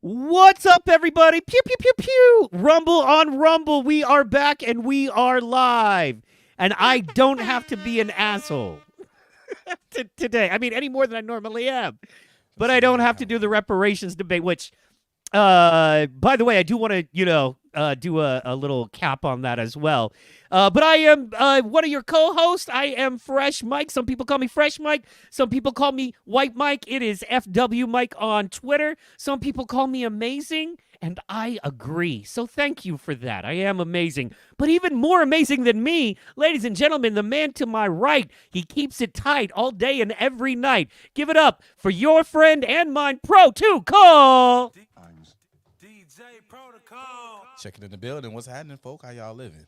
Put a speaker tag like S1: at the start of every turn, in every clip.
S1: What's up, everybody? Pew, pew, pew, pew. Rumble on Rumble. We are back and we are live. And I don't have to be an asshole today. I mean, any more than I normally am. But I don't have to do the reparations debate, which, by the way, I do want to, do a little cap on that as well. But I am one of your co-hosts. I am Fresh Mike. Some people call me Fresh Mike. Some people call me White Mike. It is FW Mike on Twitter. Some people call me amazing, and I agree. So thank you for that. I am amazing. But even more amazing than me, ladies and gentlemen, the man to my right, he keeps it tight all day and every night. Give it up for your friend and mine, Pro 2 Call.
S2: DJ Protocol.
S3: Checking in the building. What's happening, folk? How y'all living?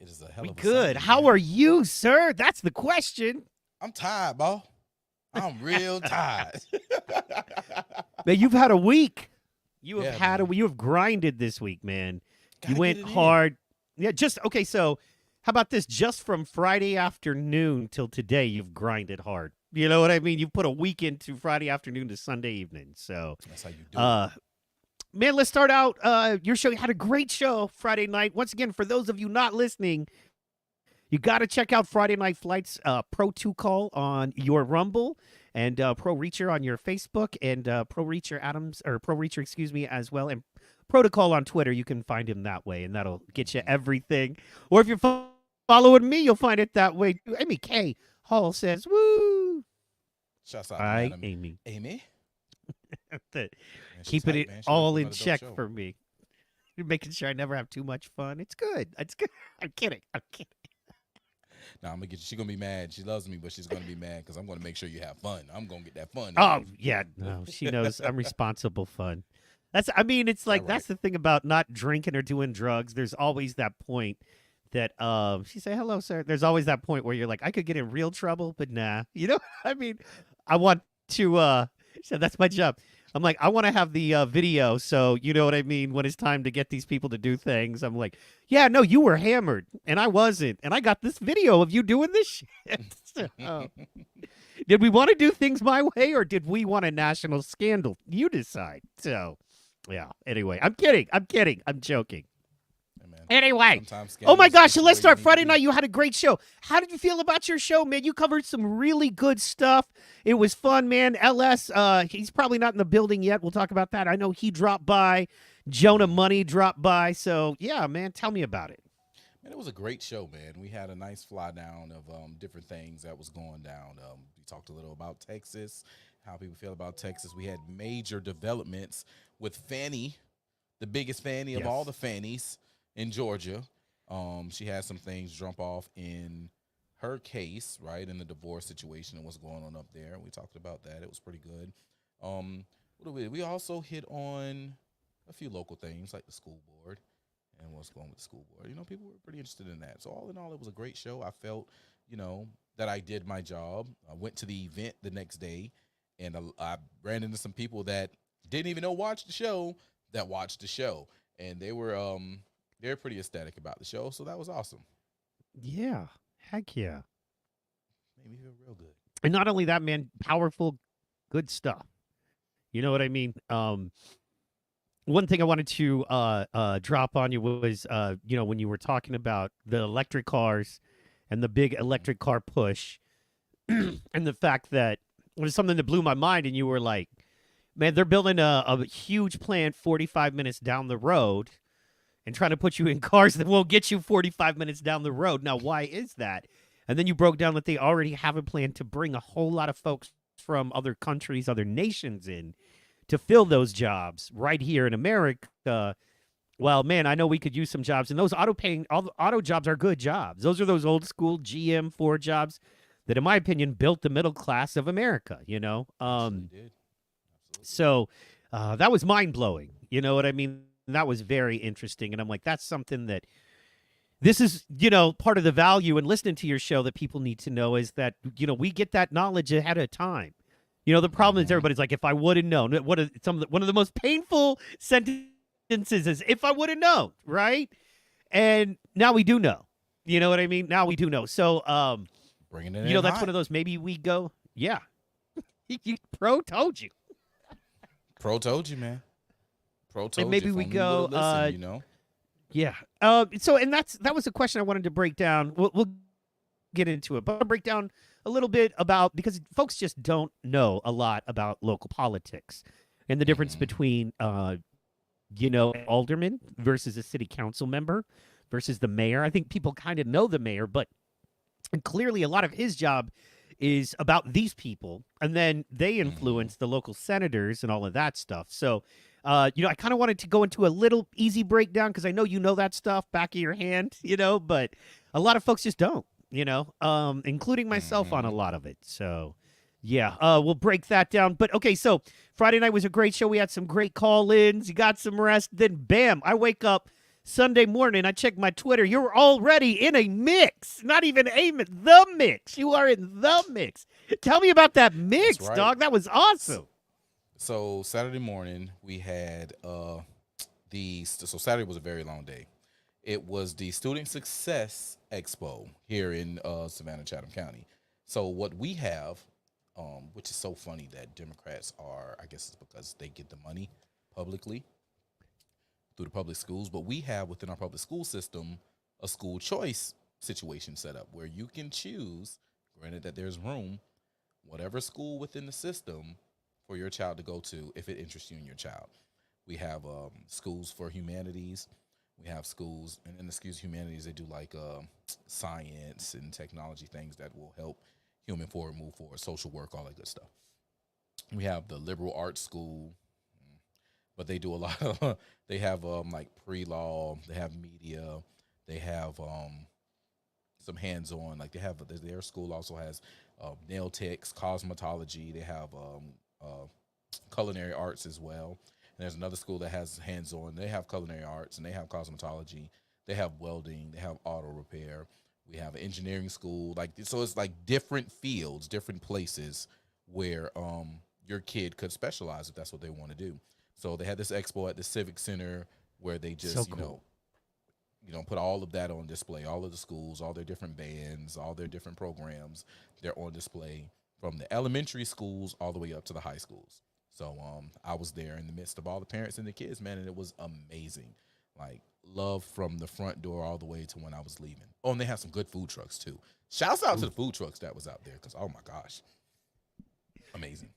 S3: It is a hell of a
S1: Good.
S3: Sunday,
S1: How
S3: man.
S1: are you, sir? That's the question.
S3: I'm tired, bro. I'm real tired.
S1: Man, you've had a week. You have
S3: Yeah, man.
S1: you have grinded this week, man.
S3: Gotta
S1: You went
S3: get it in.
S1: hard. Yeah, okay, so how about this? Just from Friday afternoon till today, you've grinded hard. You know what I mean? You put a week into Friday afternoon to Sunday evening. So
S3: That's how you do it.
S1: man, let's start out your show. You had a great show Friday night. Once again, for those of you not listening, you got to check out Friday Night Flight's Pro 2 Call on your Rumble and Pro Reacher on your Facebook and Pro Reacher, excuse me, as well. And Protocol on Twitter, you can find him that way, and that'll get you everything. Or if you're following me, you'll find it that way too. Amy K. Hall says, woo.
S3: Shouts out to
S1: Hi,
S3: Madam
S1: Amy.
S3: Amy.
S1: That-
S3: Man, she
S1: Keeping
S3: tight,
S1: it
S3: man. She
S1: all
S3: another
S1: in
S3: dope
S1: check
S3: show.
S1: for me. You're making sure I never have too much fun. It's good. It's good. I'm kidding.
S3: Nah, I'm gonna get you. She's gonna be mad. She loves me, but she's gonna be mad because I'm gonna make sure you have fun. I'm gonna get that fun.
S1: Oh, yeah. No, she knows I'm responsible fun. It's like,
S3: All right.
S1: that's the thing about not drinking or doing drugs. There's always that point that, she say, hello, sir. There's always that point where you're like, I could get in real trouble, but nah. You know, I mean, I want to, so that's my job. I'm like, I want to have the video, so you know what I mean? When it's time to get these people to do things, I'm like, yeah, no, you were hammered, and I wasn't, and I got this video of you doing this shit. So, did we want to do things my way, or did we want a national scandal? You decide. So, yeah, anyway, I'm kidding. I'm joking.
S3: Yeah, man.
S1: Anyway.
S3: Sometimes
S1: Oh my
S3: scandals
S1: gosh,
S3: is
S1: so
S3: the
S1: let's
S3: way you
S1: start
S3: need to
S1: Friday
S3: be.
S1: night. You had a great show. How did you feel about your show, man? You covered some really good stuff. It was fun, man. LS, he's probably not in the building yet. We'll talk about that. I know he dropped by. Jonah Money dropped by. So, yeah, man, tell me about it.
S3: Man, it was a great show, man. We had a nice fly down of different things that was going down. We talked a little about Texas, how people feel about Texas. We had major developments with Fannie, the biggest Fannie of
S1: Yes.
S3: all the Fannies in Georgia. She had some things jump off in her case, right, in the divorce situation and what's going on up there. We talked about that. It was pretty good. We also hit on a few local things like the school board and what's going with the school board. You know, people were pretty interested in that. So all in all, it was a great show. I felt, that I did my job. I went to the event the next day, and I ran into some people that didn't even know watched the show that watched the show, and they're pretty ecstatic about the show. So that was awesome.
S1: Yeah, heck yeah.
S3: Made me feel real good.
S1: And not only that, man, powerful, good stuff. You know what I mean? One thing I wanted to drop on you was, when you were talking about the electric cars and the big electric car push, and the fact that it was something that blew my mind, and you were like, man, they're building a huge plant 45 minutes down the road and trying to put you in cars that won't get you 45 minutes down the road. Now, why is that? And then you broke down that they already have a plan to bring a whole lot of folks from other countries, other nations in to fill those jobs right here in America. Well, man, I know we could use some jobs, and those auto jobs are good jobs. Those are those old school GM Ford jobs that, in my opinion, built the middle class of America,
S3: Absolutely did. Absolutely.
S1: So that was mind blowing. You know what I mean? That was very interesting. And I'm like, that's something that this is, part of the value in listening to your show that people need to know is that, we get that knowledge ahead of time. The problem is everybody's like, if I would have known. One of the most painful sentences is, if I would have known, right? And now we do know. You know what I mean? Now we do know. So,
S3: Bringing it in
S1: that's
S3: hot.
S1: one of those, maybe we go, yeah. Pro told you.
S3: Pro told you, man. Pro
S1: And
S3: told
S1: maybe
S3: you. If
S1: we
S3: only you would've
S1: go.
S3: listened, you know.
S1: Yeah. So, and that was a question I wanted to break down. We'll get into it, but I'll break down a little bit about, because folks just don't know a lot about local politics and the difference
S3: Mhm.
S1: between, an alderman versus a city council member versus the mayor. I think people kind of know the mayor, but clearly a lot of his job is about these people, and then they
S3: Mhm.
S1: influence the local senators and all of that stuff. So, I kind of wanted to go into a little easy breakdown because I know you know that stuff back of your hand, but a lot of folks just don't, including myself on a
S3: Mhm.
S1: lot of it. So, yeah, we'll break that down. But okay, so Friday night was a great show. We had some great call-ins. You got some rest. Then, bam, I wake up Sunday morning. I check my Twitter. You're already in a mix. Not even a mix, the mix. You are in the mix. Tell me about that
S3: That's
S1: mix,
S3: right.
S1: dog. That was
S3: S-
S1: awesome.
S3: So Saturday morning we had so Saturday was a very long day. It was the Student Success Expo here in Savannah, Chatham County. So what we have, which is so funny that Democrats are, I guess it's because they get the money publicly through the public schools, but we have within our public school system a school choice situation set up where you can choose, granted that there's room, whatever school within the system for your child to go to if it interests you and your child. We have schools for humanities. We have schools, and in the schools humanities, they do like science and technology things that will help human forward, move forward, social work, all that good stuff. We have the liberal arts school, but they do a lot of, they have like pre-law, they have media, they have some hands-on, like they have their school also has nail techs, cosmetology, they have culinary arts as well. And there's another school that has hands-on, they have culinary arts and they have cosmetology, they have welding, they have auto repair. We have an engineering school, like so it's like different fields, different places where your kid could specialize if that's what they want to do. So they had this expo at the Civic Center where they
S1: So
S3: just,
S1: cool.
S3: put all of that on display. All of the schools, all their different bands, all their different programs, they're on display from the elementary schools all the way up to the high schools. So I was there in the midst of all the parents and the kids, man, and it was amazing. Like love from the front door all the way to when I was leaving. Oh, and they have some good food trucks too. Shouts out to
S1: Ooh.
S3: the food trucks that was out there because oh my gosh, amazing.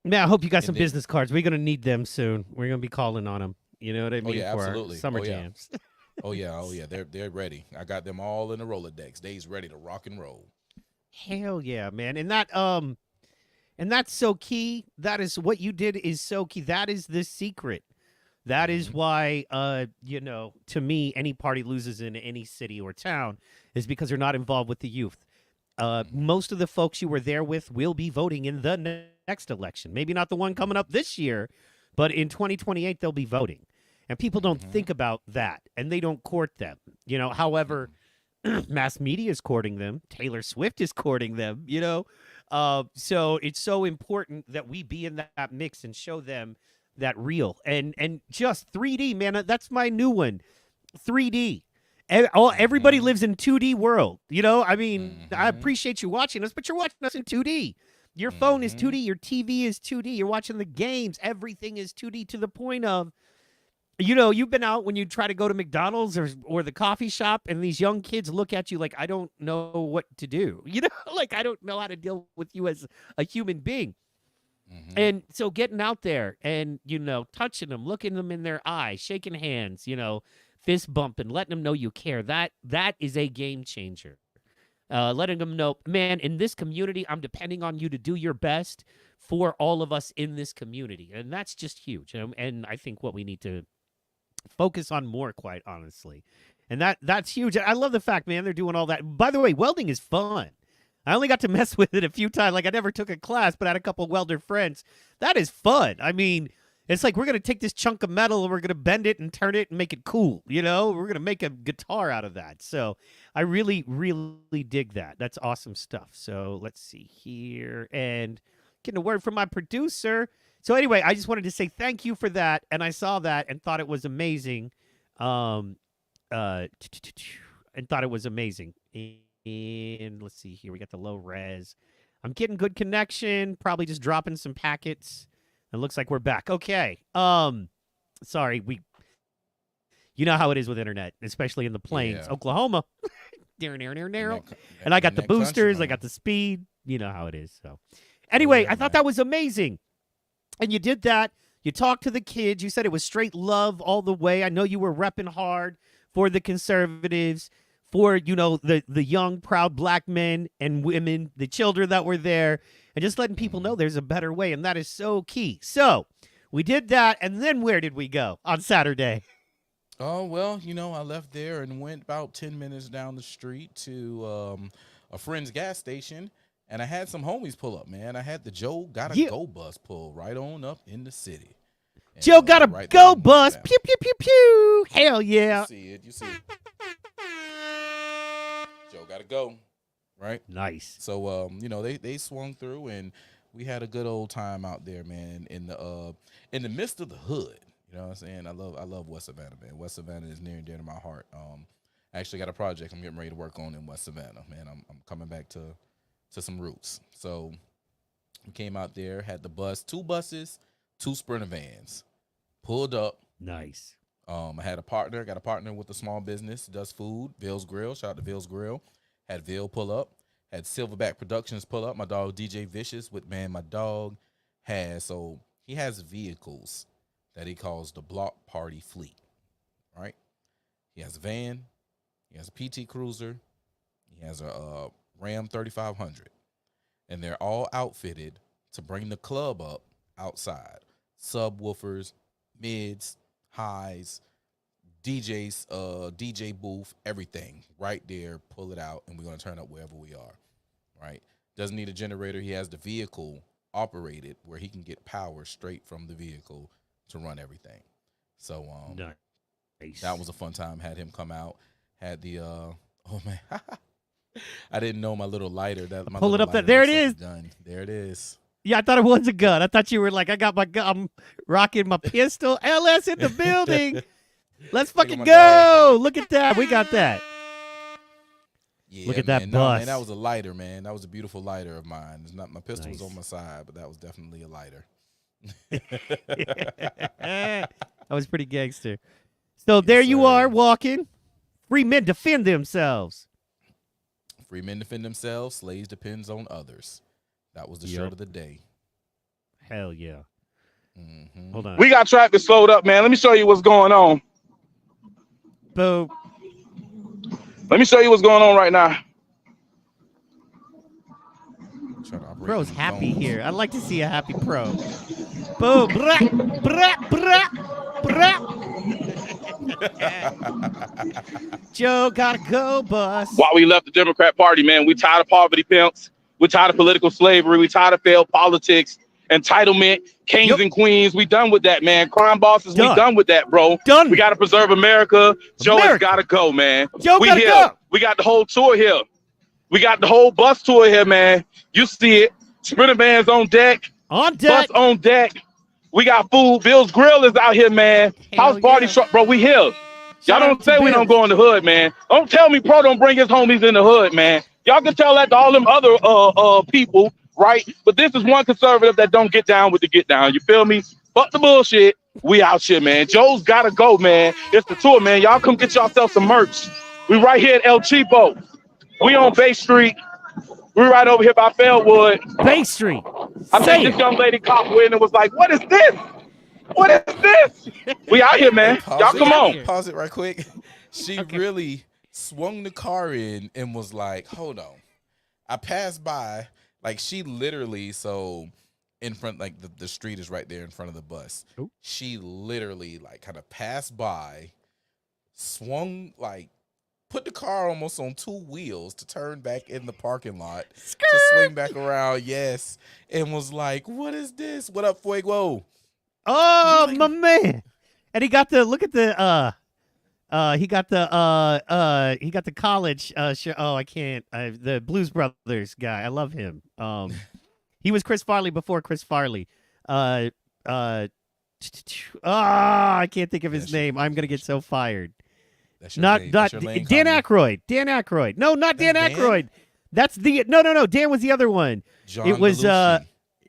S1: Man, I hope you got some
S3: And then
S1: business cards. We're gonna need them soon. We're gonna be calling on them. You know what I
S3: oh
S1: mean,
S3: yeah,
S1: for our
S3: absolutely.
S1: summer
S3: Oh yeah.
S1: jams.
S3: Oh yeah, they're ready. I got them all in the Rolodex. They's ready to rock and roll.
S1: Hell yeah, man. And that's so key. That is what you did is so key. That is the secret. That is
S3: Hmm.
S1: why, to me, any party loses in any city or town is because they're not involved with the youth.
S3: Hmm.
S1: Most of the folks you were there with will be voting in the next election. Maybe not the one coming up this year, but in 2028 they'll be voting. And people don't
S3: Hmm.
S1: think about that, and they don't court them. However, mass media is courting them. Taylor Swift is courting them. So it's so important that we be in that mix and show them that real and just 3D, man. That's my new one. 3D. Everybody
S3: Hmm.
S1: lives in 2D world. I mean, I
S3: Hmm.
S1: appreciate you watching us, but you're watching us in 2D. Your phone is
S3: Hmm.
S1: 2D. Your TV is 2D. You're watching the games. Everything is 2D to the point of, you've been out when you try to go to McDonald's or the coffee shop, and these young kids look at you like, I don't know what to do. Like I don't know how to deal with you as a human being.
S3: Hmm.
S1: And so getting out there and, touching them, looking them in their eyes, shaking hands, fist bumping, letting them know you care. That is a game changer. Letting them know, man, in this community, I'm depending on you to do your best for all of us in this community. And that's just huge. And I think what we need to focus on more, quite honestly. And that's huge. I love the fact, man, they're doing all that. By the way, welding is fun. I only got to mess with it a few times. Like I never took a class, but I had a couple welder friends. That is fun. I mean, it's like we're gonna take this chunk of metal and we're gonna bend it and turn it and make it cool. We're gonna make a guitar out of that. So I really, really dig that. That's awesome stuff. So let's see here and getting a word from my producer. So anyway, I just wanted to say thank you for that, and I saw that and thought it was amazing. Um, and thought it was amazing. And let's see here, we got the low res. I'm getting good connection. Probably just dropping some packets. It looks like we're back. Okay. Sorry, you know how it is with internet, especially in the plains.
S3: Yeah.
S1: Oklahoma. Near.
S3: In
S1: And I got
S3: in
S1: the
S3: that country,
S1: boosters, I
S3: man.
S1: got the speed. You know how it is. So anyway,
S3: yeah,
S1: I thought
S3: man.
S1: that was amazing. And you did that. You talked to the kids. You said it was straight love all the way. I know you were repping hard for the conservatives, for, the young, proud black men and women, the children that were there, and just letting people know there's a better way. And that is so key. So we did that. And then where did we go on Saturday?
S3: Oh, well, I left there and went about 10 minutes down the street to a friend's gas station, and I had some homies pull up, man. I had the Joe Gotta
S1: Yeah.
S3: Go bus pull right on up in the city. And,
S1: Joe got a
S3: right there
S1: go
S3: in
S1: bus.
S3: West
S1: Pew, pew, pew, pew. Hell
S3: Alabama.
S1: yeah.
S3: You see it. Joe Gotta Go, right?
S1: Nice.
S3: So, they swung through, and we had a good old time out there, man, in the midst of the hood. You know what I'm saying? I love West Savannah, man. West Savannah is near and dear to my heart. I actually got a project I'm getting ready to work on in West Savannah, man. I'm coming back to some roots. So we came out there, had the bus, 2 buses, 2 Sprinter vans, pulled up.
S1: Nice.
S3: I had got a partner with a small business, does food, Ville's Grill. Shout out to Ville's Grill. Had Ville pull up. Had Silverback Productions pull up. My dog DJ Vicious my dog he has vehicles that he calls the Block Party Fleet, right? He has a van, he has a PT Cruiser, he has a Ram 3500, and they're all outfitted to bring the club up outside. Subwoofers, mids, highs, DJs, DJ booth, everything right there. Pull it out, and we're gonna turn up wherever we are, right? Doesn't need a generator. He has the vehicle operated where he can get power straight from the vehicle to run everything. So
S1: Nice.
S3: that was a fun time. Had him come out. Had the oh man, I didn't know my little lighter.
S1: Pull it up. There it is.
S3: Gun. There it is.
S1: Yeah, I thought it was a gun. I thought you were like, I got my gun. I'm rocking my pistol. LS in the building. Let's fucking
S3: my
S1: go. Look at that. We got that.
S3: Yeah,
S1: Look at that
S3: man.
S1: bus.
S3: No, man, that was a lighter, man. That was a beautiful lighter of mine. It's not my pistol was
S1: Nice.
S3: on my side, but that was definitely a lighter.
S1: That was pretty gangster. So there you
S3: sir.
S1: are walking. Free men defend themselves.
S3: Free men defend themselves. Slaves depends on others. That was the shirt
S1: Yep.
S3: of the day.
S1: Hell yeah.
S3: Mm-hmm.
S1: Hold on.
S4: We got traffic slowed up, man. Let me show you what's going on.
S1: Boom.
S4: Let me show you what's going on right now.
S1: Bro's happy here. I'd like to see a happy pro. Boom. Brah, brah, brah, brah. Joe gotta go bus.
S4: While we left the Democrat Party, man, we tired of poverty pimps. We're tired of political slavery. We tired of failed politics, entitlement, kings
S1: Yep.
S4: and queens. We done with that, man. Crime bosses,
S1: Done.
S4: we done with that, bro.
S1: Done.
S4: We got to preserve America. Joe has
S1: America.
S4: got to go, man.
S1: Joe
S4: we
S1: gotta
S4: here.
S1: go.
S4: We got the whole tour here. We got the whole bus tour here, man. You see it. Sprinter vans on deck.
S1: On deck.
S4: Bus on deck. We got food. Bill's Grill is out here, man.
S1: Hell
S4: House party
S1: yeah.
S4: truck, bro. We here.
S1: Shout
S4: Y'all
S1: out
S4: don't
S1: to
S4: say we
S1: Bill.
S4: don't go in the hood, man. Don't tell me Pro don't bring his homies in the hood, man. Y'all can tell that to all them other people, right? But this is one conservative that don't get down with the get down. You feel me? Fuck the bullshit. We out here, man. Joe's gotta go, man. It's the tour, man. Y'all come get yourself some merch. We right here at El Cheapo. We on Bay Street. We right over here by Fairwood.
S1: Bay Street.
S4: I
S1: Say
S4: think
S1: it.
S4: this young lady cop went and was like, "What is this? What is this?" We out here, man. Y'all come on.
S3: Pause it right quick. She
S1: Okay.
S3: really swung the car in and was like, hold on. I passed by, like she literally, so in front, like the street is right there in front of the bus.
S1: Oop.
S3: She literally like kind of passed by, swung, like put the car almost on 2 wheels to turn back in the parking lot to swing back around. Yes. And was like, what is this? What up, Fuego?
S1: Oh,
S3: Like-
S1: my man. And he got the he got the college oh, I can't. The Blues Brothers guy. I love him. He was Chris Farley before Chris Farley. I can't think of his
S3: That's your-
S1: name. I'm going to get so fired.
S3: That's your
S1: Not
S3: lane-
S1: not
S3: that's your lane
S1: Dan
S3: comedy.
S1: Aykroyd. Dan Aykroyd. No, not Dan
S3: That's Dan?
S1: Aykroyd. That's the no. Dan was the other one.
S3: John
S1: It was,
S3: Belushi.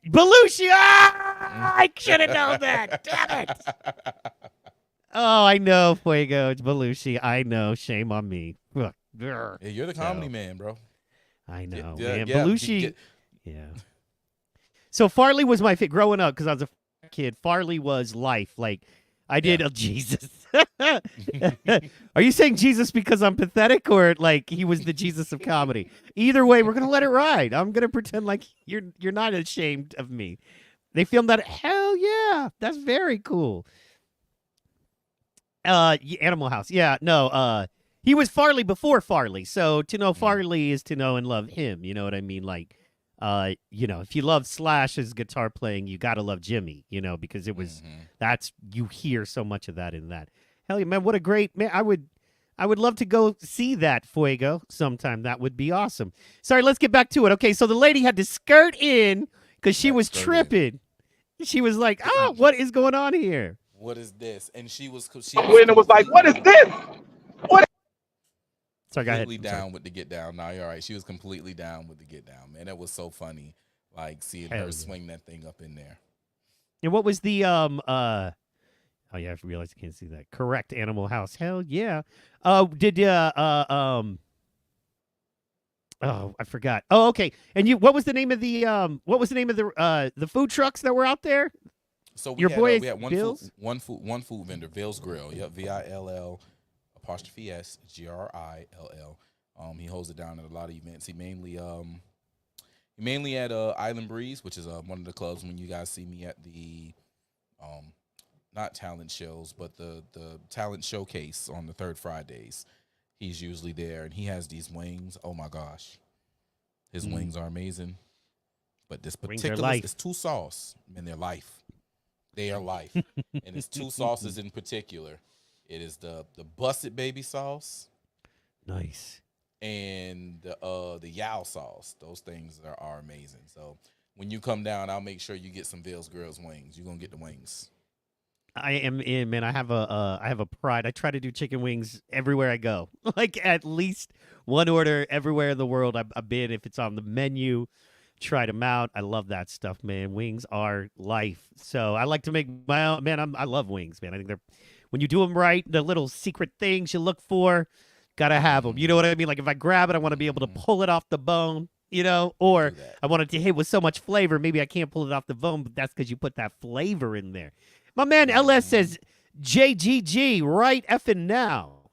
S1: Belushi. Ah, I should have known that. Damn it. Oh, I know, Fuego. It's Belushi. I know. Shame on me. Ugh. Grr.
S3: Yeah, you're the comedy
S1: So,
S3: man, bro.
S1: I know,
S3: Yeah,
S1: man.
S3: yeah,
S1: Belushi. Yeah. So Farley was my fit growing up because I was a kid. Farley was life. Like I did.
S3: Yeah.
S1: Oh, Jesus. Are you saying Jesus because I'm pathetic, or like he was the Jesus of comedy? Either way, we're gonna let it ride. I'm gonna pretend like you're not ashamed of me. They filmed that. Hell yeah, that's very cool. Animal House. Yeah, no. He was Farley before Farley. So to know Farley is to know and love him. You know what I mean? Like, if you love Slash's guitar playing, you gotta love Jimmy. Because it was that's you hear so much of that in that. Hell yeah, man! What a great man! I would love to go see that Fuego sometime. That would be awesome. Sorry, let's get back to it. Okay, so the lady had to skirt in because she was tripping. She was like, "Oh, what is going on here?"
S3: What is this? And she was
S4: When it was like, what is this?
S1: Sorry, go ahead.
S3: completely
S1: I'm sorry.
S3: down with the get down. No, you're all right. She was completely down with the get down, man. That was so funny, like seeing
S1: Hell
S3: her
S1: yeah.
S3: swing that thing up in there.
S1: And what was the Oh yeah, I realized I can't see that. Correct, Animal House. Hell yeah. Oh, I forgot. Oh, okay. And what was the name of the food trucks that were out there?
S3: So we
S1: Your
S3: had,
S1: boy
S3: we had
S1: Bill's?
S3: one food vendor, Ville's Grill. Yep, VILL 'S GRILL. He holds it down at a lot of events. He mainly at Island Breeze, which is one of the clubs when you guys see me at the not talent shows, but the talent showcase on the third Fridays. He's usually there, and he has these wings. Oh my gosh, his wings are amazing. But this
S1: Wings are
S3: particular
S1: life.
S3: is two sauce, and they're life. They are life, and it's two sauces in particular. It is the busted baby sauce
S1: Nice.
S3: and the Yao sauce. Those things are amazing. So when you come down, I'll make sure you get some Ville's Grills wings. You're gonna get the wings.
S1: I am in, man. I have a pride. I try to do chicken wings everywhere I go. Like at least one order everywhere in the world I've been. If it's on the menu, tried them out. I love that stuff, man. Wings are life. So I like to make my own. Man, I love wings, man. I think they're when you do them right, the little secret things you look for, gotta have them. You know what I mean? Like if I grab it, I want to be able to pull it off the bone. Or
S3: Do that.
S1: I want it to hit with so much flavor. Maybe I can't pull it off the bone, but that's because you put that flavor in there. My man LS says JGG right effing now.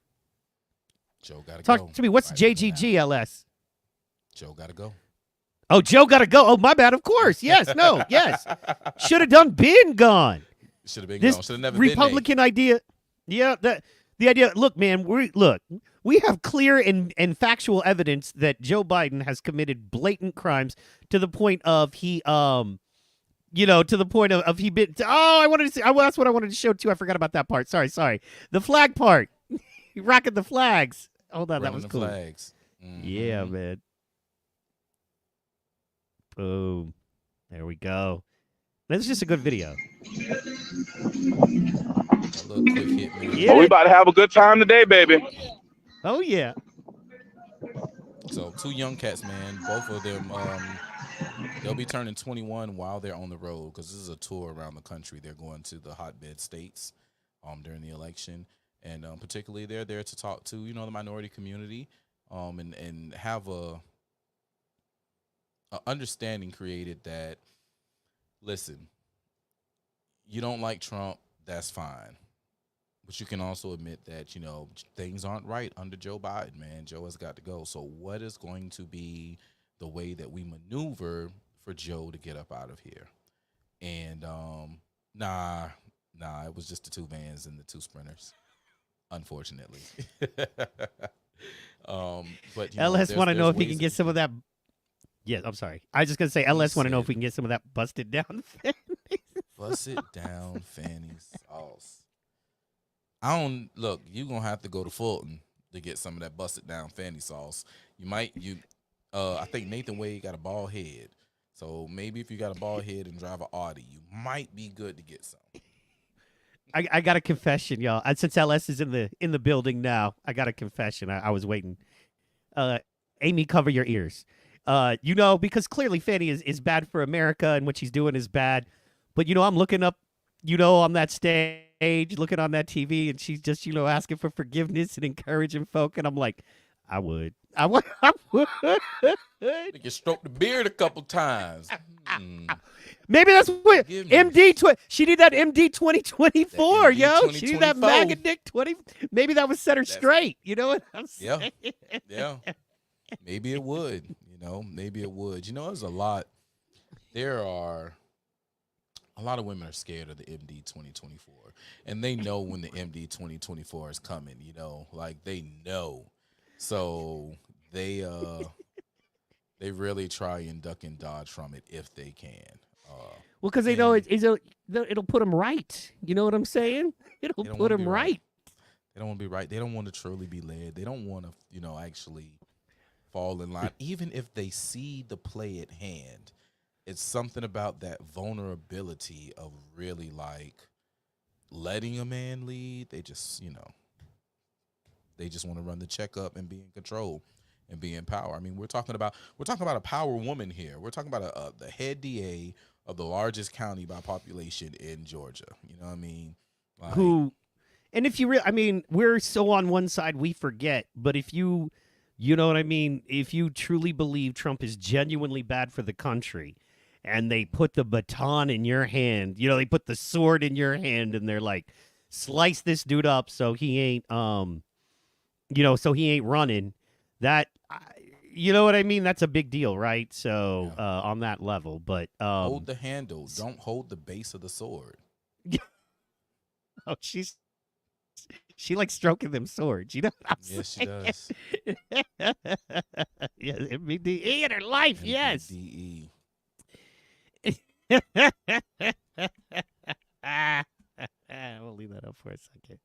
S3: Joe gotta
S1: Talk
S3: go.
S1: to me. What's
S3: Right now.
S1: JGG LS?
S3: Joe gotta go.
S1: Oh, Joe gotta go. Oh, my bad. Of course. Yes. No. Yes. Should have done been gone.
S3: Should have been
S1: This
S3: gone. Should have never
S1: Republican idea. Yeah. The idea. Look, man. We have clear and factual evidence that Joe Biden has committed blatant crimes to the point of he to the point of he been. I wanted to see. That's what I wanted to show too. I forgot about that part. Sorry. The flag part. Rocking the flags. Hold on, that
S3: Running
S1: was
S3: the
S1: cool.
S3: flags.
S1: Yeah, man. Boom. There we go. That's just a good video.
S3: A little quick hit, man.
S1: Yeah.
S4: Oh, we about to have a good time today, baby.
S1: Oh yeah.
S3: So two young cats, man. Both of them, they'll be turning 21 while they're on the road because this is a tour around the country. They're going to the hotbed states during the election, and particularly they're there to talk to the minority community and have a understanding created that, listen, you don't like Trump, that's fine. But you can also admit that, things aren't right under Joe Biden, man. Joe has got to go. So what is going to be the way that we maneuver for Joe to get up out of here? And nah, it was just the two vans and the two sprinters, unfortunately. But
S1: LS want to know if he
S3: ways
S1: can
S3: that
S1: get some of that. Yeah, I'm sorry. I was just gonna say LS want to know if we can get some of that busted down.
S3: Bust it down, Fanny sauce. I don't look. You gonna have to go to Fulton to get some of that busted down Fanny sauce. I think Nathan Wade got a bald head, so maybe if you got a bald head and drive an Audi, you might be good to get some.
S1: I got a confession, y'all. Since LS is in the building now, I got a confession. I was waiting. Amy, cover your ears. Because clearly Fanny is bad for America and what she's doing is bad. But, I'm looking up, on that stage, looking on that TV, and she's just, asking for forgiveness and encouraging folk. And I'm like, I would. I would.
S3: You stroked the beard a couple times.
S1: Maybe that's what
S3: Forgiveness.
S1: she did that MD 2024,
S3: That MD
S1: yo. She did that
S3: 2024.
S1: MAGA Dick 20. Maybe that would set her straight. You know what I'm
S3: Yeah.
S1: saying?
S3: Yeah. Maybe it would. Maybe it would. There's a lot. There are a lot of women are scared of the MD 2024, and they know when the MD 2024 is coming. Like they know, so they really try and duck and dodge from it if they can.
S1: Well, because they know it'll put them right. You know what I'm saying? It'll
S3: don't
S1: put
S3: wanna
S1: them
S3: be
S1: right.
S3: They don't want to be right. They don't want to truly be led. They don't want to, actually fall in line. Even if they see the play at hand, it's something about that vulnerability of really like letting a man lead. They just, they just want to run the checkup and be in control and be in power. I mean, we're talking about a power woman here. We're talking about the head DA of the largest county by population in Georgia. You know what I mean? Like,
S1: And if you we're so on one side we forget, but if you know what I mean, if you truly believe Trump is genuinely bad for the country and they put the baton in your hand, they put the sword in your hand and they're like, slice this dude up so he ain't so he ain't running, that you know what I mean? That's a big deal, right? So on that level, but
S3: hold the handle, don't hold the base of the sword.
S1: Oh, she likes stroking them swords, you know what I'm
S3: Yes, she
S1: saying?
S3: does.
S1: Yes, MBDE in her life, yes.
S3: MBDE.
S1: We'll leave that up for a second.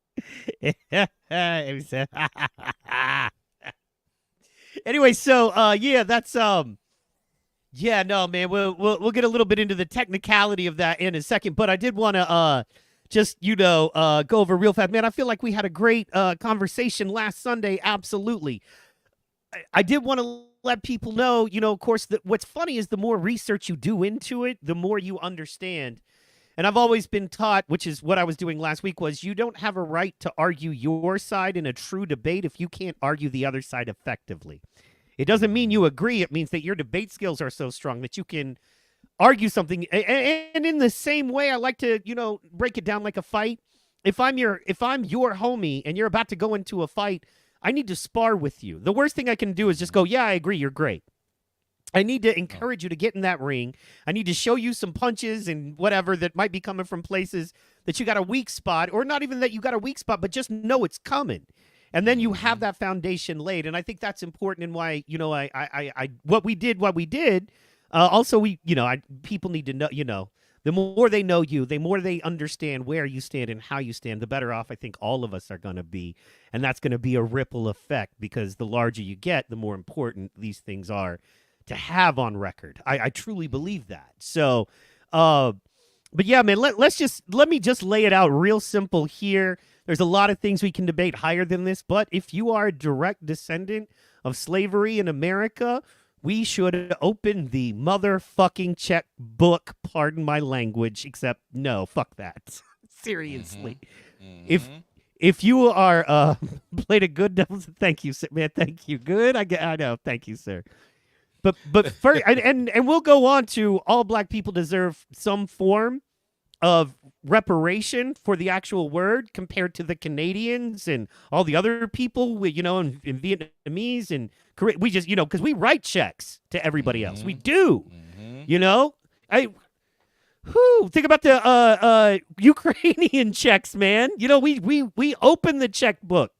S1: Anyway, so that's no, man, we'll get a little bit into the technicality of that in a second, but I did want to just go over real fast, man. I feel like we had a great conversation last Sunday. Absolutely. I did want to let people know, of course, that what's funny is the more research you do into it, the more you understand. And I've always been taught, which is what I was doing last week, was you don't have a right to argue your side in a true debate if you can't argue the other side effectively. It doesn't mean you agree. It means that your debate skills are so strong that you can argue something. And in the same way, I like to, break it down like a fight. If I'm your homie and you're about to go into a fight, I need to spar with you. The worst thing I can do is just go, yeah, I agree, you're great. I need to encourage you to get in that ring. I need to show you some punches and whatever that might be coming from places that you got a weak spot, or not even that you got a weak spot, but just know it's coming. And then you have that foundation laid. And I think that's important in why, what we did. Also, people need to know, the more they know you, the more they understand where you stand and how you stand, the better off I think all of us are going to be. And that's going to be a ripple effect, because the larger you get, the more important these things are to have on record. I truly believe that. So, but yeah, man, let me just lay it out real simple here. There's a lot of things we can debate higher than this, but if you are a direct descendant of slavery in America, we should open the motherfucking checkbook. Pardon my language, except no, fuck that. Seriously. If you are played a good devil's, thank you, man, thank you. Good, I know, thank you, sir. But first, and we'll go on to all black people deserve some form of reparation for the actual word compared to the Canadians and all the other people, in Vietnamese and Korea. We just, because we write checks to everybody else. We do, think about the Ukrainian checks, man. We open the checkbook.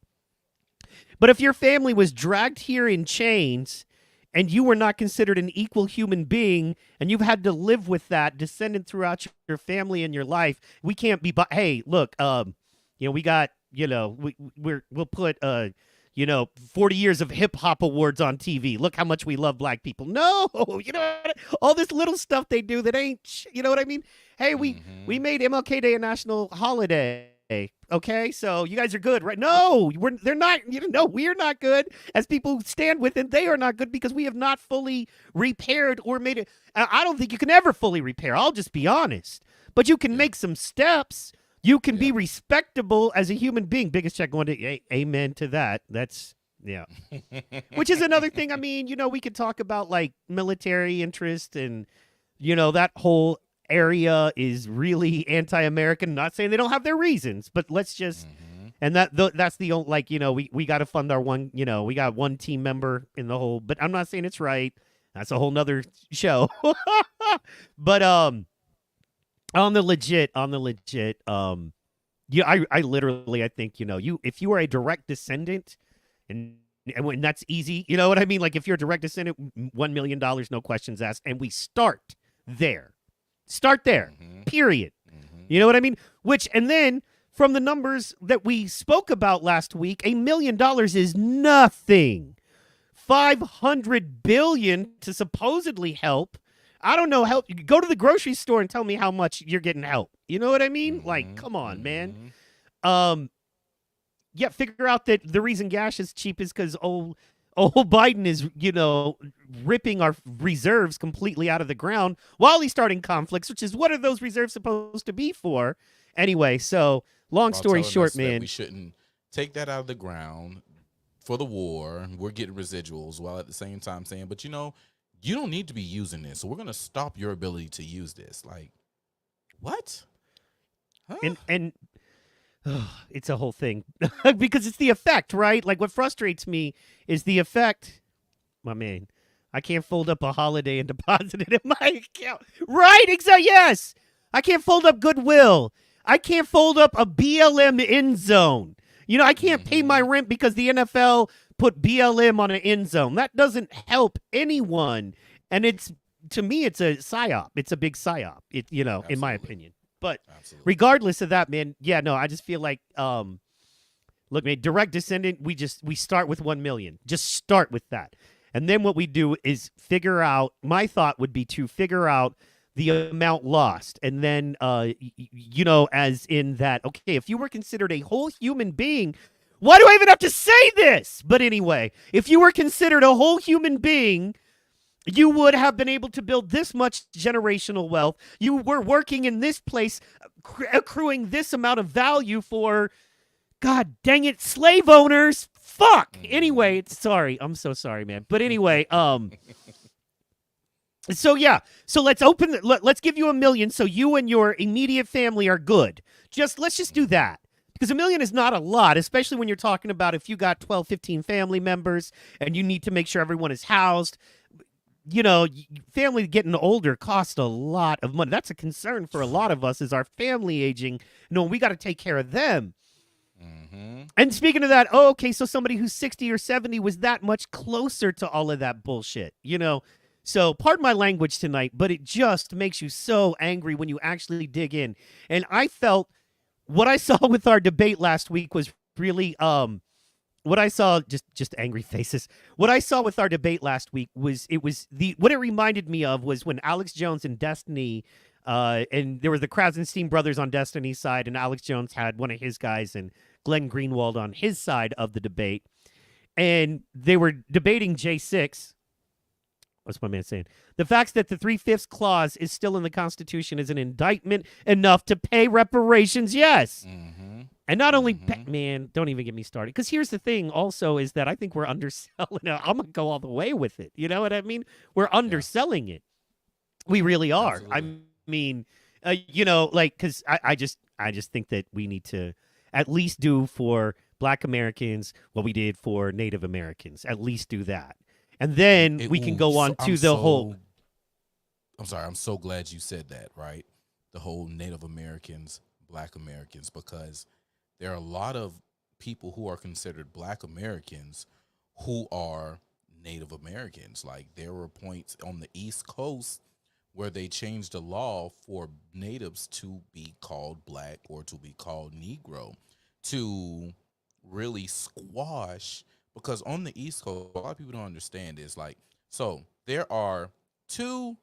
S1: But if your family was dragged here in chains and you were not considered an equal human being, and you've had to live with that descendant throughout your family and your life, we can't be. Hey, look, we got, we'll put 40 years of hip hop awards on TV. Look how much we love black people. No, all this little stuff they do that ain't, you know what I mean? Hey, we made MLK Day a national holiday. Okay, so you guys are good, right? No, they're not. No, we're not good as people who stand with it. They are not good because we have not fully repaired or made it. I don't think you can ever fully repair. I'll just be honest. But you can
S3: Yeah.
S1: make some steps. You can be
S3: Yeah.
S1: respectable as a human being. Biggest check going to amen to that. That's yeah. Which is another thing. I mean, we could talk about like military interest and that whole area is really anti-American. Not saying they don't have their reasons, but let's just
S3: Mhm.
S1: and that's the only we got to fund our one. We got one team member in the whole. But I'm not saying it's right. That's a whole nother show. But on the legit, yeah, I literally I think if you are a direct descendant and when that's easy, you know what I mean? Like if you're a direct descendant, $1 million, no questions asked, and we start there. Start there.
S3: Mhm.
S1: Period.
S3: Mhm.
S1: You know what I mean? And then from the numbers that we spoke about last week, $1 million is nothing. 500 billion to supposedly help. I don't know, help. Go to the grocery store and tell me how much you're getting help. You know what I mean? Like,
S3: Mhm.
S1: come on, man.
S3: Mhm.
S1: Yeah, figure out that the reason gas is cheap is because old Biden is, ripping our reserves completely out of the ground while he's starting conflicts, which is what are those reserves supposed to be for? Anyway, so long
S3: While
S1: story
S3: telling
S1: short,
S3: us that
S1: man.
S3: we shouldn't take that out of the ground for the war. We're getting residuals while at the same time saying, but you don't need to be using this. So we're going to stop your ability to use this. Like, what? Huh?
S1: And it's a whole thing because it's the effect, right? Like what frustrates me is the effect. My man, I can't fold up a holiday and deposit it in my account. Right? Exactly. Yes. I can't fold up Goodwill. I can't fold up a BLM end zone. I can't pay my rent because the NFL put BLM on an end zone. That doesn't help anyone. And to me, it's a psyop. It's a big psyop, in my
S3: Absolutely.
S1: opinion. But
S3: Absolutely.
S1: regardless of that, man, yeah, no, I just feel like, look, man, direct descendant, we start with 1 million. Just start with that. And then what we do is figure out, my thought would be to figure out the amount lost. And then, as in that, okay, if you were considered a whole human being, why do I even have to say this? But anyway, if you were considered a whole human being, you would have been able to build this much generational wealth. You were working in this place, accruing this amount of value for, God dang it, slave owners. Fuck. Anyway, sorry. I'm so sorry, man. But anyway, so yeah. So let's let's give you 1 million so you and your immediate family are good. Let's just do that. Because 1 million is not a lot, especially when you're talking about if you got 12, 15 family members and you need to make sure everyone is housed. Family getting older costs a lot of money. That's a concern for a lot of us is our family aging. We got to take care of them.
S3: Mm-hmm.
S1: And speaking of that, okay, so somebody who's 60 or 70 was that much closer to all of that bullshit, So pardon my language tonight, but it just makes you so angry when you actually dig in. And I felt what I saw with our debate last week was really what I saw, just angry faces. What I saw with our debate last week was what it reminded me of was when Alex Jones and Destiny, and there were the Krasenstein brothers on Destiny's side, and Alex Jones had one of his guys and Glenn Greenwald on his side of the debate, and they were debating J6. What's my man saying? The fact that the 3/5 clause is still in the Constitution is an indictment enough to pay reparations. Yes.
S3: Mm-hmm.
S1: And not only, man, don't even get me started. Because here's the thing also is that I think we're underselling it. I'm going to go all the way with it. You know what I mean? We're underselling it. We really are.
S3: Absolutely.
S1: I mean, because I just think that we need to at least do for Black Americans what we did for Native Americans. At least do that. And then we can go on to the whole.
S3: I'm sorry. I'm so glad you said that, right? The whole Native Americans, Black Americans, because there are a lot of people who are considered Black Americans who are Native Americans. Like there were points on the East Coast where they changed the law for natives to be called Black or to be called Negro to really squash. Because on the East Coast, a lot of people don't understand is like, so there are there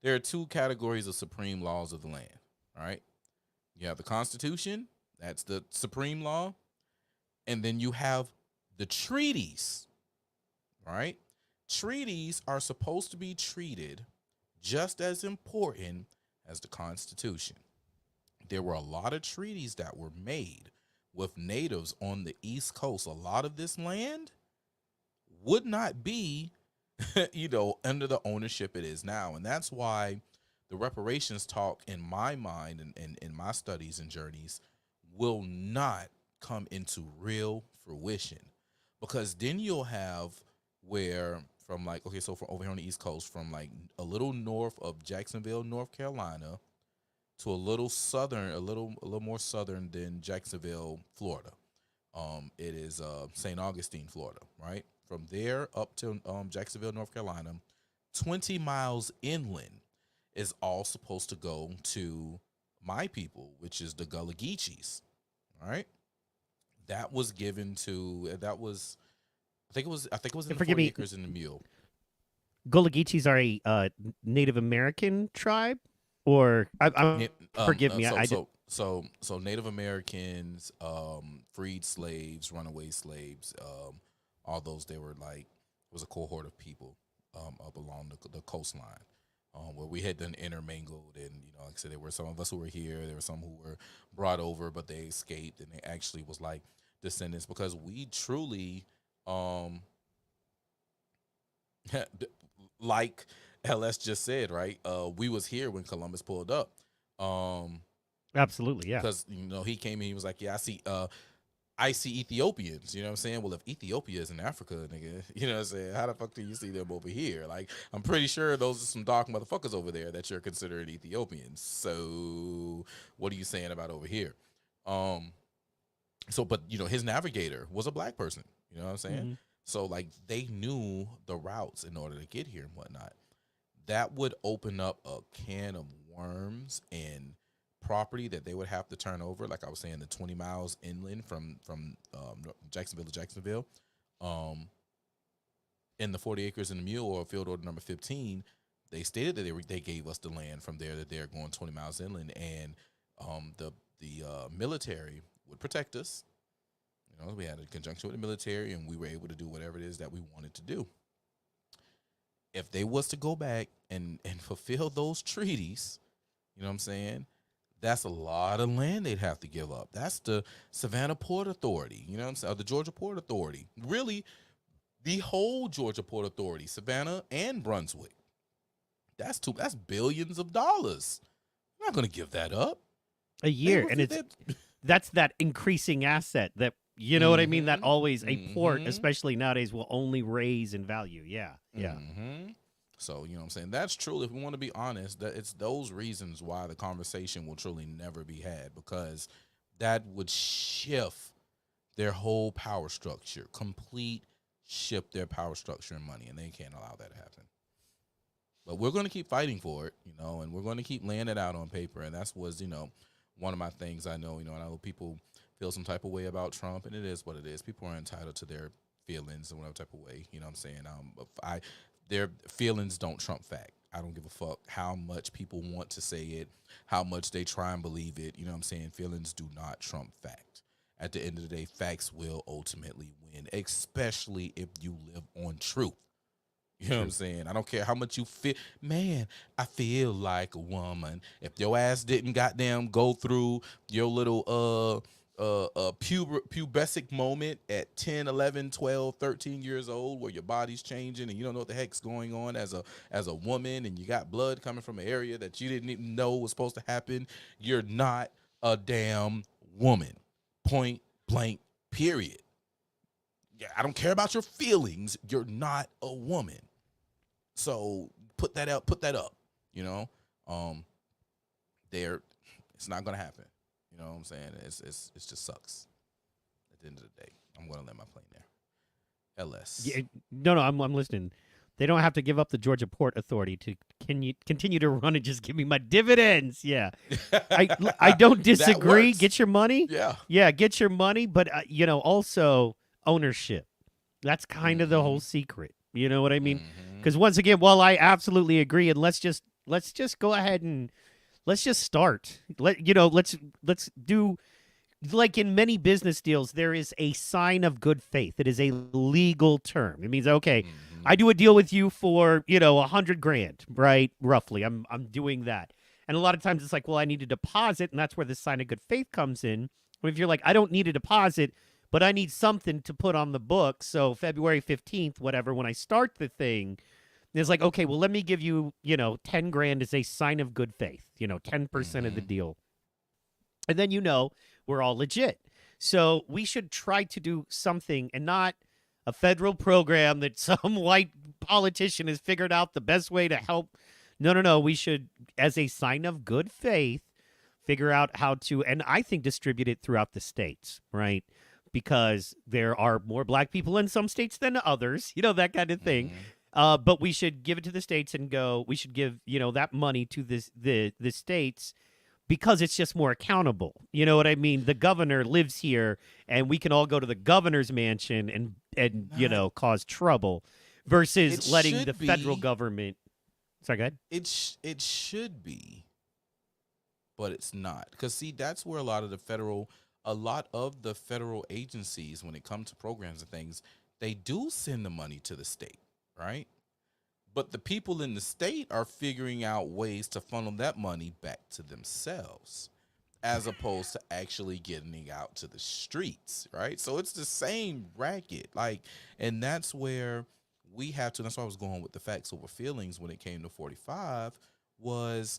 S3: are two categories of supreme laws of the land, all right? You have the Constitution, that's the supreme law, and then you have the treaties, right? Treaties are supposed to be treated just as important as the Constitution. There were a lot of treaties that were made with natives on the East Coast. A lot of this land would not be, under the ownership it is now. And that's why the reparations talk, in my mind and in my studies and journeys, will not come into real fruition. Because then you'll have where from from over here on the East Coast, from like a little north of Jacksonville, North Carolina, to a little more southern than Jacksonville, Florida. It is St. Augustine, Florida, right? From there up to Jacksonville, North Carolina, 20 miles inland is all supposed to go to my people, which is the Gullah Geechees, right? That was given to I think it was in the
S1: Forgive
S3: 40
S1: me.
S3: acres in the mule.
S1: Gullah Geechees are a Native American tribe, or I'm forgive me.
S3: So Native Americans, freed slaves, runaway slaves, all those, they were like, it was a cohort of people up along the coastline, where we had done intermingled, and like I said, there were some of us who were here, there were some who were brought over, but they escaped, and they actually was like descendants, because we truly, like LS just said, right? We was here when Columbus pulled up.
S1: absolutely, yeah.
S3: Because he came and he was like, yeah, I see Ethiopians. You know what I'm saying? Well, if Ethiopia is in Africa, nigga, you know what I'm saying? How the fuck do you see them over here? Like, I'm pretty sure those are some dark motherfuckers over there that you're considering Ethiopians. So what are you saying about over here? But his navigator was a black person. You know what I'm saying?
S1: Mm-hmm.
S3: So like, they knew the routes in order to get here and whatnot. That would open up a can of worms and property that they would have to turn over. Like I was saying, the 20 miles inland from Jacksonville to Jacksonville, in the 40 acres in the mule, or field order number 15, they stated that they gave us the land from there, that they're going 20 miles inland, and the military would protect us. We had a conjunction with the military, and we were able to do whatever it is that we wanted to do. If they was to go back and fulfill those treaties, you know what I'm saying, that's a lot of land they'd have to give up. That's the Savannah Port Authority, you know what I'm saying, or the Georgia Port Authority. Really, the whole Georgia Port Authority, Savannah and Brunswick. That's billions of dollars. I'm not going to give that up.
S1: A year, and that's that increasing asset that, you know what I mean? That always, a port, especially nowadays, will only raise in value. Yeah.
S3: So, you know what I'm saying? That's truly, if we want to be honest, that it's those reasons why the conversation will truly never be had, because that would shift their whole power structure, shift their power structure and money, and they can't allow that to happen. But we're going to keep fighting for it, and we're going to keep laying it out on paper, and that's was, one of my things I know, and I know people feel some type of way about Trump, and it is what it is. People are entitled to their feelings in whatever type of way, you know what I'm saying? Their feelings don't trump fact. I don't give a fuck how much people want to say it, how much they try and believe it, you know what I'm saying? Feelings do not trump fact. At the end of the day, facts will ultimately win, especially if you live on truth. You know what I'm saying? I don't care how much you feel. Man, I feel like a woman. If your ass didn't goddamn go through your little pubescent moment at 10, 11, 12, 13 years old, where your body's changing and you don't know what the heck's going on as a woman, and you got blood coming from an area that you didn't even know was supposed to happen, you're not a damn woman. Point blank, period. Yeah, I don't care about your feelings. You're not a woman. So put that up. It's not gonna happen. You know what I'm saying? It's just sucks. At the end of the day, I'm gonna land my plane there. LS.
S1: Yeah, no, I'm listening. They don't have to give up the Georgia Port Authority to continue to run and just give me my dividends. Yeah, I don't disagree. Get your money. Yeah, get your money. But also ownership. That's kind of the whole secret. You know what I mean? Because once again, while I absolutely agree, and let's just go ahead and let's just start. Let's do, like in many business deals, there is a sign of good faith. It is a legal term. It means, okay, I do a deal with you for, 100 grand, right? Roughly. I'm doing that. And a lot of times it's like, well, I need a deposit, and that's where the sign of good faith comes in. If you're like, I don't need a deposit, but I need something to put on the book. So February 15th, whatever, when I start the thing, it's like, okay, well, let me give you, 10 grand as a sign of good faith, 10% of the deal. And then, we're all legit. So we should try to do something and not a federal program that some white politician has figured out the best way to help. No. We should, as a sign of good faith, figure out how to, and I think distribute it throughout the states, right? Because there are more black people in some states than others, that kind of thing. But we should give it to the states and go, we should give, that money to the states because it's just more accountable. You know what I mean? The governor lives here and we can all go to the governor's mansion and cause trouble versus letting the federal government. Sorry, go ahead.
S3: It should be, but it's not. Because, see, that's where a lot of the federal agencies, when it comes to programs and things, they do send the money to the state, right? But the people in the state are figuring out ways to funnel that money back to themselves as opposed to actually getting it out to the streets, right? So it's the same racket. And that's where we have to, that's why I was going with the facts over feelings when it came to 45, was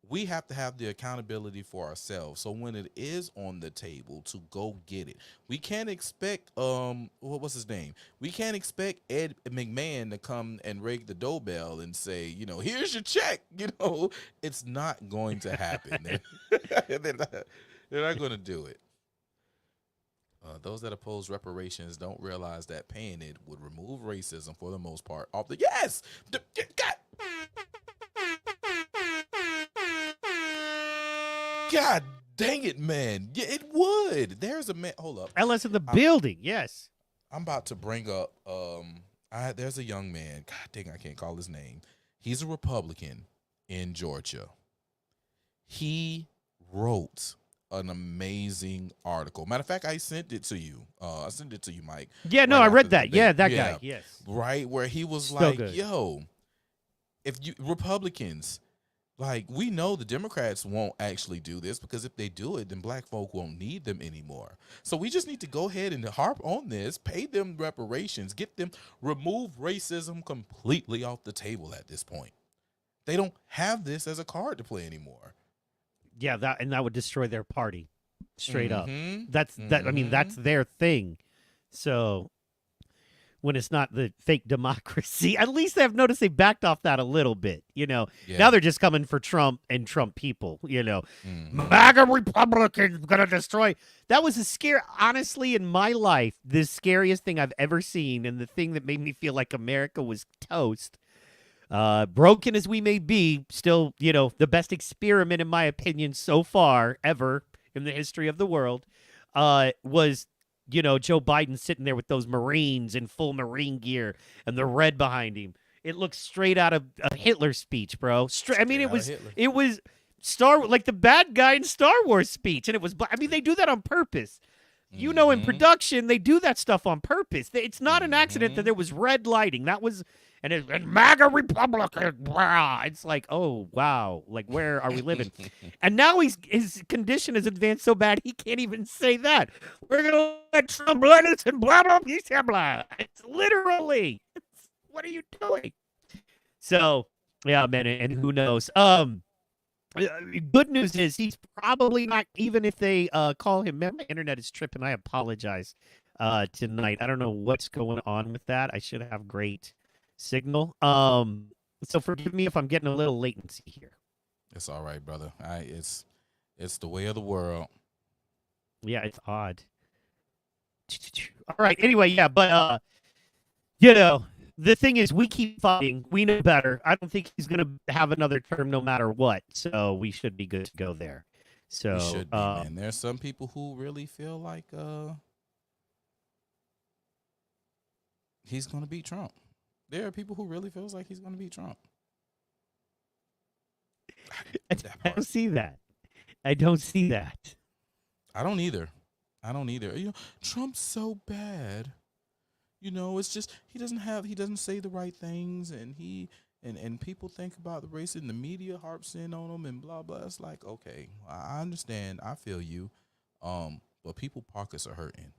S3: we have to have the accountability for ourselves. So when it is on the table, to go get it. We can't expect what's his name? We can't expect Ed McMahon to come and ring the doorbell and say, here's your check. It's not going to happen. They're not going to do it. Those that oppose reparations don't realize that paying it would remove racism for the most part off the God dang it, man. Yeah, it would. There's a man. Hold up.
S1: LS in the building. Yes.
S3: I'm about to bring up, there's a young man. God dang, I can't call his name. He's a Republican in Georgia. He wrote an amazing article. Matter of fact, I sent it to you. I sent it to you, Mike.
S1: Yeah, no,
S3: right
S1: I read
S3: after
S1: that.
S3: the
S1: Yeah,
S3: debate.
S1: that guy. Yes.
S3: Right, where he was
S1: So
S3: like,
S1: good.
S3: yo, if you Republicans, we know the Democrats won't actually do this because if they do it, then black folk won't need them anymore. So we just need to go ahead and harp on this, pay them reparations, remove racism completely off the table at this point. They don't have this as a card to play anymore.
S1: Yeah, that would destroy their party, straight up.
S3: Mhm.
S1: That's that. I mean, that's their thing. So when it's not the fake democracy, at least I've noticed they backed off that a little bit.
S3: Yeah.
S1: Now they're just coming for Trump and Trump people.
S3: Mhm.
S1: MAGA Republicans gonna destroy. That was honestly, in my life, the scariest thing I've ever seen, and the thing that made me feel like America was toast. Broken as we may be, still, the best experiment, in my opinion, so far ever in the history of the world, was, Joe Biden sitting there with those Marines in full Marine gear and the red behind him. It looks straight out of a Hitler speech, bro. It was like the bad guy in Star Wars speech, and it was. I mean, they do that on purpose. In production, they do that stuff on purpose. It's not an accident that there was red lighting. That was. And MAGA Republican, blah. It's like, oh, wow. Like, where are we living? And now his condition has advanced so bad, he can't even say that. We're going to let Trump let us and blah, blah, blah, blah. It's literally, what are you doing? So, yeah, man, and who knows? Good news is he's probably not, even if they call him, man, my internet is tripping. I apologize tonight. I don't know what's going on with that. I should have great signal. So forgive me if I'm getting a little latency here.
S3: It's all right, brother. It's the way of the world.
S1: Yeah, it's odd. All right. Anyway, yeah, but the thing is, we keep fighting. We know better. I don't think he's gonna have another term no matter what. So we should be good to go there. So
S3: We should be, man. There's some people who really feel like he's gonna beat Trump. There are people who really feels like he's going to beat Trump. That
S1: I
S3: part.
S1: don't see that. I don't see that.
S3: I don't either. Trump's so bad. It's just he doesn't say the right things, and and people think about the racism. The media harps in on him and blah blah. It's like, okay, I understand. I feel you. But people pockets are hurting,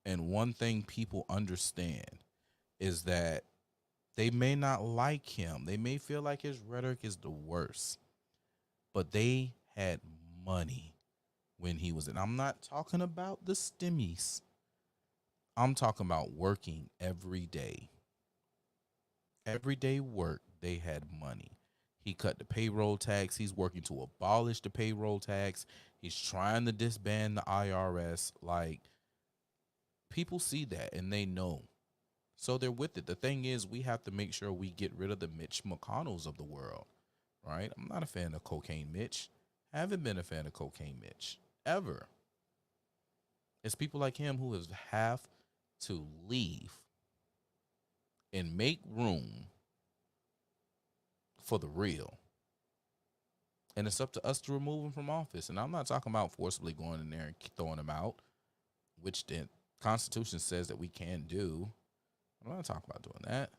S3: and one thing people understand is that they may not like him. They may feel like his rhetoric is the worst, but they had money when he was in. I'm not talking about the stimmies. I'm talking about working every day. Everyday work, they had money. He cut the payroll tax. He's working to abolish the payroll tax. He's trying to disband the IRS. Like, people see that and they know. So they're with it. The thing is, we have to make sure we get rid of the Mitch McConnells of the world, right? I'm not a fan of Cocaine Mitch. Haven't been a fan of Cocaine Mitch, ever. It's people like him who have to leave and make room for the real. And it's up to us to remove him from office. And I'm not talking about forcibly going in there and throwing him out, which the Constitution says that we can do. I'm not talking about doing that.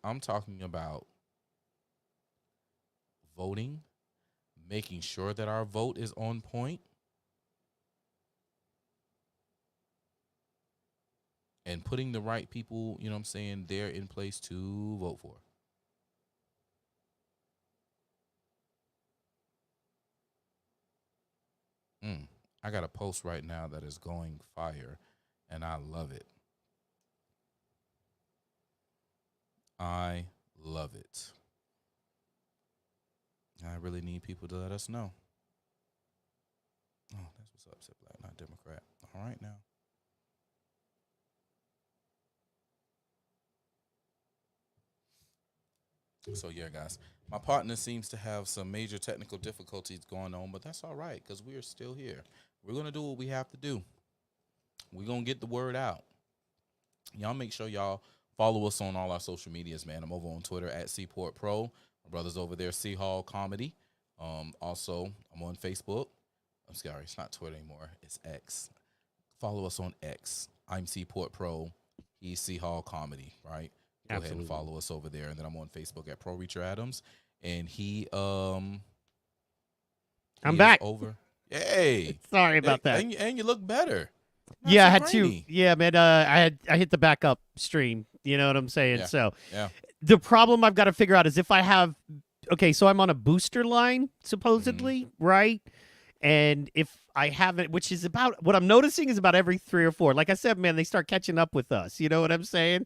S3: I'm talking about voting, making sure that our vote is on point, and putting the right people, there in place to vote for. I got a post right now that is going fire, and I love it. I love it. I really need people to let us know. Oh, that's what's up, Sip Black, not Democrat. All right now. So, yeah, guys, my partner seems to have some major technical difficulties going on, but that's all right because we are still here. We're going to do what we have to do. We're going to get the word out. Y'all make sure y'all follow us on all our social medias, man. I'm over on Twitter at Seaport Pro. My brother's over there, C Hall Comedy. Also, I'm on Facebook. I'm sorry, it's not Twitter anymore. It's X. Follow us on X. I'm Seaport Pro. He's C Hall Comedy, right? Go ahead and follow us over there. And then I'm on Facebook at Pro Reacher Adams. And I'm
S1: back.
S3: Over. Hey.
S1: Sorry about that.
S3: And you look better. Not
S1: Yeah,
S3: so
S1: I had
S3: grainy.
S1: to. Yeah, man. I hit the backup stream. You know what I'm saying?
S3: Yeah.
S1: So
S3: Yeah.
S1: the problem I've got to figure out is if I have. Okay, so I'm on a booster line supposedly, right? And if I haven't, which is about what I'm noticing is about every 3 or 4. Like I said, man, they start catching up with us. You know what I'm saying?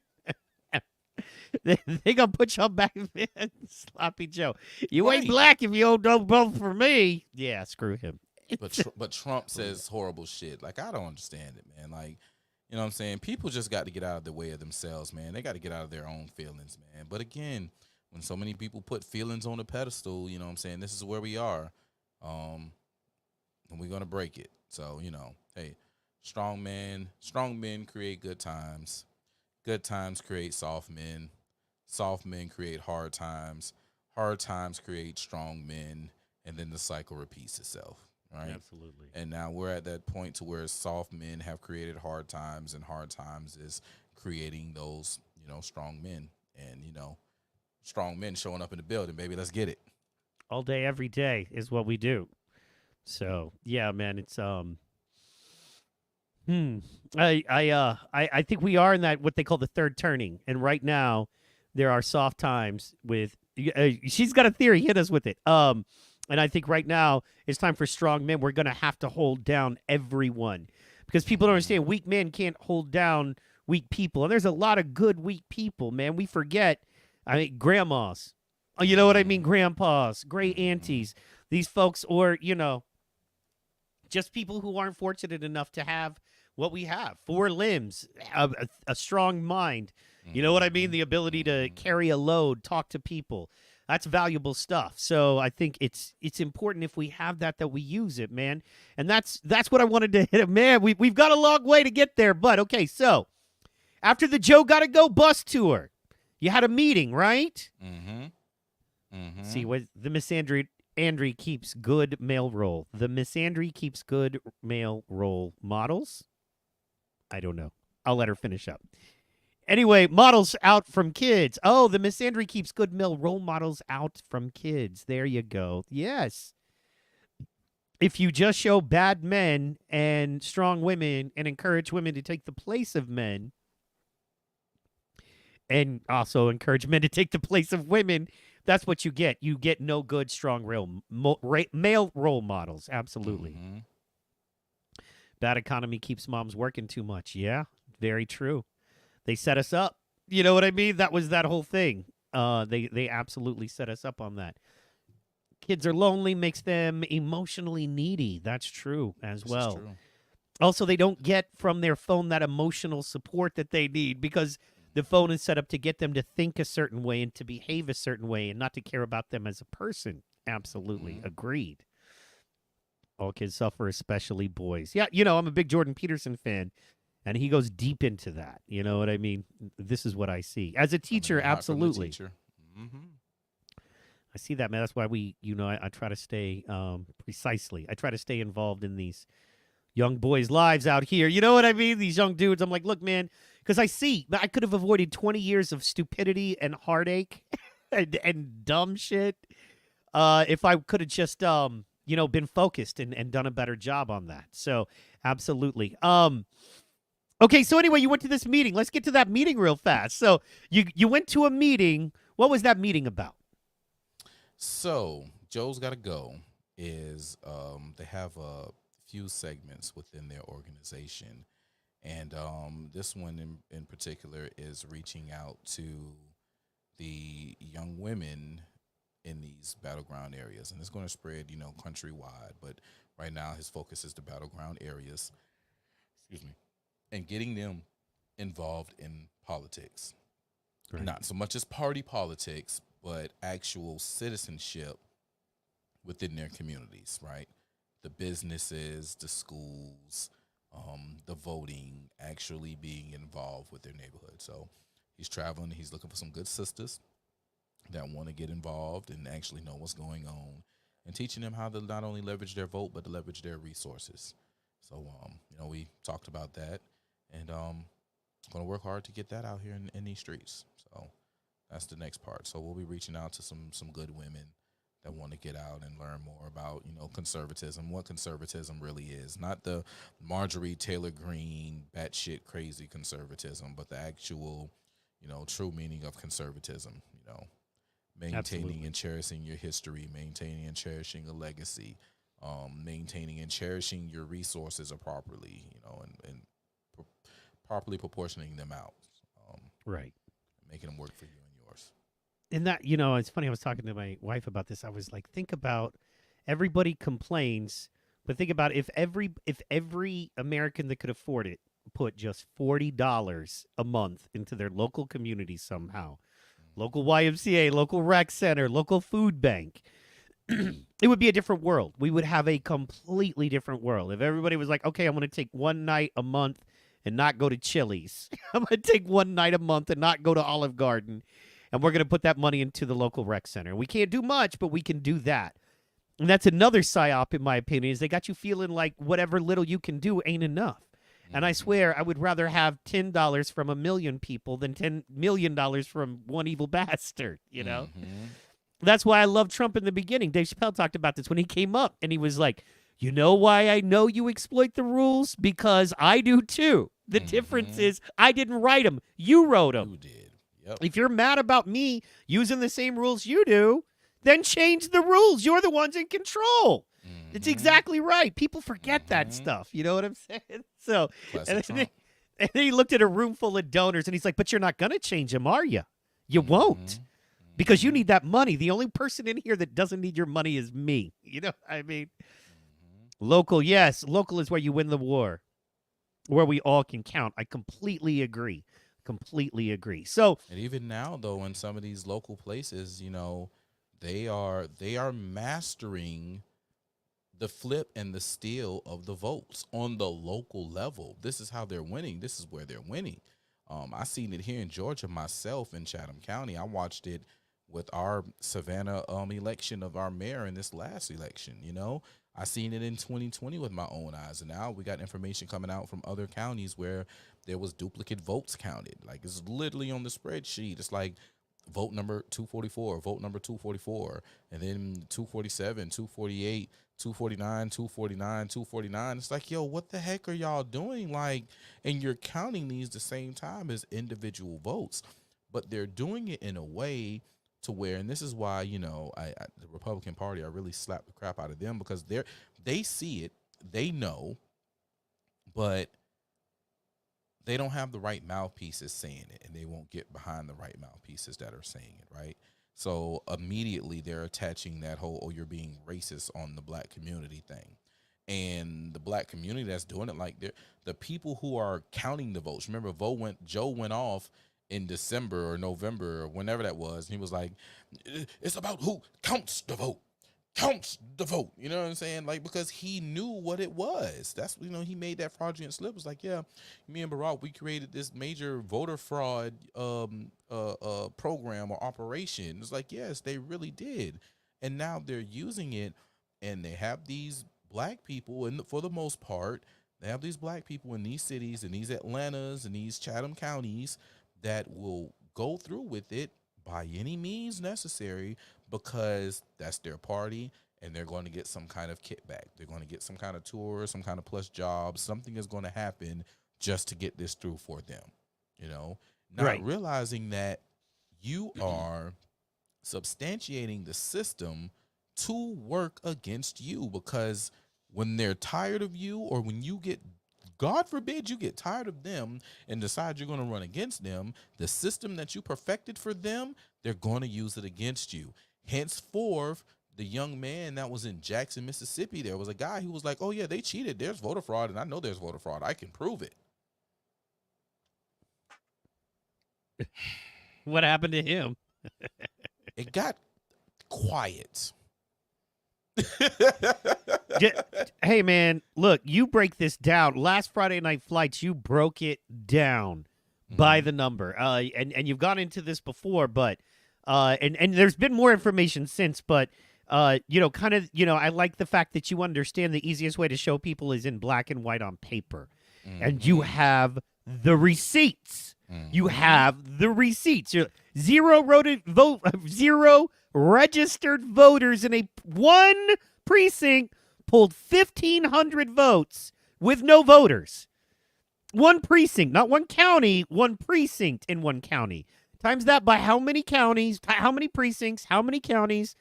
S1: they gonna put y'all back, man. Sloppy Joe. You ain't
S3: Right.
S1: black if you don't vote for me. Yeah, screw him.
S3: But Trump says horrible shit. Like, I don't understand it, man. Like, you know what I'm saying? People just got to get out of the way of themselves, man. They got to get out of their own feelings, man. But again, when so many people put feelings on a pedestal, you know what I'm saying? This is where we are. And we're going to break it. So, hey, strong men create good times. Good times create soft men. Soft men create hard times. Hard times create strong men. And then the cycle repeats itself. Right.
S1: Absolutely.
S3: And now we're at that point to where soft men have created hard times, and hard times is creating those, strong men, and, strong men showing up in the building, baby. Let's get it.
S1: All day, every day is what we do. So yeah, man, it's I think we are in that what they call the third turning, and right now there are soft times with. She's got a theory. Hit us with it. And I think right now it's time for strong men. We're going to have to hold down everyone because people don't understand weak men can't hold down weak people. And there's a lot of good weak people, man. We forget. I mean, grandmas. Oh, you know what I mean? Grandpas, great aunties, these folks, or, just people who aren't fortunate enough to have what we have. 4 limbs, a strong mind. You know what I mean? The ability to carry a load, talk to people. That's valuable stuff. So I think it's important if we have that we use it, man. And that's what I wanted to hit. Man, we've got a long way to get there. But okay, so after the Joe Gotta Go bus tour, you had a meeting, right?
S3: Mm-hmm.
S1: See,
S3: Mm-hmm.
S1: what the misandry keeps good male role. The misandry keeps good male role models. I don't know. I'll let her finish up. Anyway, models out from kids. Oh, the misandry keeps good male role models out from kids. There you go. Yes. If you just show bad men and strong women and encourage women to take the place of men, and also encourage men to take the place of women, that's what you get. You get no good, strong male role models. Absolutely.
S3: Mm-hmm.
S1: Bad economy keeps moms working too much. Yeah, very true. They set us up. You know what I mean? That was that whole thing. They absolutely set us up on that. Kids are lonely, makes them emotionally needy. That's true as
S3: This is
S1: well.
S3: true.
S1: Also, they don't get from their phone that emotional support that they need because the phone is set up to get them to think a certain way and to behave a certain way and not to care about them as a person. Absolutely.
S3: Mhm.
S1: Agreed. All kids suffer, especially boys. Yeah, you know, I'm a big Jordan Peterson fan, and he goes deep into that. You know what I mean? This is what I see. As a
S3: Coming
S1: teacher,
S3: in hot from the
S1: absolutely.
S3: teacher. Mm-hmm.
S1: I see that, man. That's why I try to stay precisely. I try to stay involved in these young boys' lives out here. You know what I mean? These young dudes. I'm like, look, man, because I could have avoided 20 years of stupidity and heartache and dumb shit if I could have just been focused and done a better job on that. So absolutely. Okay, so anyway, you went to this meeting. Let's get to that meeting real fast. So you went to a meeting. What was that meeting about?
S3: So Joe's Gotta Go is they have a few segments within their organization, and this one in particular is reaching out to the young women in these battleground areas, and it's going to spread, countrywide. But right now, his focus is the battleground areas. Excuse me, and getting them involved in politics.
S1: Right.
S3: Not so much as party politics, but actual citizenship within their communities, right? The businesses, the schools, the voting, actually being involved with their neighborhood. So he's traveling, he's looking for some good sisters that want to get involved and actually know what's going on and teaching them how to not only leverage their vote, but to leverage their resources. So, we talked about that and going to work hard to get that out here in these streets. So that's the next part. So we'll be reaching out to some good women that want to get out and learn more about, conservatism, what conservatism really is. Not the Marjorie Taylor Greene, batshit crazy conservatism, but the actual, true meaning of conservatism, maintaining
S1: Absolutely.
S3: and cherishing your history, maintaining and cherishing a legacy, maintaining and cherishing your resources properly, and properly proportioning them out,
S1: Right.
S3: making them work for you and yours.
S1: And that, it's funny. I was talking to my wife about this. I was like, think about everybody complains, but think about if every American that could afford it put just $40 a month into their local community somehow, local YMCA, local rec center, local food bank, it would be a different world. We would have a completely different world. If everybody was like, okay, I'm going to take one night a month and not go to Chili's. I'm going to take one night a month and not go to Olive Garden. And we're going to put that money into the local rec center. We can't do much, but we can do that. And that's another psyop, in my opinion, is they got you feeling like whatever little you can do ain't enough. And I swear, I would rather have $10 from a million people than $10 million from one evil bastard,
S3: Mhm.
S1: That's why I love Trump in the beginning. Dave Chappelle talked about this when he came up, and he was like, you know why I know you exploit the rules? Because I do too. The difference is I didn't write them. You wrote them.
S3: You did. Yep.
S1: If you're mad about me using the same rules you do, then change the rules. You're the ones in control. It's exactly right. People forget that stuff. You know what I'm saying? So,
S3: Classic
S1: and
S3: Trump.
S1: then he looked at a room full of donors and he's like, but you're not going to change them, are you? You won't. Because you need that money. The only person in here that doesn't need your money is me. You know what I mean? Local, yes. Local is where you win the war, where we all can count. I completely agree. Completely agree. So,
S3: And even now, though, in some of these local places, they are mastering the flip and the steal of the votes on the local level. This is how they're winning. This is where they're winning. I seen it here in Georgia myself in Chatham County. I watched it with our Savannah election of our mayor in this last election. You know, I seen it in 2020 with my own eyes, and now we got information coming out from other counties where there was duplicate votes counted. Like, it's literally on the spreadsheet. It's like vote number 244, vote number 244, and then 247, 248, 249, 249, 249. It's like, yo, what the heck are y'all doing? Like, and you're counting these the same time as individual votes, but they're doing it in a way to where, and this is why, you know, the Republican Party, I really slap the crap out of them, because they see it, they know, but they don't have the right mouthpieces saying it, and they won't get behind the right mouthpieces that are saying it, right? So immediately they're attaching that whole, oh, you're being racist on the black community thing. And the black community that's doing it, like, the people who are counting the votes. Remember, Joe went off in December or November or whenever that was, and he was like, it's about who counts the vote. You know what I'm saying? Like, because he knew what it was. That's, you know, he made that fraudulent slip. It was like, yeah, me and Barack, we created this major voter fraud program or operation. It's like, yes, they really did. And now they're using it, and they have these black people, and for the most part, they have these black people in these cities, and these Atlantas, and these Chatham counties that will go through with it by any means necessary, because that's their party, and they're going to get some kind of kickback. They're going to get some kind of tour, some kind of plus job. Something is going to happen just to get this through for them, you know, not
S1: Right.
S3: realizing that you are substantiating the system to work against you, because when they're tired of you, or when you get, God forbid, you get tired of them and decide you're going to run against them, the system that you perfected for them, they're going to use it against you. Henceforth, the young man that was in Jackson, Mississippi, there was a guy who was like, oh, yeah, they cheated. There's voter fraud, and I know there's voter fraud. I can prove it.
S1: What happened to him?
S3: It got quiet.
S1: Hey, man, look, you break this down. Last Friday Night Flights, you broke it down by the number. And you've gone into this before, but and there's been more information since, but you know, kind of, you know, I like the fact that you understand the easiest way to show people is in black and white on paper. And you have the receipts. You have the receipts. Zero registered voters in one precinct pulled 1,500 votes with no voters. One precinct, not one county, one precinct in one county. Times that by how many counties, how many precincts, how many counties,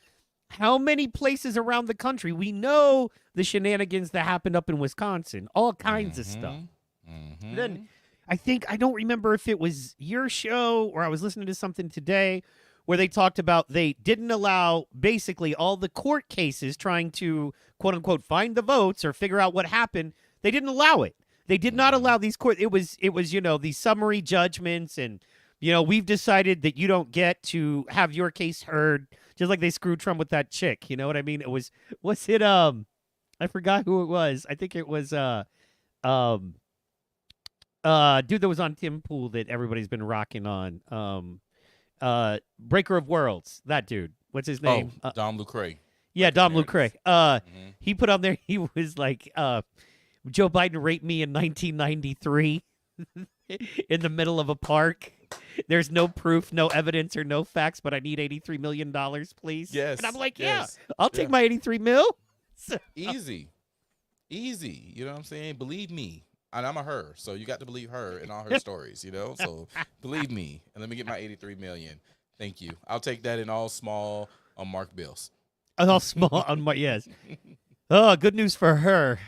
S1: how many places around the country. We know the shenanigans that happened up in Wisconsin, all kinds of stuff. Then I don't remember if it was your show or I was listening to something today where they talked about they didn't allow basically all the court cases trying to, quote unquote, find the votes or figure out what happened. They didn't allow it. They did not allow these court. It was, you know, these summary judgments, and, you know, we've decided that you don't get to have your case heard, just like they screwed Trump with that chick. You know what I mean? It was it I forgot who it was. I think it was dude that was on Tim Pool that everybody's been rocking on. Breaker of Worlds, that dude. What's his name?
S3: Dom Lucre.
S1: Yeah, Dom
S3: Americans.
S1: Lucre. He put on there, he was like, Joe Biden raped me in 1993 in the middle of a park. There's no proof, no evidence, or no facts, but I need $83 million, please.
S3: Yes.
S1: And I'm like,
S3: yes.
S1: yeah, I'll take
S3: Yeah.
S1: my 83 mil.
S3: Easy. You know what I'm saying? Believe me. And I'm a her, so you got to believe her and all her stories, you know? So believe me, and let me get my 83 million. Thank you. I'll take that in all small unmarked bills.
S1: All small on my, yes. Oh, good news for her.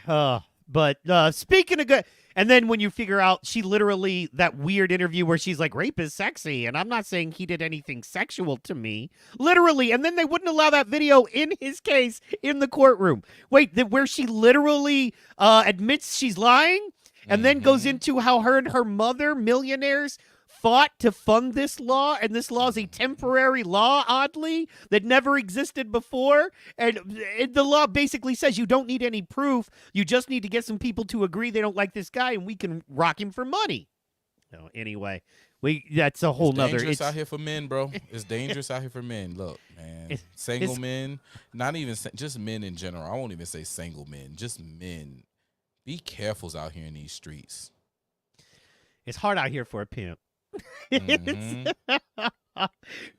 S1: But speaking of good, and then when you figure out she literally, that weird interview where she's like, rape is sexy, and I'm not saying he did anything sexual to me, literally, and then they wouldn't allow that video in his case in the courtroom. Wait, where she literally admits she's lying, and then goes into how her and her mother, millionaires, fought to fund this law, and this law is a temporary law, oddly, that never existed before. And the law basically says you don't need any proof. You just need to get some people to agree they don't like this guy, and we can rock him for money. So anyway, That's a whole
S3: It's
S1: nother.
S3: dangerous out here for men, bro. It's dangerous out here for men. Look, man,
S1: It's-
S3: single
S1: it's-
S3: men, not even just men in general. I won't even say single men, just men. Be careful out here in these streets.
S1: It's hard out here for a pimp.
S3: Mhm.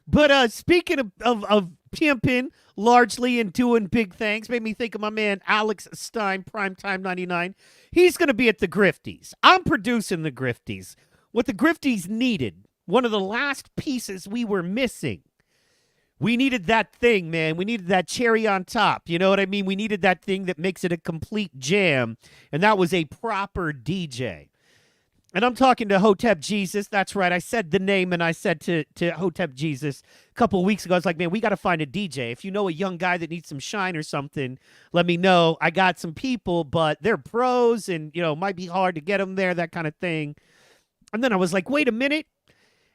S1: But speaking of pimping largely and doing big things, made me think of my man Alex Stein, Primetime 99. He's going to be at the Grifties. I'm producing the Grifties. What the Grifties needed, one of the last pieces we were missing. We needed that thing, man. We needed that cherry on top. You know what I mean? We needed that thing that makes it a complete jam, and that was a proper DJ. And I'm talking to Hotep Jesus. That's right. I said the name, and I said to Hotep Jesus a couple of weeks ago, I was like, man, we got to find a DJ. If you know a young guy that needs some shine or something, let me know. I got some people, but they're pros, and, you know, might be hard to get them there, that kind of thing. And then I was like, wait a minute.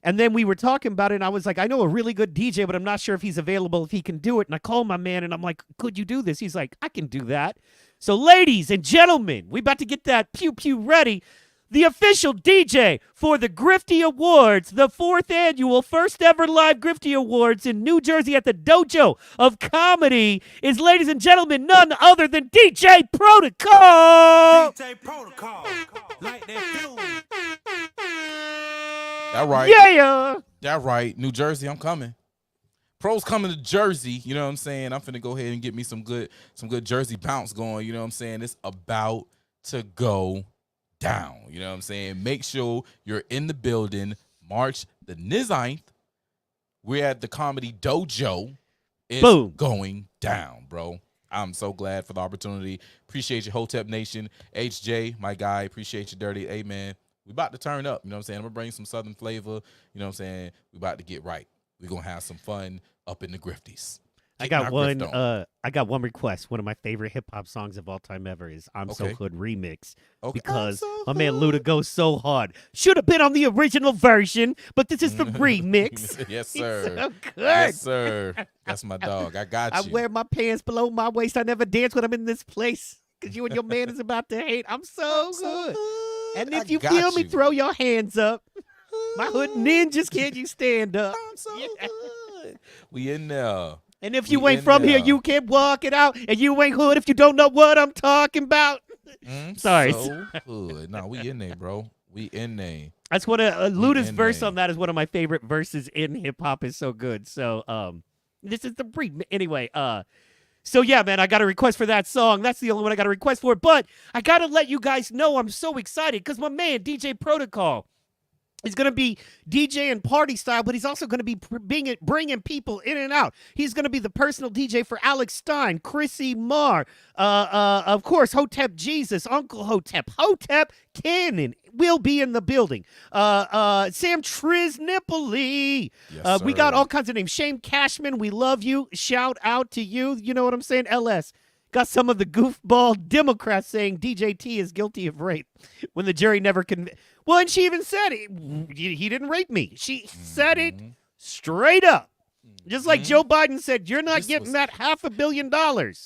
S1: And then we were talking about it, and I was like, I know a really good DJ, but I'm not sure if he's available, if he can do it. And I called my man, and I'm like, could you do this? He's like, I can do that. So, ladies and gentlemen, we about to get that pew-pew ready. The official DJ for the Grifty Awards, the 4th annual, first ever live Grifty Awards in New Jersey at the Dojo of Comedy, is, ladies and gentlemen, none other than DJ Protocol.
S2: DJ Protocol. Like that fuel.
S3: That right.
S1: Yeah.
S3: That right. New Jersey, I'm coming. Pros coming to Jersey. You know what I'm saying? I'm finna go ahead and get me some good Jersey bounce going. You know what I'm saying? It's about to go down. You know what I'm saying? Make sure you're in the building March the 9th. We're at the Comedy Dojo. It's
S1: Boom.
S3: going down, bro. I'm so glad for the opportunity. Appreciate you, Hotep Nation. HJ, my guy. Appreciate you, Dirty. Hey, man. We about to turn up. You know what I'm saying? I'm going to bring some Southern flavor. You know what I'm saying? We about to get right. We're going to have some fun up in the Grifties.
S1: I
S3: Getting
S1: got
S3: our grift
S1: one.
S3: on.
S1: I got one request. One of my favorite hip hop songs of all time ever is "I'm So
S3: Okay.
S1: Hood" remix
S3: Okay.
S1: because
S3: I'm so
S1: my man
S3: hood.
S1: Luda goes so hard. Should have been on the original version, but this is the remix.
S3: Yes,
S1: He's
S3: sir.
S1: so good.
S3: Yes, sir. That's my dog. I got
S1: I
S3: you.
S1: wear my pants below my waist. I never dance when I'm in this place because you and your man is about to hate. I'm so good. And if
S3: I
S1: you
S3: got
S1: feel me,
S3: you.
S1: throw your hands up. My hood ninjas, can you stand up?
S3: I'm so
S1: Yeah.
S3: hood. We in there.
S1: And if you
S3: We
S1: ain't
S3: in
S1: from here,
S3: there.
S1: you can walk it out. And you ain't hood if you don't know what I'm talking about. Sorry.
S3: So hood. No, we in there, bro. We in there.
S1: That's what Luda's
S3: in
S1: verse
S3: there.
S1: on that is one of my favorite verses in hip hop. Is so good. So this is the brief. Anyway, so yeah, man, I got a request for that song. That's the only one I got a request for. But I got to let you guys know I'm so excited because my man, DJ Protocol, is going to be DJing party style, but he's also going to be bringing people in and out. He's going to be the personal DJ for Alex Stein, Chrissy Marr, of course, Hotep Jesus, Uncle Hotep, Hotep Cannon will be in the building. Sam Trisnipoli.
S3: Yes,
S1: We got
S3: sir.
S1: all kinds of names. Shane Cashman, we love you. Shout out to you. You know what I'm saying? LS. Got some of the goofball Democrats saying DJ T is guilty of rape when the jury never Well, and she even said it. He didn't rape me. She said it
S3: Mhm.
S1: straight up. Just like
S3: Mhm.
S1: Joe Biden said, you're not
S3: This
S1: getting
S3: was-
S1: that $500 million.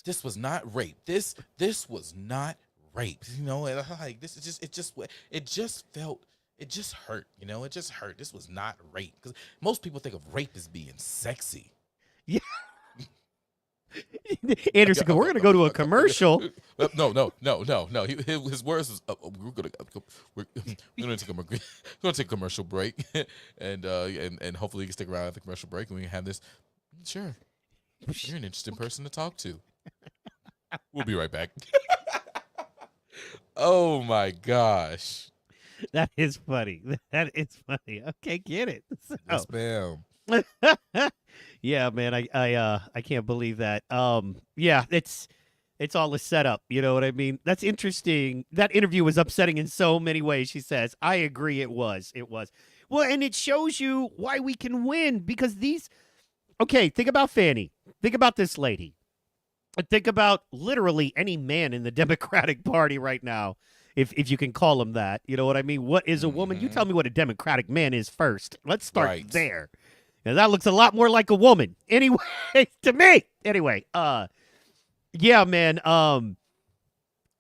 S3: This was not rape. This was not rape. You know, and like this is just it just felt it just hurt. You know, it just hurt. This was not rape because most people think of rape as being sexy.
S1: Anderson, we're going to go to a commercial.
S3: No. His words was we're gonna take a commercial break, and hopefully you can stick around at the commercial break, and we can have this. Sure, you're an interesting person to talk to. We'll be right back. Oh my gosh!
S1: That is funny. That is funny. Okay, get it. So,
S3: Yes, ma'am.
S1: yeah, man, I can't believe that. Yeah, it's all a setup. You know what I mean? That's interesting. That interview was upsetting in so many ways. She says, I agree. It was. Well, and it shows you why we can win because okay, think about Fannie. Think about this lady. And think about literally any man in the Democratic Party right now, if you can call him that. You know what I mean? What is a woman? You
S3: Mhm.
S1: tell me what a Democratic man is first. Let's start
S3: Right.
S1: there. And that looks a lot more like a woman. Anyway, to me. Anyway, yeah, man. Oh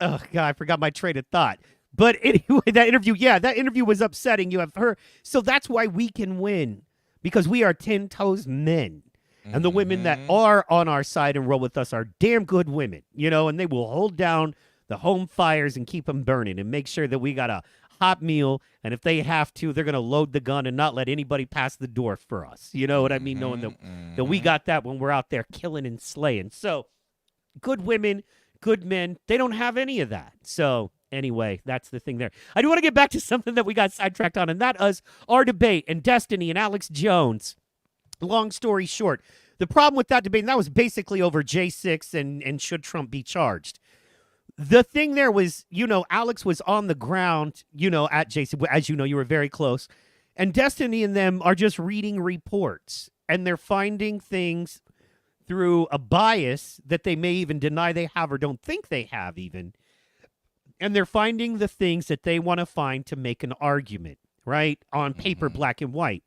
S1: God, I forgot my train of thought. But anyway, that interview was upsetting. You have her. So that's why we can win, because we are 10 toes men. And the women that are on our side and roll with us are damn good women, and they will hold down the home fires and keep them burning and make sure that we got a hot meal. And if they have to, they're going to load the gun and not let anybody pass the door for us. You know what I mean? Knowing that we got that when we're out there killing and slaying. So good women, good men, they don't have any of that. So anyway, that's the thing there. I do want to get back to something that we got sidetracked on, and that is our debate and Destiny and Alex Jones. Long story short, the problem with that debate, and that was basically over J6 and should Trump be charged. The thing there was, Alex was on the ground, at J6. As you know, you were very close. And Destiny and them are just reading reports, and they're finding things through a bias that they may even deny they have or don't think they have even. And they're finding the things that they want to find to make an argument, right? On paper, black and white.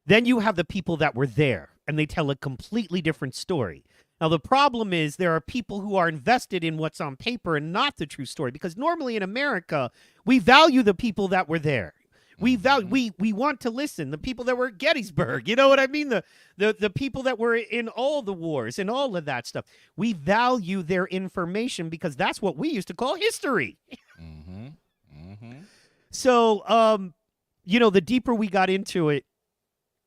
S1: Then you have the people that were there, and they tell a completely different story. Now, the problem is there are people who are invested in what's on paper and not the true story, because normally in America, we value the people that were there. We want to listen. The people that were at Gettysburg, you know what I mean? The people that were in all the wars and all of that stuff. We value their information because that's what we used to call history. So, the deeper we got into it,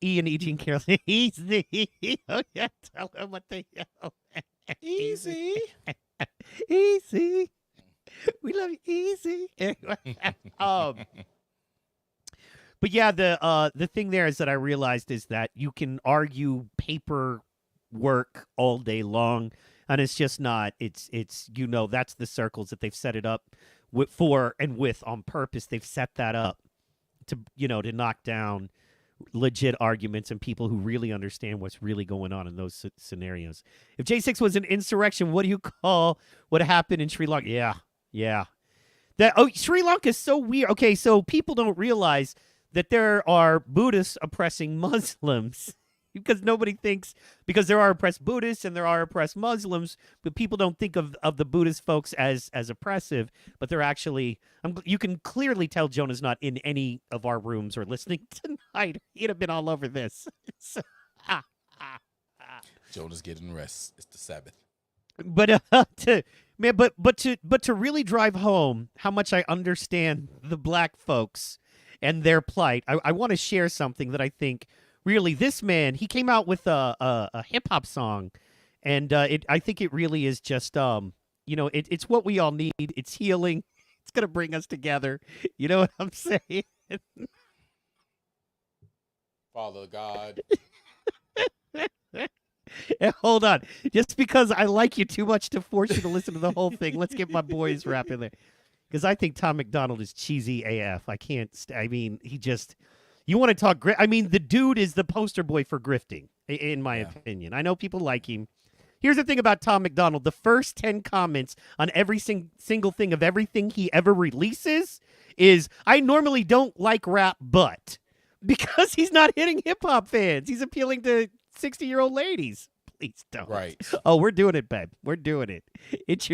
S1: Ian Eugene Carroll, easy. Oh, yeah, tell him what they yell. Easy. Easy. We love you, easy. But yeah, the thing there is that I realized is that you can argue paper work all day long, and it's just not. It's that's the circles that they've set it up for and with on purpose. They've set that up to to knock down legit arguments and people who really understand what's really going on in those scenarios. If J6 was an insurrection, what do you call what happened in Sri Lanka? Yeah. Sri Lanka is so weird. Okay, so people don't realize that there are Buddhists oppressing Muslims because nobody thinks, because there are oppressed Buddhists and there are oppressed Muslims, but people don't think of the Buddhist folks as oppressive, but they're actually, you can clearly tell Jonah's not in any of our rooms or listening tonight. He'd have been all over this.
S3: Jonah's getting rest. It's the Sabbath.
S1: But to really drive home how much I understand the black folks and their plight, I want to share something that I think really this man, he came out with a hip hop song, and I think it really is just it's what we all need. It's healing. It's gonna bring us together. You know what I'm saying?
S3: Father God.
S1: Hold on. Just because I like you too much to force you to listen to the whole thing, let's get my boys rap in there. Because I think Tom McDonald is cheesy AF. I can't. He just. You want to talk? The dude is the poster boy for grifting, in my opinion. I know people like him. Here's the thing about Tom McDonald: the first 10 comments on every single thing of everything he ever releases is, "I normally don't like rap, but," because he's not hitting hip hop fans. He's appealing to 60-year-old ladies. Please don't.
S3: Right.
S1: Oh, we're doing it, babe. We're doing it. It's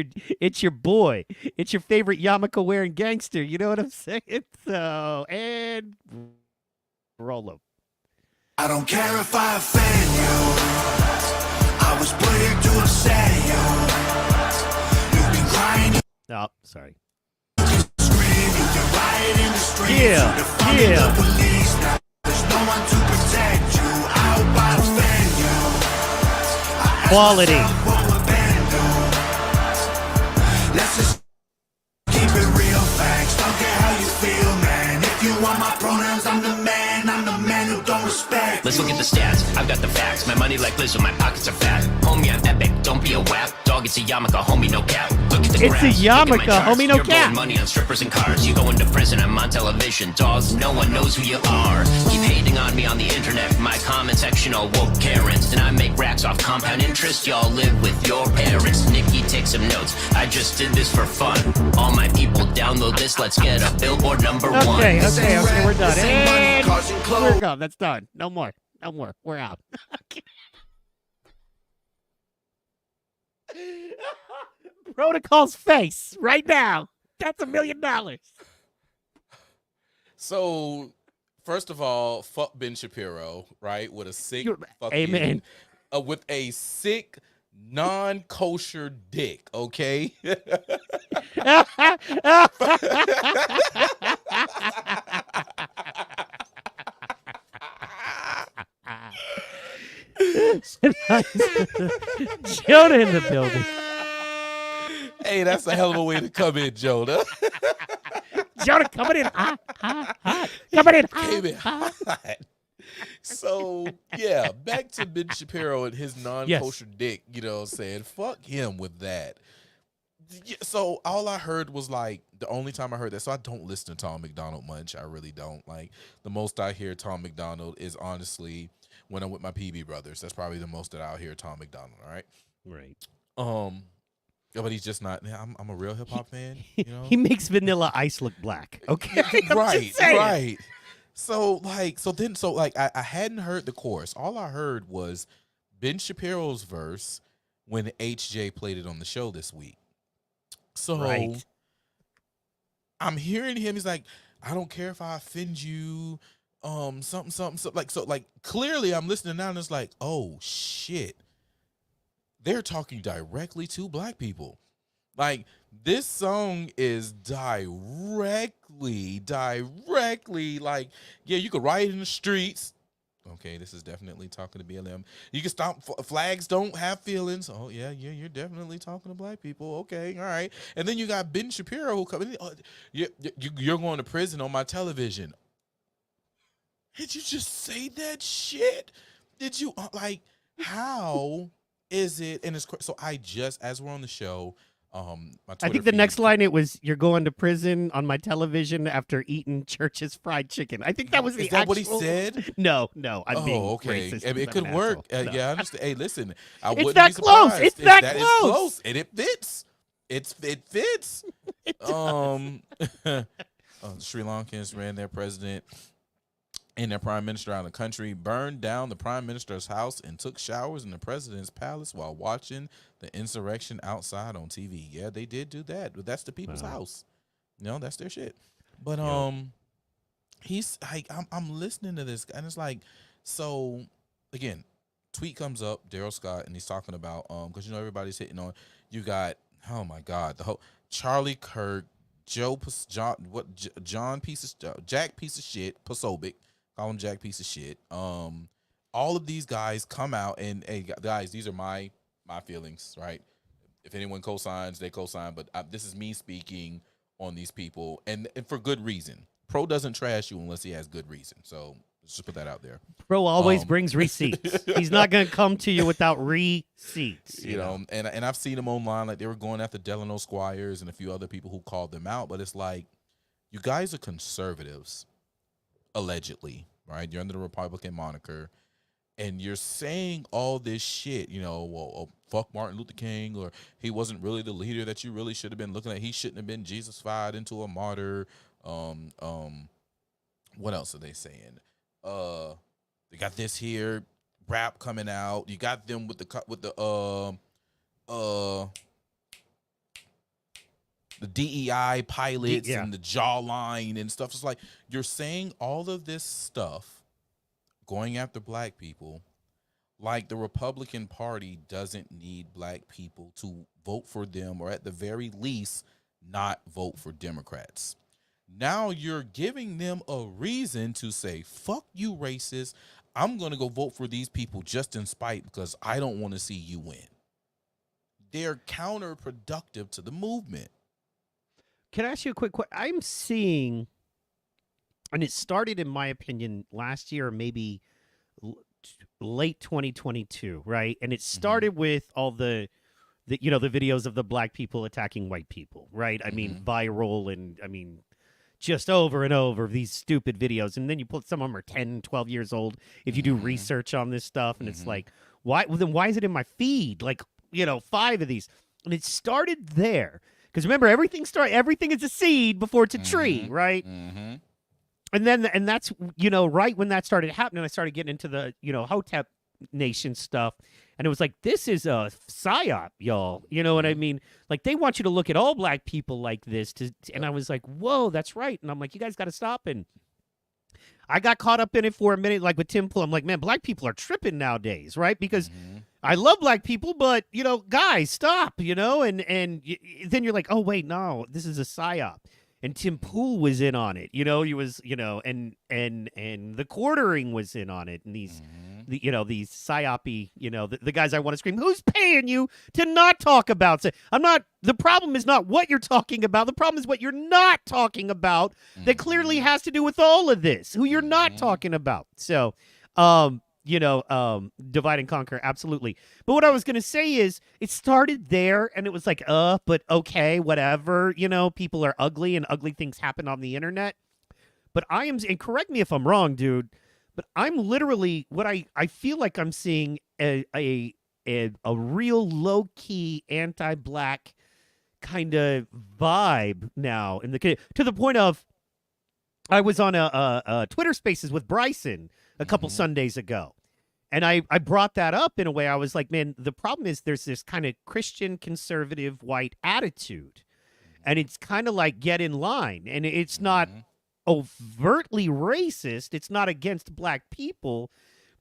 S1: your boy. It's your favorite yarmulke wearing gangster. You know what I'm saying? So, and roll up.
S2: I don't care if I offend you. I was put here to upset you. You've been crying.
S1: Oh, sorry.
S2: Scream, you can riot in the streets.
S1: Yeah,
S2: The police now. There's no one to protect you. I hope I offend you.
S1: Quality.
S2: Let's just keep it real facts. Don't care how you feel, man. If you want my pronouns, I'm the man. I'm the man who don't respect.
S5: Let's look at the stats. I've got the facts. My money like Lizzo, my pockets are fat. Homie, I'm epic. Don't be a whack. Dog, it's a yarmulke, homie, no cap. Look at the
S1: It's
S5: graphs.
S1: a yarmulke,
S5: Look at my charts.
S1: homie, no
S5: You're
S1: cap.
S5: blowing money on strippers and cars. You go into prison, I'm on television. Dogs, no one knows who you are. Keep hating on me on the internet. My comment section all woke Karens. And I make racks off compound interest. Y'all live with your parents. Nikki, take some notes. I just did this for fun. All my people download this. Let's get a Billboard number one.
S1: Okay, we're done.
S2: This ain't money,
S1: And
S2: causing clothes.
S1: we're gone. That's done. No more. We're out. Okay. Protocol's face right now. That's $1 million.
S3: So, first of all, fuck Ben Shapiro, right? With a sick fucking,
S1: Amen.
S3: With a sick non-kosher dick, okay?
S1: Jonah in the building.
S3: Hey, that's a hell of a way to come in, Jonah.
S1: Jonah coming in hot, coming in
S3: Came in
S1: hot.
S3: hot. So, yeah, back to Ben Shapiro and his non-kosher dick, you know what I'm saying? Fuck him with that. Yeah, so all I heard was like, the only time I heard that, so I don't listen to Tom McDonald much. I really don't. Like, the most I hear Tom McDonald is honestly when I'm with my PB brothers. That's probably the most that I'll hear Tom McDonald, all right?
S1: Right.
S3: But he's just not, I'm a real hip-hop fan, you know?
S1: He makes Vanilla Ice look black. Okay. I'm
S3: Right,
S1: just saying.
S3: right. So I hadn't heard the chorus. All I heard was Ben Shapiro's verse when HJ played it on the show this week. So
S1: Right.
S3: I'm hearing him. He's like, I don't care if I offend you. Something. Like clearly I'm listening now and it's like, oh shit. They're talking directly to black people. Like, this song is directly, like, yeah, you could riot in the streets. Okay, this is definitely talking to BLM. You can stop, flags don't have feelings. Oh, yeah, you're definitely talking to black people. Okay, all right. And then you got Ben Shapiro who coming in. Oh, you're going to prison on my television. Did you just say that shit? Did you, like, how is it? And it's, so I just, as we're on the show, my
S1: I think the next line it was, "You're going to prison on my television after eating Church's fried chicken." I think that was the
S3: Is that what he
S1: actual-
S3: said?
S1: No, I'm being
S3: okay.
S1: racist.
S3: I mean, it
S1: I'm
S3: could
S1: an
S3: work.
S1: asshole. No.
S3: Yeah, I understand. Hey, listen, I
S1: It's
S3: wouldn't
S1: that
S3: be
S1: close.
S3: surprised
S1: It's
S3: if
S1: that
S3: that is
S1: close.
S3: and it fits. It fits. Sri Lankans ran their president and their prime minister out of the country, burned down the prime minister's house, and took showers in the president's palace while watching the insurrection outside on TV. Yeah, they did do that. But that's the people's house. You know, that's their shit. But he's like, I'm listening to this, and it's like, so again, tweet comes up, Daryl Scott, and he's talking about because you know everybody's hitting on. You got, oh my God, the whole Charlie Kirk, Jack piece of shit, Posobiec. Call him Jack piece of shit. All of these guys come out and, hey guys, these are my feelings, right? If anyone cosigns, they cosign, but this is me speaking on these people, and for good reason. Pro doesn't trash you unless he has good reason. So let's just put that out there.
S1: Pro always brings receipts. He's not going to come to you without receipts.
S3: You know, and I've seen them online, like they were going after Delano Squires and a few other people who called them out, but it's like, you guys are conservatives. Allegedly, right? You're under the Republican moniker, and you're saying all this shit, you know, well, fuck Martin Luther King, or he wasn't really the leader that you really should have been looking at. He shouldn't have been Jesus-fied into a martyr. What else are they saying? They got this here, rap coming out. You got them with the DEI pilots and the jawline and stuff. It's like, you're saying all of this stuff going after black people, like the Republican Party doesn't need black people to vote for them, or at the very least not vote for Democrats. Now you're giving them a reason to say, fuck you, racist. I'm going to go vote for these people just in spite, because I don't want to see you win. They're counterproductive to the movement.
S1: Can I ask you a quick question? I'm seeing, and it started, in my opinion, last year, or maybe late 2022, right? And it started with all the videos of the black people attacking white people, right? I mean, viral, and I mean, just over and over these stupid videos. And then you put, some of them are 10, 12 years old. If you do research on this stuff, and it's like, why is it in my feed? Like, 5 of these. And it started there. Because remember, everything is a seed before it's a tree, right? And that's, right when that started happening, I started getting into the, Hotep Nation stuff. And it was like, this is a psyop, y'all. You know what I mean? Like, they want you to look at all black people like this. And I was like, whoa, that's right. And I'm like, you guys got to stop. And I got caught up in it for a minute, like with Tim Pool. I'm like, man, black people are tripping nowadays, right? Because I love black people, but, you know, guys, stop, you know? And then you're like, oh, wait, no, this is a psyop. And Tim Pool was in on it, you know. He was, you know, and the Quartering was in on it, and these, you know, these psyopy, you know, the guys I want to scream. Who's paying you to not talk about? I'm not. The problem is not what you're talking about. The problem is what you're not talking about. That clearly has to do with all of this. Who you're not talking about. So, you know, divide and conquer, absolutely. But what I was going to say is it started there and it was like, but okay, whatever. You know, people are ugly and ugly things happen on the internet. But I am, and correct me if I'm wrong, dude, but I'm literally, what I feel like I'm seeing a real low-key anti-black kind of vibe now, to the point of, I was on a Twitter Spaces with Bryson a couple Sundays ago. And I brought that up in a way. I was like, man, the problem is there's this kind of Christian conservative white attitude. And it's kind of like, get in line. And it's not overtly racist. It's not against black people,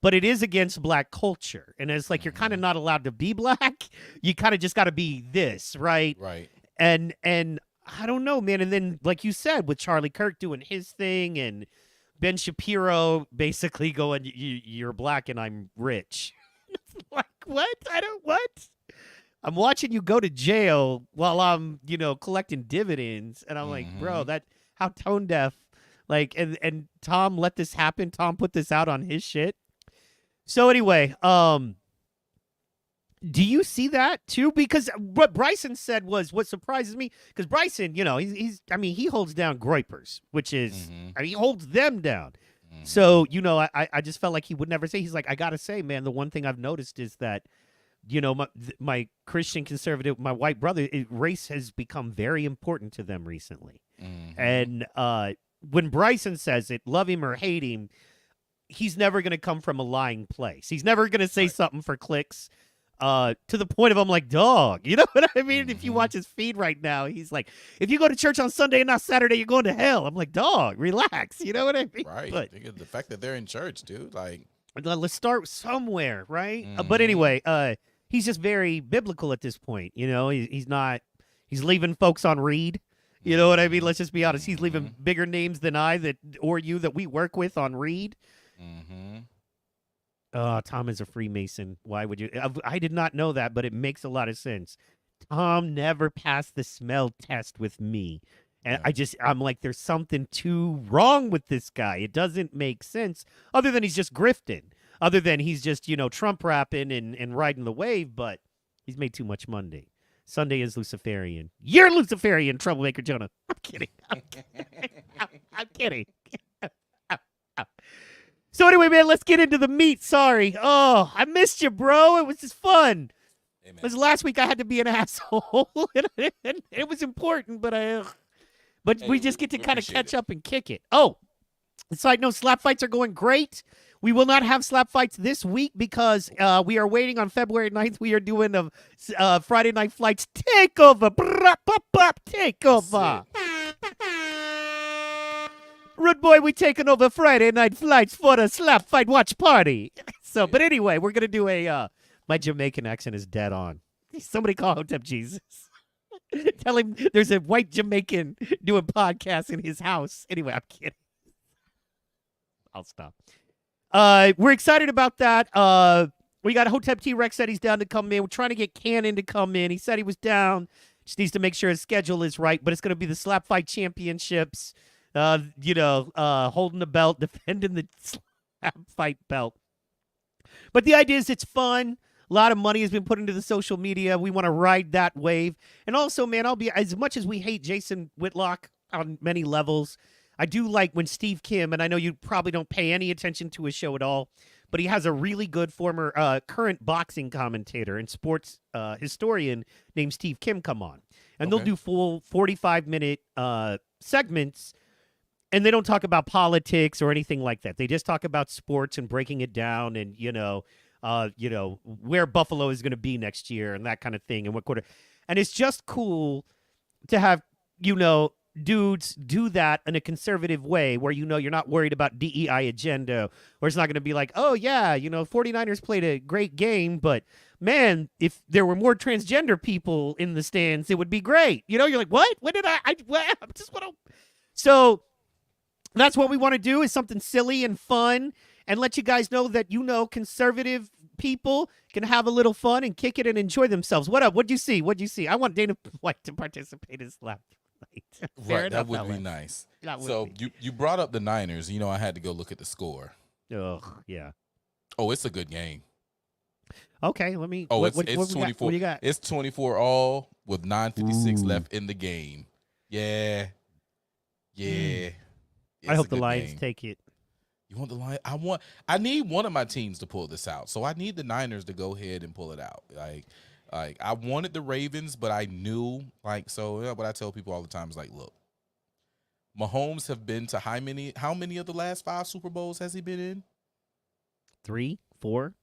S1: but it is against black culture. And it's like, you're kind of not allowed to be black. You kind of just got to be this, right?
S3: Right.
S1: And I don't know, man. And then, like you said, with Charlie Kirk doing his thing and Ben Shapiro basically going, you're black and I'm rich. It's like, what? What? I'm watching you go to jail while I'm, you know, collecting dividends. And I'm like, bro, how tone deaf. Like, and Tom let this happen. Tom put this out on his shit. So anyway, do you see that too? Because what Bryson said was what surprises me. Because Bryson, you know, he holds down Groypers, which is, he holds them down. So, you know, I just felt like he would never say. He's like, I gotta say, man, the one thing I've noticed is that, you know, my Christian conservative, my white brother, race has become very important to them recently. And when Bryson says it, love him or hate him, he's never going to come from a lying place. He's never going to say something for clicks. To the point of I'm like, dog, you know what I mean? If you watch his feed right now, he's like, if you go to church on Sunday and not Saturday, you're going to hell. I'm like, dog, relax. You know what I mean?
S3: Right.
S1: But
S3: The fact that they're in church, dude, like,
S1: let's start somewhere, right? But anyway, he's just very biblical at this point. You know, he's leaving folks on read. You know what I mean? Let's just be honest. He's leaving bigger names than or you that we work with on read. Tom is a Freemason. Why would you? I did not know that, but it makes a lot of sense. Tom never passed the smell test with me. And I'm like, there's something too wrong with this guy. It doesn't make sense other than he's just grifting, other than he's just, you know, Trump rapping and riding the wave, but he's made too much Monday. Sunday is Luciferian. You're Luciferian, troublemaker Jonah. I'm kidding. I'm kidding. So anyway, man, let's get into the meat. Sorry. Oh, I missed you, bro. It was just fun.
S3: Amen.
S1: Because last week I had to be an asshole. and it was important, but we just get to kind of catch up and kick it. Oh, side note, slap fights are going great. We will not have slap fights this week because we are waiting on February 9th. We are doing a Friday Night Flights takeover. Takeover. Rude boy, we taking over Friday Night Flights for the slap fight watch party. So, but anyway, we're going to do my Jamaican accent is dead on. Somebody call Hotep Jesus. Tell him there's a white Jamaican doing podcasts in his house. Anyway, I'm kidding. I'll stop. We're excited about that. We got Hotep T-Rex said he's down to come in. We're trying to get Cannon to come in. He said he was down. Just needs to make sure his schedule is right. But it's going to be the Slap Fight Championships. Holding the belt, defending the Slap Fight belt. But the idea is it's fun. A lot of money has been put into the social media. We want to ride that wave. And also, man, as much as we hate Jason Whitlock on many levels, I do like when Steve Kim, and I know you probably don't pay any attention to his show at all, but he has a really good current boxing commentator and sports historian named Steve Kim come on. And they'll do full 45-minute segments, and they don't talk about politics or anything like that. They just talk about sports and breaking it down and, you know, where Buffalo is going to be next year and that kind of thing and what quarter. And it's just cool to have, dudes do that in a conservative way where, you're not worried about DEI agenda, or it's not going to be like, oh, yeah, 49ers played a great game, but man, if there were more transgender people in the stands, it would be great. You're like, what? What did I just want to. So that's what we want to do, is something silly and fun, and let you guys know that, conservative people can have a little fun and kick it and enjoy themselves. What up? What'd you see? I want Dana White to participate as left. Fair
S3: Right,
S1: enough,
S3: that would
S1: Ella.
S3: be nice.
S1: That would
S3: So
S1: be.
S3: you brought up the Niners. I had to go look at the score.
S1: Ugh, yeah.
S3: Oh, it's a good game.
S1: Okay, let me.
S3: Oh,
S1: what,
S3: it's
S1: what,
S3: it's
S1: what we got?
S3: 24.
S1: What do you got?
S3: It's 24 all with 9:56
S1: Ooh.
S3: left in the game. Yeah. Yeah.
S1: I
S3: It's
S1: hope
S3: a
S1: the
S3: good
S1: Lions
S3: game.
S1: take it.
S3: You want the Lions? I need one of my teams to pull this out. So I need the Niners to go ahead and pull it out. Like I wanted the Ravens, but I knew what I tell people all the time is look, Mahomes have been to how many of the last 5 Super Bowls has he been in?
S1: 3, 4,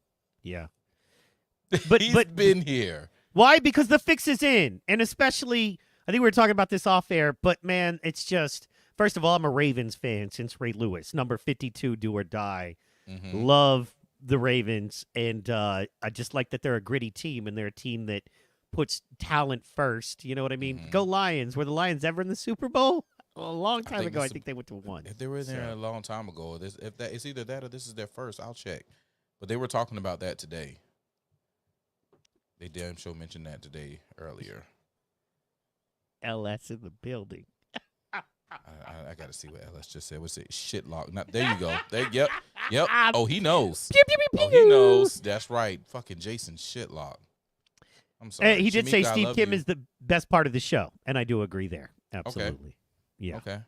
S1: yeah. But
S3: He's
S1: but
S3: been here.
S1: why? Because the fix is in, and especially I think we were talking about this off air. But man, it's just, first of all, I'm a Ravens fan since Ray Lewis, number 52, do or die.
S3: Mhm.
S1: Love the Ravens, and I just like that they're a gritty team, and they're a team that puts talent first. You know what I mean?
S3: Mhm.
S1: Go Lions! Were the Lions ever in the Super Bowl? A long time
S3: think
S1: ago, I
S3: this is-
S1: think they went to one.
S3: If they were in there
S1: So.
S3: a long time ago, it's either that or this is their first. I'll check. But they were talking about that today. They damn sure mentioned that today earlier.
S1: LS in the building.
S3: I got to see what LS just said. What's it? Shitlock. There you go. Yep. Oh, he knows.
S1: Pew, pew, pew,
S3: Oh, he
S1: pew.
S3: knows. That's right. Fucking Jason Shitlock. I'm sorry.
S1: He did say
S3: Shamika, I
S1: Steve
S3: love
S1: Kim
S3: you.
S1: is the best part of the show, and I do agree there. Absolutely. Yeah.
S3: Okay.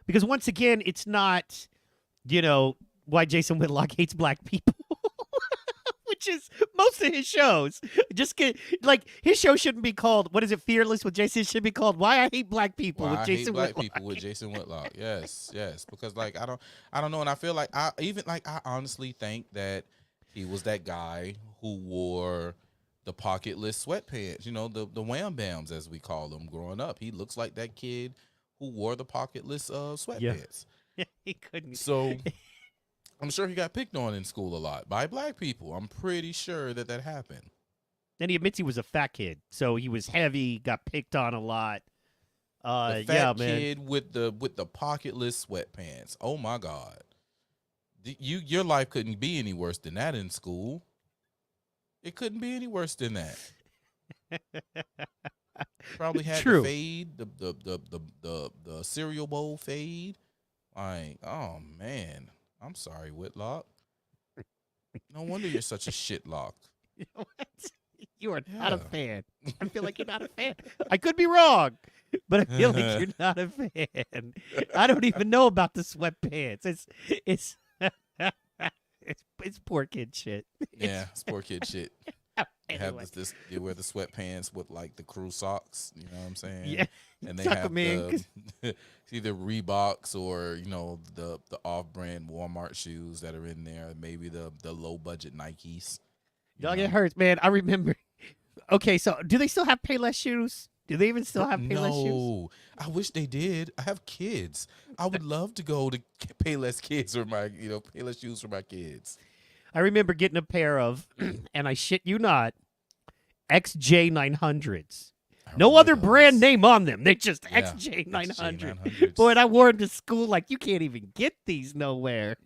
S1: Because once again, it's not, why Jason Whitlock hates black people, which is most of his shows. His show shouldn't be called, what is it, Fearless with Jason? It should be called Why I Hate Black People
S3: Well,
S1: with
S3: I
S1: Jason
S3: hate black
S1: Whitlock.
S3: people with Jason Whitlock. Yes. Because I don't know, and I feel like I honestly think that he was that guy who wore the pocketless sweatpants. The wham bams as we call them growing up. He looks like that kid who wore the pocketless sweatpants.
S1: He couldn't.
S3: So I'm sure he got picked on in school a lot by black people. I'm pretty sure that happened.
S1: And he admits he was a fat kid, so he was heavy, got picked on a lot.
S3: The fat
S1: yeah, man.
S3: kid with the pocketless sweatpants. Oh my God. Your life couldn't be any worse than that in school. It couldn't be any worse than that. Probably had
S1: True.
S3: the fade, the cereal bowl fade. Oh man. I'm sorry, Whitlock. No wonder you're such a shitlock.
S1: You know what? You are not a
S3: Yeah.
S1: fan. I feel like you're not a fan. I could be wrong, but I feel like you're not a fan. I don't even know about the sweatpants. It's it's poor kid shit.
S3: Yeah, sport kid shit. They have
S1: Anyway.
S3: they wear the sweatpants with the crew socks. You know what I'm saying?
S1: Yeah.
S3: And they
S1: Tuck
S3: have
S1: 'em in,
S3: the either Reeboks or the off-brand Walmart shoes that are in there. Maybe the low-budget Nikes. you
S1: Dog,
S3: know?
S1: it hurts, man. I remember. Okay, so do they still have Payless shoes? Do they even still have Payless shoes?
S3: No, I wish they did. I have kids. I would love to go to Payless kids or my Payless shoes for my kids.
S1: I remember getting a pair of, and I shit you not, XJ900s.
S3: I
S1: No
S3: remember
S1: other brand
S3: those.
S1: name on them. They're just
S3: Yeah,
S1: XJ900.
S3: XJ900s.
S1: Boy, and I wore them to school like you can't even get these nowhere.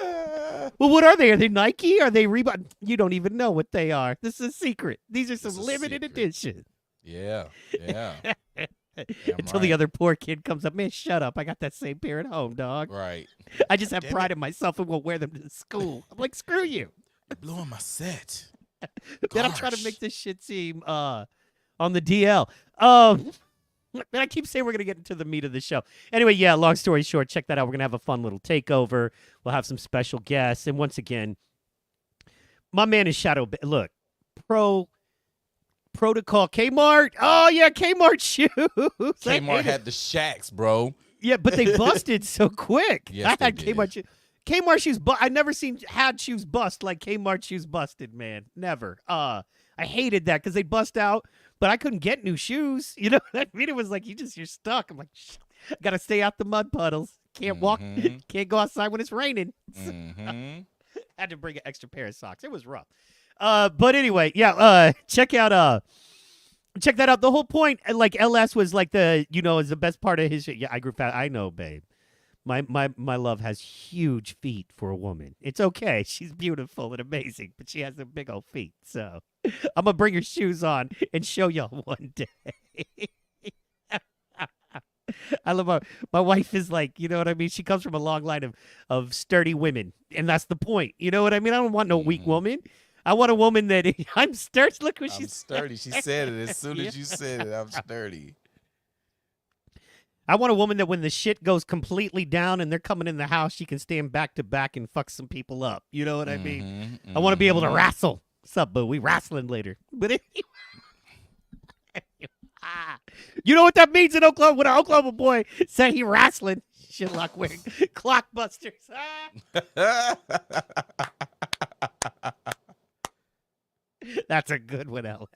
S1: Well, what are they? Are they Nike? Are they Reebok? You don't even know what they are. This is a secret. These are some
S3: This is
S1: limited
S3: secret.
S1: edition.
S3: Yeah.
S1: Until the other poor kid comes up, man, shut up. I got that same pair at home, dog.
S3: Right.
S1: I just have
S3: Damn
S1: pride
S3: it.
S1: in myself and won't wear them to school. I'm like, screw you.
S3: You're blowing my set.
S1: Then I'm trying to
S3: Gosh.
S1: make this shit seem on the DL. Man, I keep saying we're gonna get into the meat of the show. Anyway, yeah. Long story short, check that out. We're gonna have a fun little takeover. We'll have some special guests, and once again, my man is Shadow. Look, Protocol Kmart. Oh yeah, Kmart shoes.
S3: Kmart had the Shacks, bro.
S1: Yeah, but they busted so quick.
S3: Yes,
S1: I had
S3: they did.
S1: Kmart. Kmart shoes, I never had shoes bust like Kmart shoes busted, man. Never. I hated that because they bust out, but I couldn't get new shoes. You know what I mean? It was like you're stuck. I'm like, I gotta stay out the mud puddles. Can't walk. Can't go outside when it's raining. Had to bring an extra pair of socks. It was rough. But anyway, yeah. Check that out. The whole point, like LS was like is the best part of his. Yeah, I grew fat. I know, babe. My love has huge feet for a woman. It's okay. She's beautiful and amazing, but she has the big old feet. So I'm gonna bring her shoes on and show y'all one day. I love my wife is like, you know what I mean? She comes from a long line of sturdy women, and that's the point. You know what I mean? I don't want no weak woman. I want a woman that I'm sturdy. Look what she's
S3: sturdy. She said it as soon as you said it. I'm sturdy.
S1: I want a woman that when the shit goes completely down and they're coming in the house, she can stand back to back and fuck some people up. You know what I mean? I want to be able to wrestle. What's up, boo? We wrestling later. But anyway. You know what that means in Oklahoma? When an Oklahoma boy say he wrestling, Shitlock wearing clockbusters. That's a good one, LS.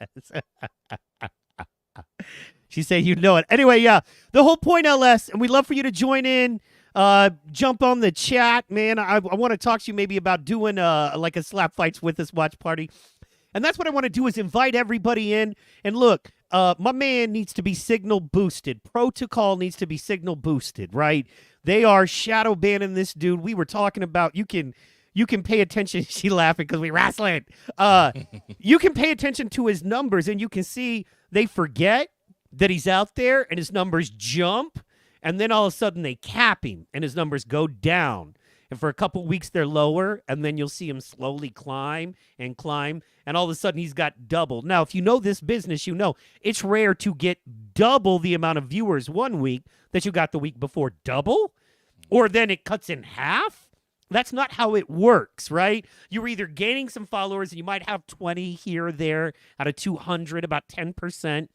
S1: She said you know it. Anyway, yeah, the whole point, LS, and we'd love for you to join in. Jump on the chat, man. I want to talk to you maybe about doing like a slap fights with us watch party. And that's what I want to do is invite everybody in. And look, my man needs to be signal boosted. Protocol needs to be signal boosted, right? They are shadow banning this dude. We were talking about you can pay attention. She laughing because we wrestling. You can pay attention to his numbers and you can see they forget that he's out there and his numbers jump. And then all of a sudden they cap him and his numbers go down. And for a couple weeks, they're lower, and then you'll see him slowly climb, and all of a sudden he's got double. Now, if you know this business, you know it's rare to get double the amount of viewers one week that you got the week before. Double? Or then it cuts in half? That's not how it works, right? You're either gaining some followers, and you might have 20 here or there out of 200, about 10%.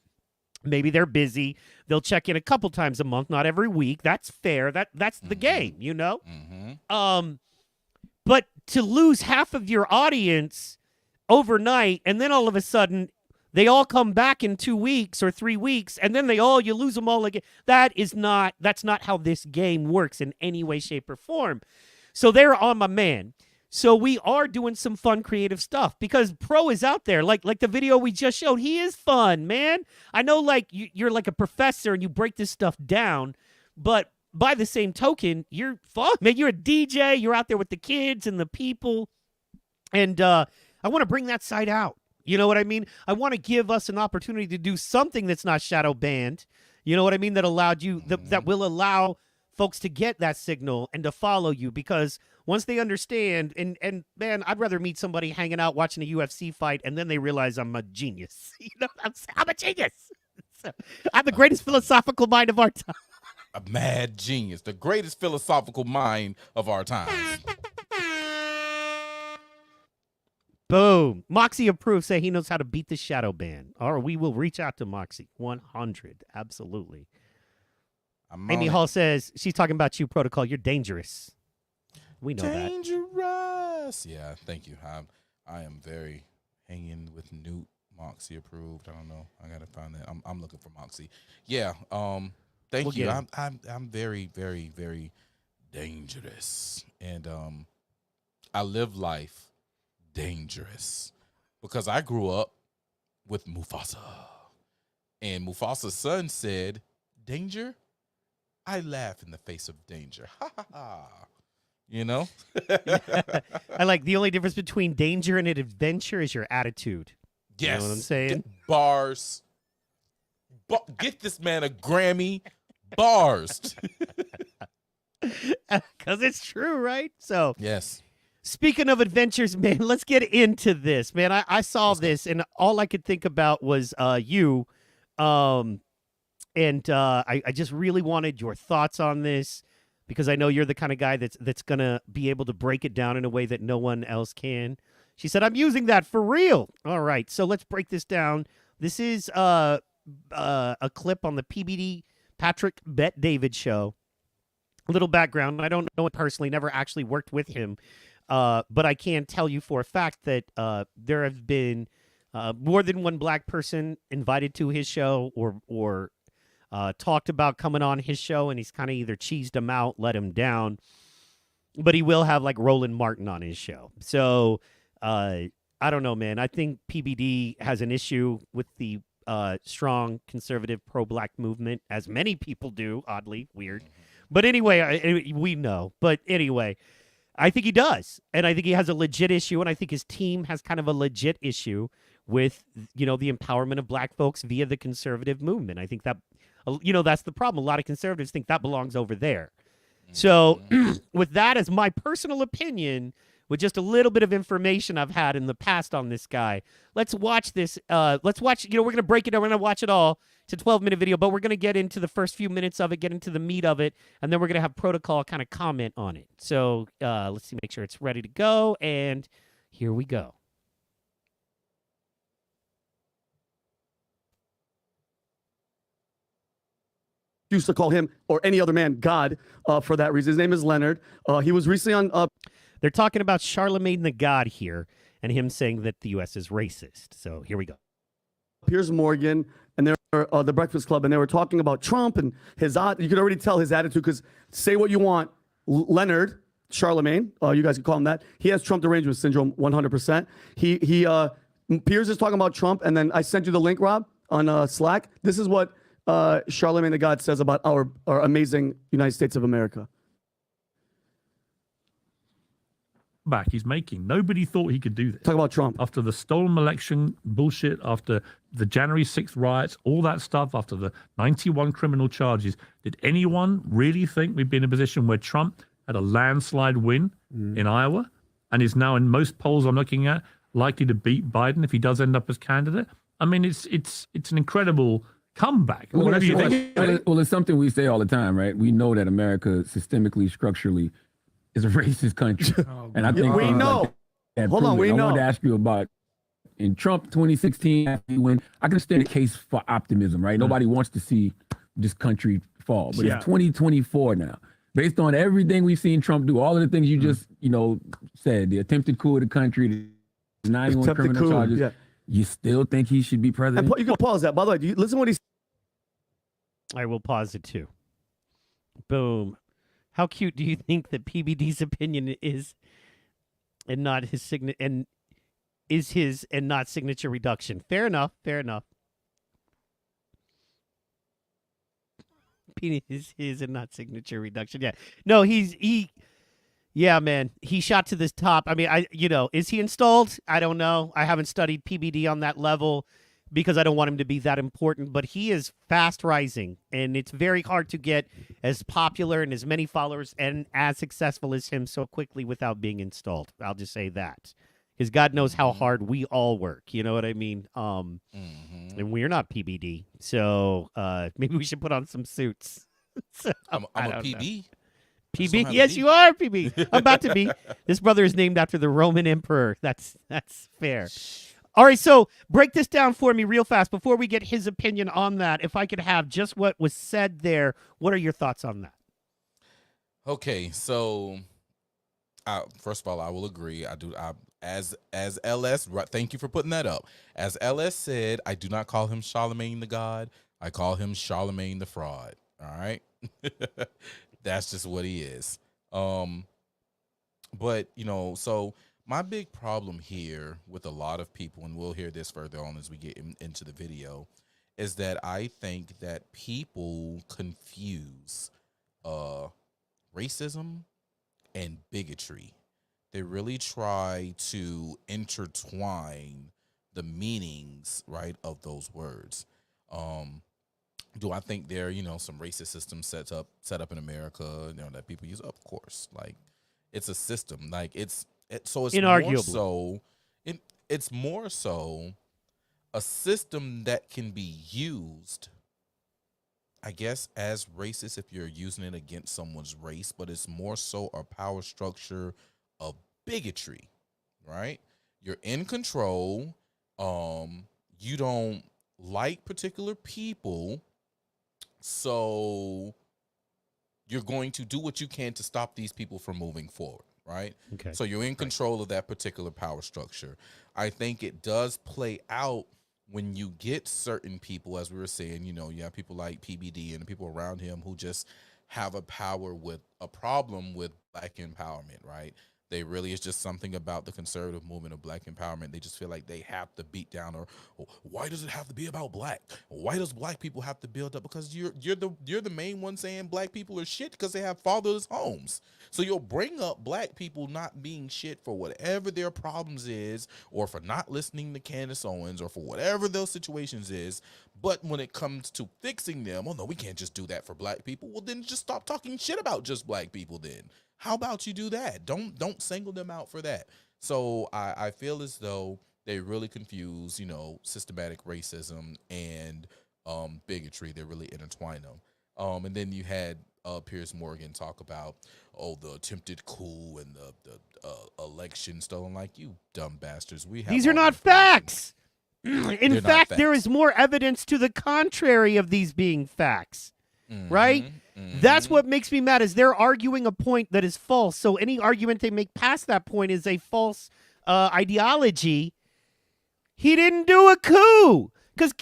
S1: Maybe they're busy. They'll check in a couple times a month, not every week. That's fair. That's the game, you know? But to lose half of your audience overnight, and then all of a sudden they all come back in 2 weeks or 3 weeks, and then you lose them all again. That's not how this game works in any way, shape, or form. So they're on my man. So we are doing some fun, creative stuff because Pro is out there. Like the video we just showed, he is fun, man. I know, like you're like a professor and you break this stuff down, but by the same token, you're fun, man. You're a DJ. You're out there with the kids and the people, and I want to bring that side out. You know what I mean? I want to give us an opportunity to do something that's not shadow banned. You know what I mean? That allowed you that will allow folks to get that signal and to follow you because once they understand, and man, I'd rather meet somebody hanging out watching a UFC fight and then they realize I'm a genius. You know what I'm saying? I'm a genius. So, I'm the greatest philosophical mind of our time.
S3: A mad genius, the greatest philosophical mind of our times.
S1: Boom. Moxie approved, say he knows how to beat the shadow ban. Or we will reach out to Moxie. 100. Absolutely. Amy Hall says, she's talking about you, Protocol. You're dangerous. We know that.
S3: Dangerous. Yeah, thank you. I am very hanging with Newt. Moxie approved. I don't know. I gotta find that. I'm looking for Moxie. Yeah. Thank you. I'm very, very, very dangerous, and I live life dangerous because I grew up with Mufasa, and Mufasa's son said, "Danger." I laugh in the face of danger. Ha ha ha. You know?
S1: I like the only difference between danger and an adventure is your attitude.
S3: Yes.
S1: You know what I'm saying?
S3: Bars. Get this man a Grammy. Bars.
S1: Because it's true, right? So,
S3: yes.
S1: Speaking of adventures, man, let's get into this, man. I saw this, and all I could think about was you. And I just really wanted your thoughts on this because I know you're the kind of guy that's going to be able to break it down in a way that no one else can. She said, I'm using that for real. All right, so let's break this down. This is a clip on the PBD Patrick Bet David show. little background. I don't know it personally, never actually worked with him, but I can tell you for a fact that there have been more than one black person invited to his show or talked about coming on his show, and he's kind of either cheesed him out, let him down. But he will have like Roland Martin on his show. So I don't know, man. I think PBD has an issue with the strong conservative pro-black movement, as many people do. Oddly weird, but anyway, we know. But anyway, I think he does, and I think he has a legit issue, and I think his team has kind of a legit issue with the empowerment of black folks via the conservative movement. I think that that's the problem. A lot of conservatives think that belongs over there. So with that as my personal opinion, with just a little bit of information I've had in the past on this guy, let's watch this. Let's watch, we're going to break it down. We're going to watch it all. It's a 12-minute video, but we're going to get into the first few minutes of it, get into the meat of it, and then we're going to have Protocol kind of comment on it. So let's see, make sure it's ready to go, and here we go.
S6: Used to call him or any other man God for that reason. His name is Leonard. He was recently on.
S1: They're talking about Charlemagne the God here and him saying that the U.S. is racist. So here we go.
S6: Piers Morgan and they're the Breakfast Club, and they were talking about Trump and his. You could already tell his attitude because say what you want, Leonard Charlemagne, you guys can call him that. He has Trump derangement syndrome, 100%. Piers is talking about Trump, and then I sent you the link, Rob, on Slack. This is what Charlemagne the God says about our amazing United States of America.
S7: Back he's making. Nobody thought he could do this.
S6: Talk about Trump.
S7: After the stolen election bullshit, after the January 6th riots, all that stuff, after the 91 criminal charges, did anyone really think we'd be in a position where Trump had a landslide win in Iowa and is now in most polls I'm looking at likely to beat Biden if he does end up as candidate? I mean, it's an incredible comeback.
S8: Well,
S7: Whatever you think.
S8: well, it's something we say all the time, right? We know that America systemically, structurally is a racist country. And I think
S6: we know. Hold on, we know.
S8: I wanted to ask you about in Trump 2016, after he win, I can understand the case for optimism, right? Nobody wants to see this country fall. But it's 2024 now. Based on everything we've seen Trump do, all of the things you just, said, the attempted coup of the country, the 91 criminal charges, you still think he should be president?
S6: And you can pause that. By the way, listen to what he's.
S1: I will pause it too. Boom. How cute do you think that PBD's opinion is, and not his and not signature reduction? Fair enough. Fair enough. Is his and not signature reduction. Yeah. No, yeah, man. He shot to this top. I mean, is he installed? I don't know. I haven't studied PBD on that level because I don't want him to be that important, but he is fast rising, and it's very hard to get as popular and as many followers and as successful as him so quickly without being installed. I'll just say that. Because God knows how hard we all work. You know what I mean? And we're not PBD. So maybe we should put on some suits. So,
S3: I'm a PB.
S1: PB? Yes, you are PB. I'm about to be. This brother is named after the Roman emperor. That's fair. All right, so break this down for me real fast before we get his opinion on that. If I could have just what was said there, what are your thoughts on that?
S3: Okay, so first of all, I will agree. As LS, thank you for putting that up. As LS said, I do not call him Charlemagne the God. I call him Charlemagne the fraud. All right, that's just what he is. But so my big problem here with a lot of people, and we'll hear this further on as we get into the video, is that I think that people confuse racism and bigotry. They really try to intertwine the meanings, right, of those words. Do I think there, some racist systems set up in America, that people use? Of course, like it's a system, like it's
S1: inarguably.
S3: It's more so a system that can be used, I guess, as racist if you're using it against someone's race, but it's more so a power structure of bigotry, right? You're in control. You don't like particular people, so you're going to do what you can to stop these people from moving forward, right?
S1: Okay.
S3: So you're in control of that particular power structure. I think it does play out when you get certain people, as we were saying, you have people like PBD and the people around him who just have a problem with Black empowerment, right? They really, is just something about the conservative movement of Black empowerment. They just feel like they have to beat down, or why does it have to be about Black? Why does Black people have to build up? Because you're the main one saying Black people are shit because they have fatherless homes. So you'll bring up Black people not being shit for whatever their problems is, or for not listening to Candace Owens, or for whatever those situations is. But when it comes to fixing them, oh no, we can't just do that for Black people. Well, then just stop talking shit about just Black people then. How about you do that? Don't single them out for that. So I feel as though they really confuse, systematic racism and bigotry. They really intertwine them. And then you had Piers Morgan talk about, the attempted coup and the election stolen. Like, you dumb bastards.
S1: These are not facts. In fact, there is more evidence to the contrary of these being facts. Right? That's what makes me mad, is they're arguing a point that is false. So any argument they make past that point is a false ideology. He didn't do a coup because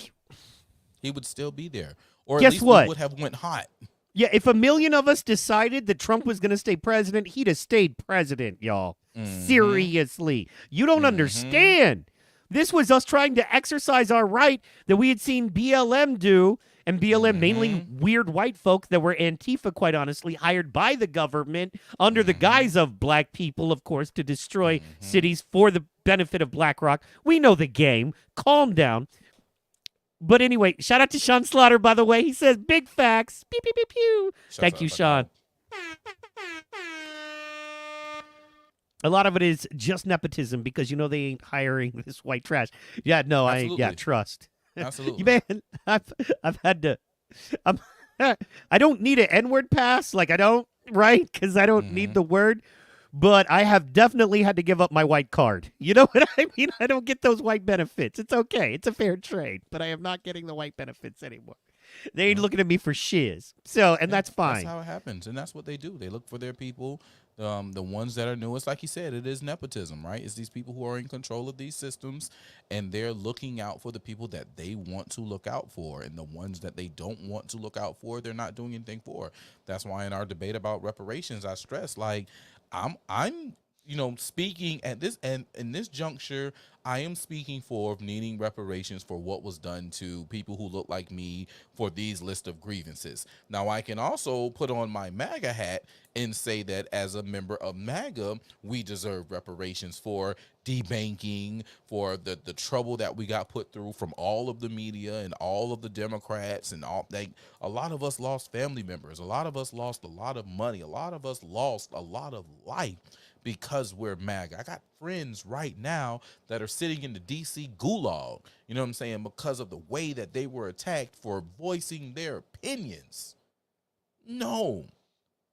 S3: he would still be there, or
S1: guess
S3: at least
S1: what?
S3: We would have went hot.
S1: Yeah, if a million of us decided that Trump was going to stay president, he'd have stayed president, y'all. Seriously. You don't understand. This was us trying to exercise our right that we had seen BLM do. And BLM, mainly weird white folk that were Antifa, quite honestly, hired by the government under the guise of Black people, of course, to destroy cities for the benefit of BlackRock. We know the game. Calm down. But anyway, shout out to Sean Slaughter, by the way. He says, big facts. Pew, pew, pew, pew. Thank you, Sean. A lot of it is just nepotism because, they ain't hiring this white trash. Yeah, no,
S3: Absolutely.
S1: Trust.
S3: Absolutely.
S1: Man, I've had to. I don't need an N-word pass. Like, I don't, right? Because I don't need the word. But I have definitely had to give up my white card. You know what I mean? I don't get those white benefits. It's okay. It's a fair trade. But I am not getting the white benefits anymore. They ain't looking at me for shiz. So, and that's fine.
S3: That's how it happens. And that's what they do. They look for their people. The ones that are newest, like you said, it is nepotism, right? It's these people who are in control of these systems, and they're looking out for the people that they want to look out for, and the ones that they don't want to look out for, they're not doing anything for. That's why in our debate about reparations, I stress, like, I'm speaking at this, and in this juncture, I am speaking for needing reparations for what was done to people who look like me for these list of grievances. Now, I can also put on my MAGA hat and say that as a member of MAGA, we deserve reparations for debanking, for the trouble that we got put through from all of the media and all of the Democrats and all that. A lot of us lost family members. A lot of us lost a lot of money. A lot of us lost a lot of life because we're MAGA. I got friends right now that are sitting in the DC gulag, you know what I'm saying, because of the way that they were attacked for voicing their opinions. No.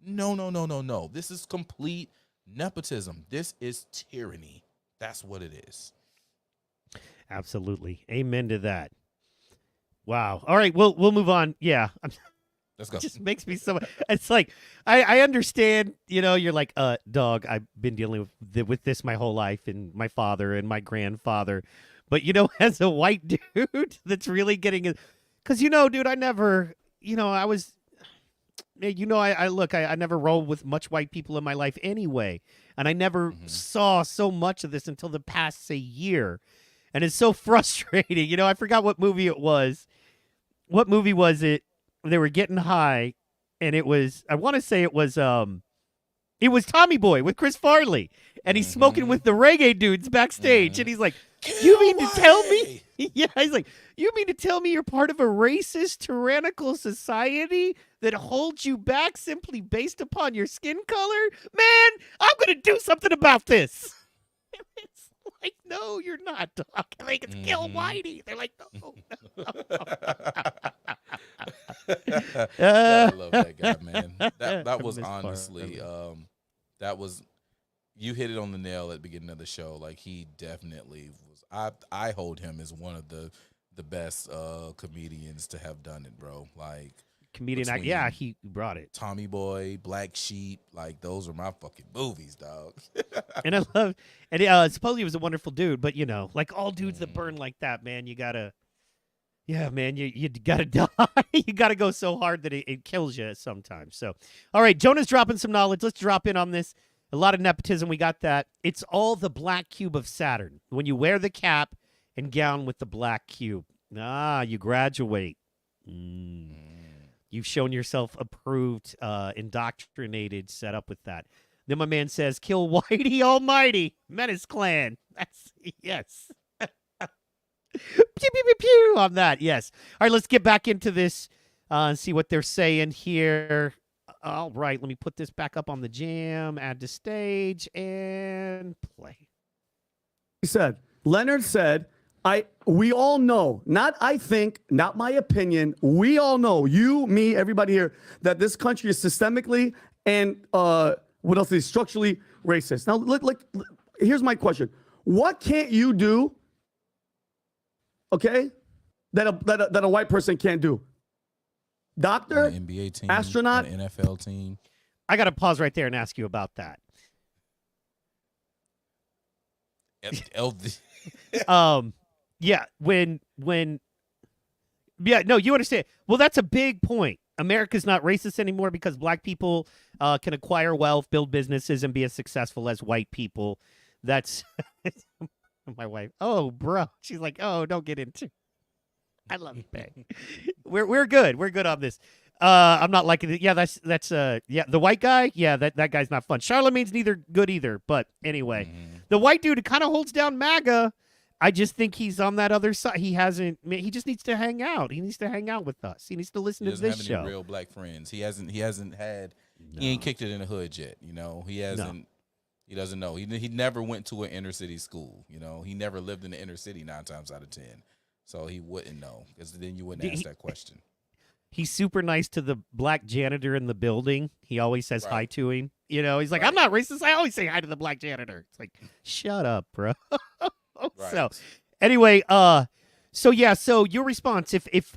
S3: This is complete nepotism. This is tyranny. That's what it is.
S1: Absolutely. Amen to that. Wow. All right, we'll move on. Yeah.
S3: Let's go.
S1: It just makes me so. It's like I understand. You're like, dog. I've been dealing with this my whole life, and my father and my grandfather. But as a white dude, that's really getting it. Because dude, I never. I was. I never rolled with much white people in my life anyway, and I never saw so much of this until the past, say, year, and it's so frustrating. I forgot what movie it was. What movie was it? They were getting high, and it was, I want to say it was Tommy Boy with Chris Farley, and he's smoking with the reggae dudes backstage, and he's like, you mean to tell me? Yeah, he's like, you mean to tell me you're part of a racist, tyrannical society that holds you back simply based upon your skin color? Man, I'm going to do something about this. It's like, no, you're not, dog. Like, it's Kill Whitey. They're like, no.
S3: I love that guy, man. That was honestly, that was, you hit it on the nail at the beginning of the show. Like, he definitely was. I hold him as one of the best comedians to have done it, bro. Like,
S1: comedian act.
S3: between
S1: Yeah, he brought it.
S3: Tommy Boy, Black Sheep, like those are my fucking movies, dog.
S1: And I love, and supposedly he was a wonderful dude, but like all dudes that burn like that, man, you gotta, yeah, man, you gotta die. You gotta go so hard that it kills you sometimes. So, all right, Jonah's dropping some knowledge. Let's drop in on this. A lot of nepotism. We got that. It's all the black cube of Saturn. When you wear the cap and gown with the black cube, you graduate. You've shown yourself approved, indoctrinated, set up with that. Then my man says, kill Whitey Almighty, Menace Clan. That's, yes. Pew, pew, pew, pew on that, yes. All right, let's get back into this and see what they're saying here. All right, let me put this back up on the jam, add to stage, and play.
S6: He said, Leonard said, we all know, not I think, not my opinion, we all know, you, me, everybody here, that this country is systemically and what else is structurally racist. Now, here's my question. What can't you do, okay, that a white person can't do? Doctor,
S3: On an NBA team,
S6: astronaut,
S3: on an NFL team.
S1: I got to pause right there and ask you about that. Yeah, no, you understand. Well, that's a big point. America's not racist anymore because black people can acquire wealth, build businesses, and be as successful as white people. That's my wife. Oh, bro. She's like, oh, don't get into. I love you, babe. We're good. We're good on this. I'm not liking it. Yeah, that's the white guy. Yeah, that guy's not fun. Charlemagne's neither good either. But anyway, the white dude kind of holds down MAGA. I just think he's on that other side. He just needs to hang out. He needs to hang out with us. He needs to listen
S3: He
S1: to
S3: doesn't
S1: this
S3: have
S1: show.
S3: any real black friends. He hasn't had. No. He ain't kicked it in the hood yet. He hasn't. No. He doesn't know. He never went to an inner city school. He never lived in the inner city 9 times out of 10. So he wouldn't know, because then you wouldn't ask that question. He's
S1: super nice to the black janitor in the building. He always says hi to him. He's like, I'm not racist. I always say hi to the black janitor. It's like, shut up, bro. So anyway, so your response, if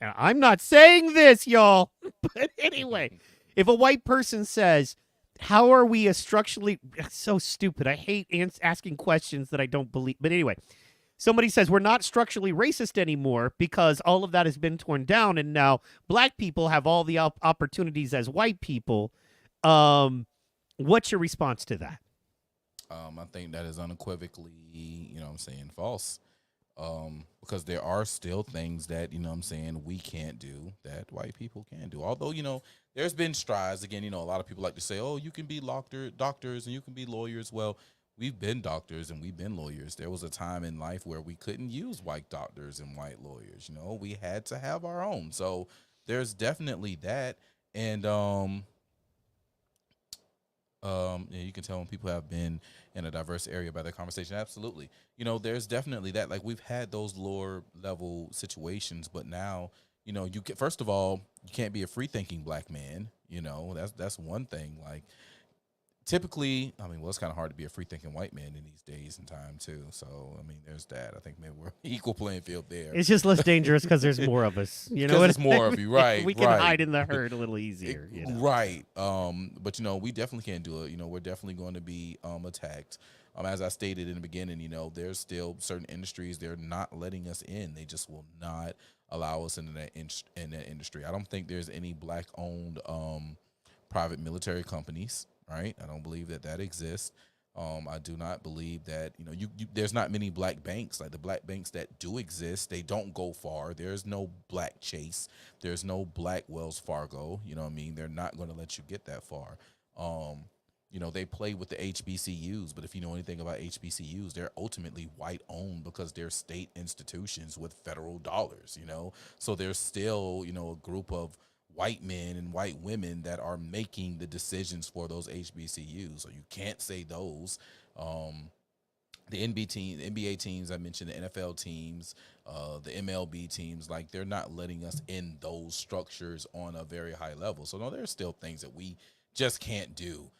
S1: I'm not saying this, y'all, but anyway, if a white person says, how are we structurally so stupid? I hate asking questions that I don't believe. But anyway, somebody says we're not structurally racist anymore because all of that has been torn down, and now black people have all the opportunities as white people. What's your response to that?
S3: I think that is unequivocally, false. Because there are still things that, we can't do that white people can do. Although, there's been strides. Again, a lot of people like to say, oh, you can be doctors and you can be lawyers. Well, we've been doctors and we've been lawyers. There was a time in life where we couldn't use white doctors and white lawyers. We had to have our own. So there's definitely that. And, you can tell when people have been in a diverse area by their conversation. Absolutely. There's definitely that. Like, we've had those lower level situations, but now, you can, first of all, you can't be a free thinking black man. That's one thing. Like, typically, it's kind of hard to be a free thinking white man in these days and time too. So, there's that. I think maybe we're equal playing field there.
S1: It's just less dangerous because there's more of us.
S3: There's more of you, right?
S1: We can hide in the herd a little easier.
S3: Right. But we definitely can't do it. We're definitely going to be attacked. As I stated in the beginning, there's still certain industries they're not letting us in. They just will not allow us into that industry. I don't think there's any black-owned private military companies. Right, I don't believe that exists. I do not believe that there's not many black banks. Like, the black banks that do exist, they don't go far. There's no black Chase. There's no black Wells Fargo. They're not going to let you get that far. They play with the HBCUs, but if you know anything about HBCUs, they're ultimately white owned because they're state institutions with federal dollars. So there's still a group of white men and white women that are making the decisions for those HBCUs. So you can't say those. The NBA teams, I mentioned the NFL teams, the MLB teams, like, they're not letting us in those structures on a very high level. So no, there's still things that we just can't do.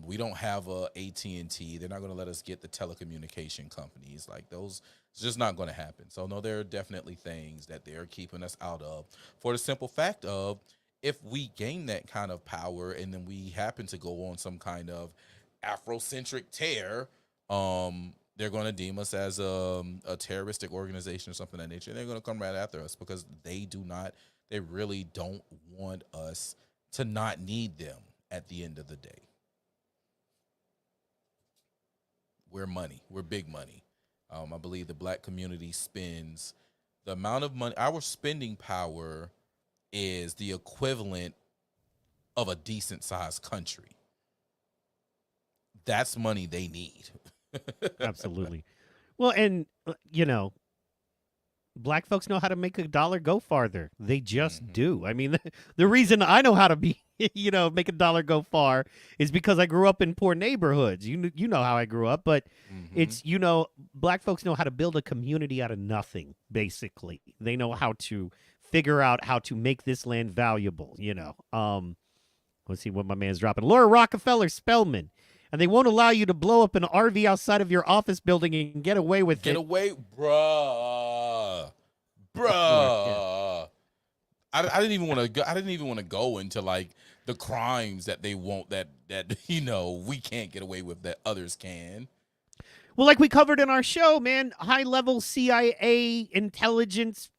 S3: We don't have a AT&T. They're not going to let us get the telecommunication companies. Like, those It's just not going to happen. So no, there are definitely things that they're keeping us out of for the simple fact of if we gain that kind of power and then we happen to go on some kind of Afrocentric tear, they're going to deem us as a terroristic organization or something of that nature. And they're going to come right after us because they really don't want us to not need them at the end of the day. We're money. We're big money. I believe the black community spends the amount of money. Our spending power is the equivalent of a decent sized country. That's money they need.
S1: Absolutely. Well, and black folks know how to make a dollar go farther. They just do. I mean, the reason I know how to be, make a dollar go far is because I grew up in poor neighborhoods. You know how I grew up, but it's, black folks know how to build a community out of nothing, basically. They know how to figure out how to make this land valuable, Let's see what my man's dropping. Laura Rockefeller Spellman. And they won't allow you to blow up an RV outside of your office building and get away with it.
S3: Get away, bruh. I didn't even want to go. I didn't even want to go into like the crimes that they won't that we can't get away with that others can.
S1: Well, like we covered in our show, man, high-level CIA intelligence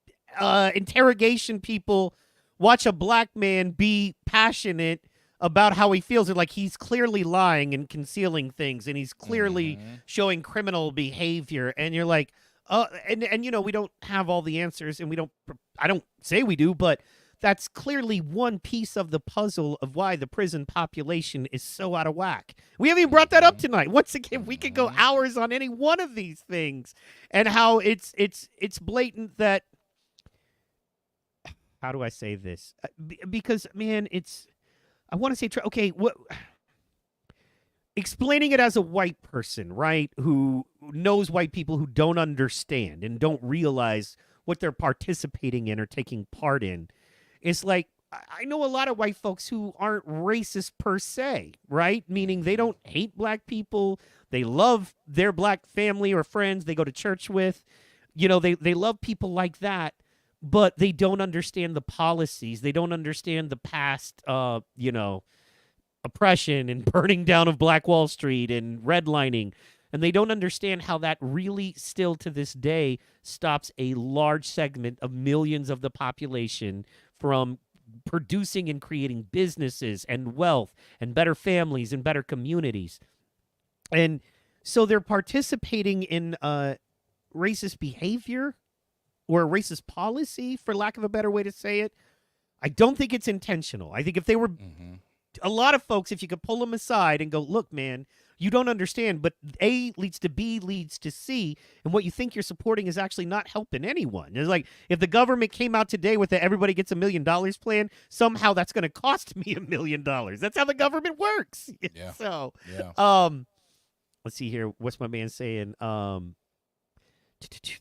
S1: interrogation people watch a black man be passionate about how he feels, and like he's clearly lying and concealing things, and he's clearly showing criminal behavior, and you're like, and we don't have all the answers, and I don't say we do, but that's clearly one piece of the puzzle of why the prison population is so out of whack. We haven't even brought that up tonight. Once again, we could go hours on any one of these things, and how it's blatant that. How do I say this? Because man, I want to say, okay, what? Explaining it as a white person, right, who knows white people who don't understand and don't realize what they're participating in or taking part in. It's like, I know a lot of white folks who aren't racist per se, right? Meaning they don't hate black people. They love their black family or friends they go to church with. They love people like that. But they don't understand the policies. They don't understand the past, oppression and burning down of Black Wall Street and redlining. And they don't understand how that really still to this day stops a large segment of millions of the population from producing and creating businesses and wealth and better families and better communities. And so they're participating in racist behavior or a racist policy, for lack of a better way to say it. I don't think it's intentional. I think if they were a lot of folks, if you could pull them aside and go, look, man, you don't understand, but A leads to B leads to C, and what you think you're supporting is actually not helping anyone. It's like if the government came out today with the everybody gets $1 million plan, somehow that's going to cost me $1 million. That's how the government works.
S3: Yeah.
S1: So,
S3: yeah.
S1: Let's see here. What's my man saying?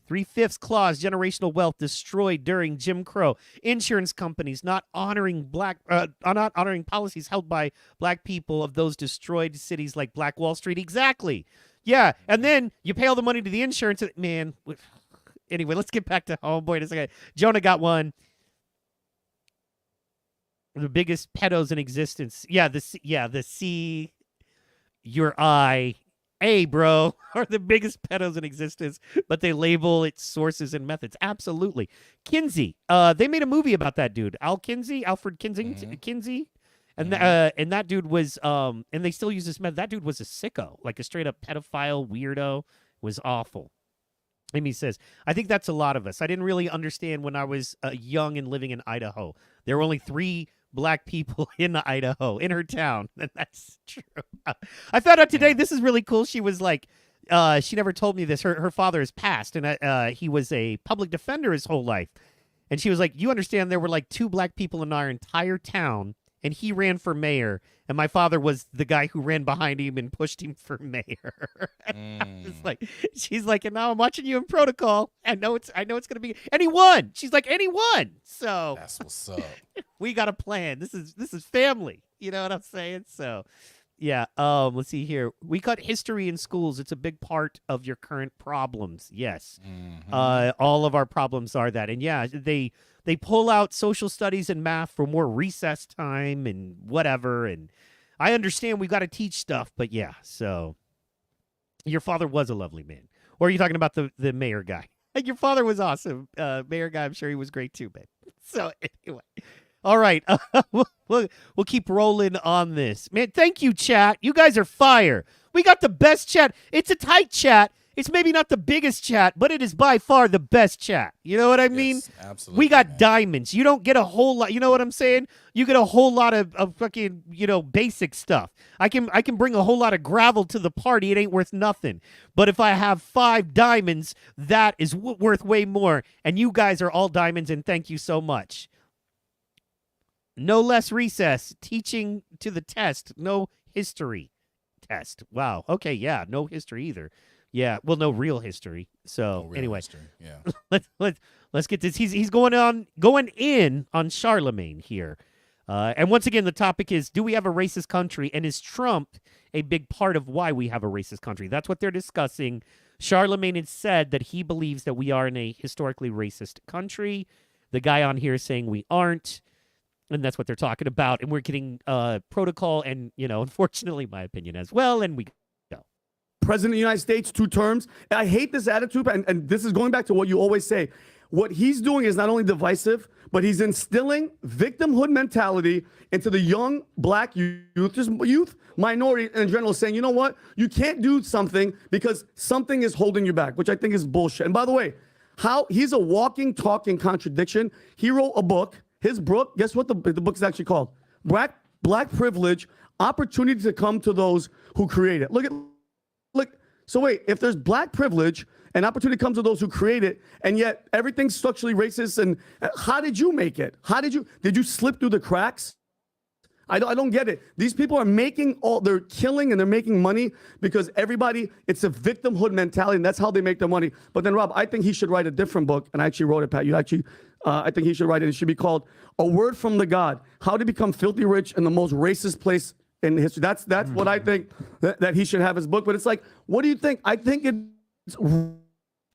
S1: 3/5 clause, generational wealth destroyed during Jim Crow. Insurance companies not honoring not honoring policies held by black people of those destroyed cities like Black Wall Street. Exactly. Yeah, and then you pay all the money to the insurance. Man, anyway, let's get back to homeboy in a second. Jonah got one. The biggest pedos in existence. The C, your eye. Hey, bro, are the biggest pedos in existence, but they label its sources and methods. Absolutely. Kinsey, they made a movie about that dude. Alfred Kinsey. And and that dude was, and they still use this method. That dude was a sicko, like a straight up pedophile weirdo. Was awful. Amy says, I think that's a lot of us. I didn't really understand when I was young and living in Idaho. There were only 3 black people in Idaho, in her town. And that's true. I found out today, this is really cool. She was like, she never told me this. Her father has passed, and he was a public defender his whole life. And she was like, you understand there were like 2 black people in our entire town, and he ran for mayor, and my father was the guy who ran behind him and pushed him for mayor. It's like, she's like, and now I'm watching you in protocol. I know it's gonna be, and he won. She's like, and he won. So
S3: that's what's up.
S1: We got a plan. This is family. You know what I'm saying? So Yeah. Let's see here. We cut history in schools. It's a big part of your current problems. Yes. All of our problems are that. And yeah, they pull out social studies and math for more recess time and whatever. And I understand we got to teach stuff, but yeah. So your father was a lovely man. Or are you talking about the mayor guy? Your father was awesome. Mayor guy, I'm sure he was great too, man. So anyway. All right. We'll keep rolling on this. Man, thank you, chat. You guys are fire. We got the best chat. It's a tight chat. It's maybe not the biggest chat, but it is by far the best chat. You know what I mean?
S3: Yes, absolutely.
S1: We got
S3: man.
S1: diamonds. You don't get a whole lot. You know what I'm saying? You get a whole lot of fucking, basic stuff. I can bring a whole lot of gravel to the party. It ain't worth nothing. But if I have 5 diamonds, that is worth way more. And you guys are all diamonds, and thank you so much. No less recess. Teaching to the test. No history test. Wow. Okay, yeah. No history either. Yeah. Well, no real history. So
S3: No real
S1: anyway,
S3: history, yeah.
S1: let's get this. He's going in on Charlemagne here. And once again, the topic is: do we have a racist country? And is Trump a big part of why we have a racist country? That's what they're discussing. Charlemagne had said that he believes that we are in a historically racist country. The guy on here is saying we aren't. And that's what they're talking about. And we're getting protocol and, unfortunately, my opinion as well. And we go.
S6: President of the United States, 2 terms. I hate this attitude, and this is going back to what you always say. What he's doing is not only divisive, but he's instilling victimhood mentality into the young black youth, just youth, minority in general, saying, you know what? You can't do something because something is holding you back, which I think is bullshit. And by the way, he's a walking, talking contradiction. He wrote a book. His book, guess what the book is actually called? Black Privilege, Opportunity to Come to Those Who Create It. Look. So wait, if there's black privilege and opportunity comes to those who create it, and yet everything's structurally racist, and how did you make it? Did you slip through the cracks? I don't get it. These people are they're killing and they're making money because it's a victimhood mentality, and that's how they make their money. But then, Rob, I think he should write a different book, and I actually wrote it, Pat. I think he should write it. It should be called A Word from the God, How to Become Filthy Rich in the Most Racist Place in History. That's what I think that he should have his book. But it's like, what do you think? I think it's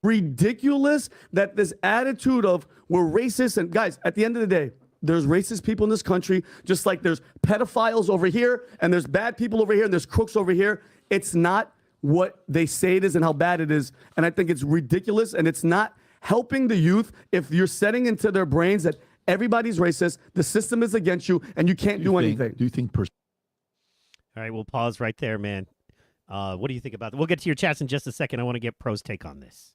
S6: ridiculous that this attitude of we're racist, and guys, at the end of the day, there's racist people in this country, just like there's pedophiles over here, and there's bad people over here, and there's crooks over here. It's not what they say it is and how bad it is. And I think it's ridiculous, and it's not helping the youth if you're setting into their brains that everybody's racist, the system is against you, and you can't do anything.
S9: Do you think
S1: All right, we'll pause right there, man. What do you think about that? We'll get to your chats in just a second. I want to get Pro's take on this.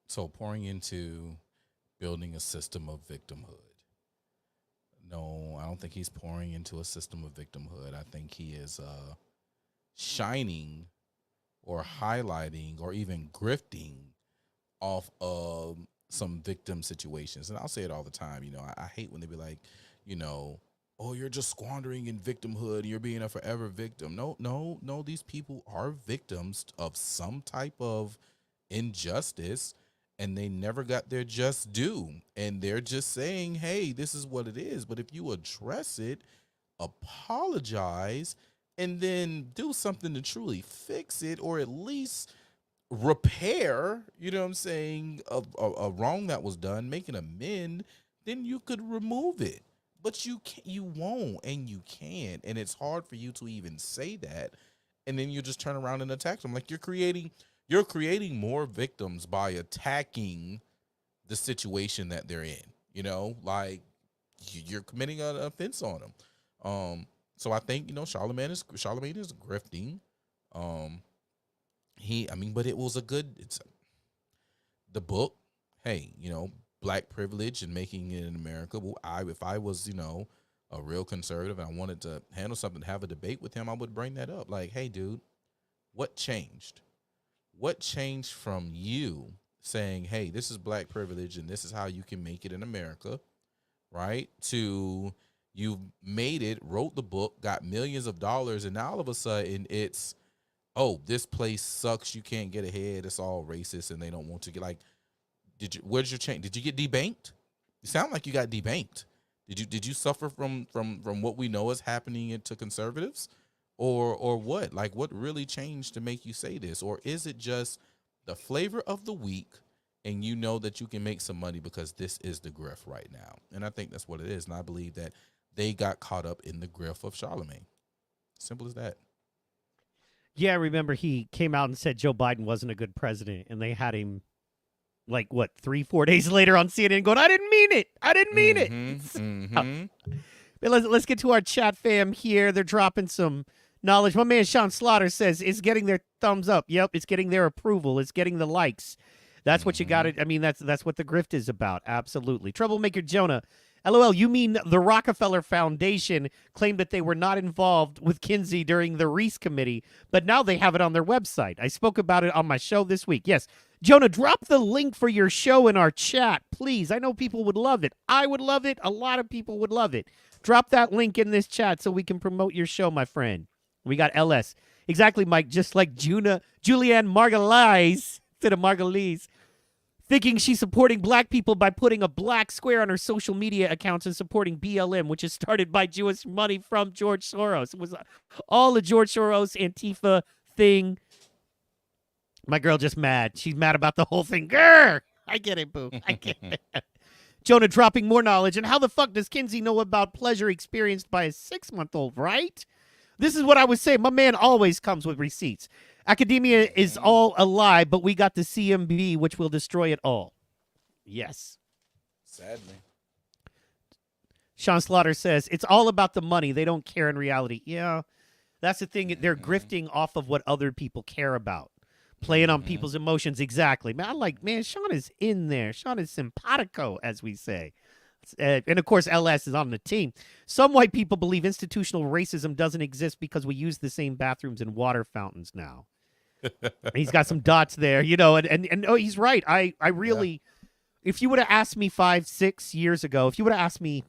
S3: So pouring into building a system of victimhood. No, I don't think he's pouring into a system of victimhood. I think he is shining or highlighting or even grifting off of some victim situations. And I'll say it all the time. I hate when they be like, oh, you're just squandering in victimhood. You're being a forever victim. No, these people are victims of some type of injustice, and they never got their just due. And they're just saying, hey, this is what it is. But if you address it, apologize, and then do something to truly fix it, or at least repair, a wrong that was done, make an amend, then you could remove it. But you won't, and you can't. And it's hard for you to even say that. And then you just turn around and attack them. Like, you're creating more victims by attacking the situation that they're in, like you're committing an offense on them. So I think, Charlemagne is grifting. But it was the book, hey, black privilege and making it in America. Well, if I was, a real conservative and I wanted to handle something, have a debate with him, I would bring that up. Like, hey, dude, what changed? What changed from you saying, hey, this is black privilege and this is how you can make it in America, right? To you made it, wrote the book, got millions of dollars, and now all of a sudden it's, oh, this place sucks, you can't get ahead, it's all racist, and they don't want to get, like, where's your change? Did you get debanked? You sound like you got debanked. Did you suffer from what we know is happening to conservatives, or what? Like, what really changed to make you say this, or is it just the flavor of the week, and you know that you can make some money because this is the grift right now? And I think that's what it is, and I believe that they got caught up in the grift of Charlemagne. Simple as that.
S1: Yeah, I remember he came out and said Joe Biden wasn't a good president, and they had him, like, what, 3-4 days later on CNN going, I didn't mean it. I didn't mean it. But let's get to our chat fam here. They're dropping some knowledge. My man Sean Slaughter says it's getting their thumbs up. Yep, it's getting their approval. It's getting the likes. That's what you got to, I mean, that's what the grift is about. Absolutely. Troublemaker Jonah. LOL, you mean the Rockefeller Foundation claimed that they were not involved with Kinsey during the Reese Committee, but now they have it on their website. I spoke about it on my show this week. Yes. Jonah, drop the link for your show in our chat, please. I know people would love it. I would love it. A lot of people would love it. Drop that link in this chat so we can promote your show, my friend. We got LS. Exactly, Mike. Just like Julianne Margulies, instead of Margulies, thinking she's supporting black people by putting a black square on her social media accounts and supporting BLM, which is started by Jewish money from George Soros. It was all a George Soros Antifa thing. My girl just mad. She's mad about the whole thing. Grr! I get it, boo. I get it. Jonah dropping more knowledge. And how the fuck does Kinsey know about pleasure experienced by a 6-month-old, right? This is what I was saying. My man always comes with receipts. Academia is all a lie, but we got the CMB, which will destroy it all. Yes.
S3: Sadly.
S1: Sean Slaughter says, it's all about the money. They don't care in reality. Yeah, that's the thing. They're grifting off of what other people care about. Playing on people's emotions. Exactly. Man, Sean is in there. Sean is simpatico, as we say. And, of course, LS is on the team. Some white people believe institutional racism doesn't exist because we use the same bathrooms and water fountains now. He's got some dots there, and oh, he's right. I really, if you would have asked me 5-6 years ago, if you would have asked me,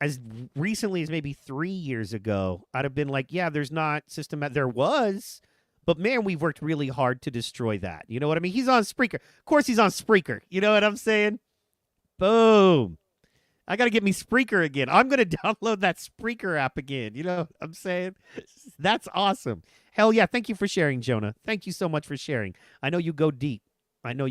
S1: as recently as maybe 3 years ago, I'd have been like, yeah, there's not there was, but man, we've worked really hard to destroy that. You know what I mean? He's on Spreaker. Of course he's on Spreaker. You know what I'm saying? Boom. I got to get me Spreaker again. I'm going to download that Spreaker app again. You know what I'm saying? That's awesome. Hell yeah. Thank you for sharing, Jonah. Thank you so much for sharing. I know you go deep. But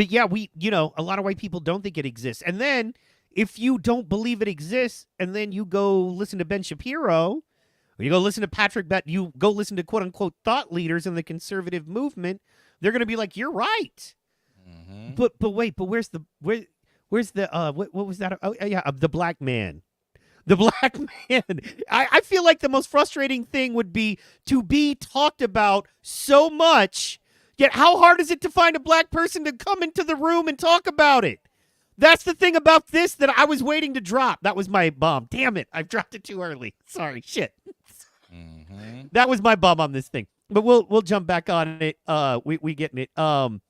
S1: yeah, a lot of white people don't think it exists. And then if you don't believe it exists and then you go listen to Ben Shapiro, or you go listen to Patrick Bet, you go listen to quote unquote thought leaders in the conservative movement, they're going to be like, you're right. But where's the what was that? Oh yeah, the black man. The black man. I feel like the most frustrating thing would be to be talked about so much, yet how hard is it to find a black person to come into the room and talk about it? That's the thing about this that I was waiting to drop. That was my bomb. Damn it. I've dropped it too early. Sorry. Shit. That was my bomb on this thing. But we'll jump back on it. We getting it.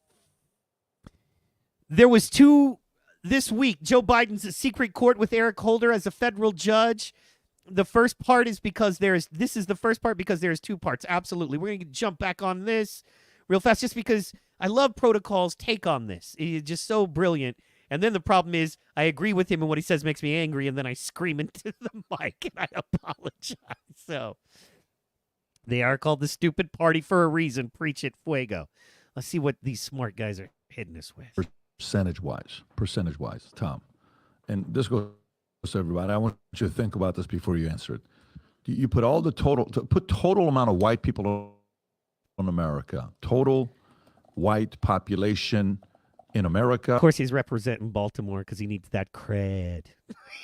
S1: There was 2 this week. Joe Biden's secret court with Eric Holder as a federal judge. The first part is because this is the first part because there's 2 parts. Absolutely. We're going to jump back on this real fast just because I love Protocol's take on this. It's just so brilliant. And then the problem is I agree with him and what he says makes me angry, and then I scream into the mic and I apologize. So they are called the stupid party for a reason. Preach it, fuego. Let's see what these smart guys are hitting us with.
S9: Percentage-wise, Tom. And this goes to everybody. I want you to think about this before you answer it. You put all the total amount of white people in America, total white population in America.
S1: Of course, he's representing Baltimore because he needs that cred.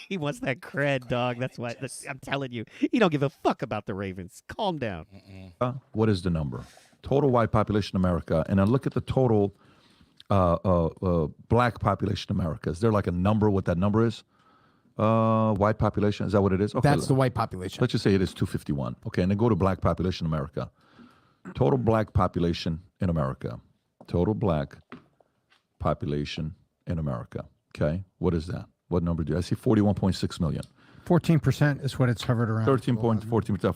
S1: He wants that cred, dog. That's why I'm telling you. He don't give a fuck about the Ravens. Calm down.
S9: What is the number? Total white population in America. And then look at the total black population in America. Is there like a number what that number is? White population, is that what it is? Okay,
S10: that's the white population.
S9: Let's just say it is 251. Okay, and then go to black population in America. Total black population in America. Total black population in America. Okay, what is that? What number do I see? 41.6 million.
S10: 14% is what it's hovered around.
S9: 13.14%.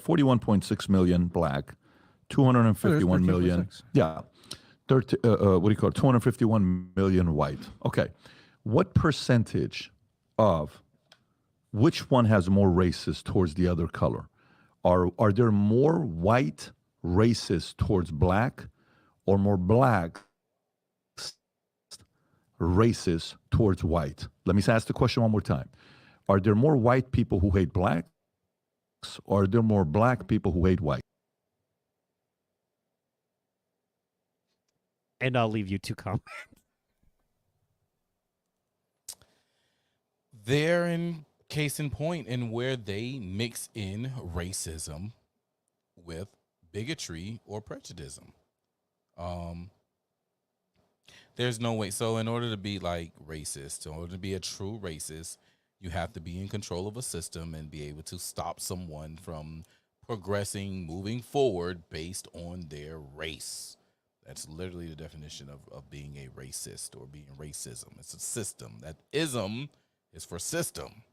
S9: 41.6 million black. 251 million. Yeah. What do you call it? 251 million white. Okay. what percentage of which one has more racist towards the other color? Are there more white racist towards black, or more black racist towards white? Let me ask the question one more time. Are there more white people who hate blacks, or are there more black people who hate white?
S1: And I'll leave you to comment.
S3: They're in case in point in where they mix in racism with bigotry or prejudice. There's no way. So in order to be like racist, in order to be a true racist, you have to be in control of a system and be able to stop someone from progressing, moving forward based on their race. That's literally the definition of being a racist or being racism. It's a system. That ism is for system.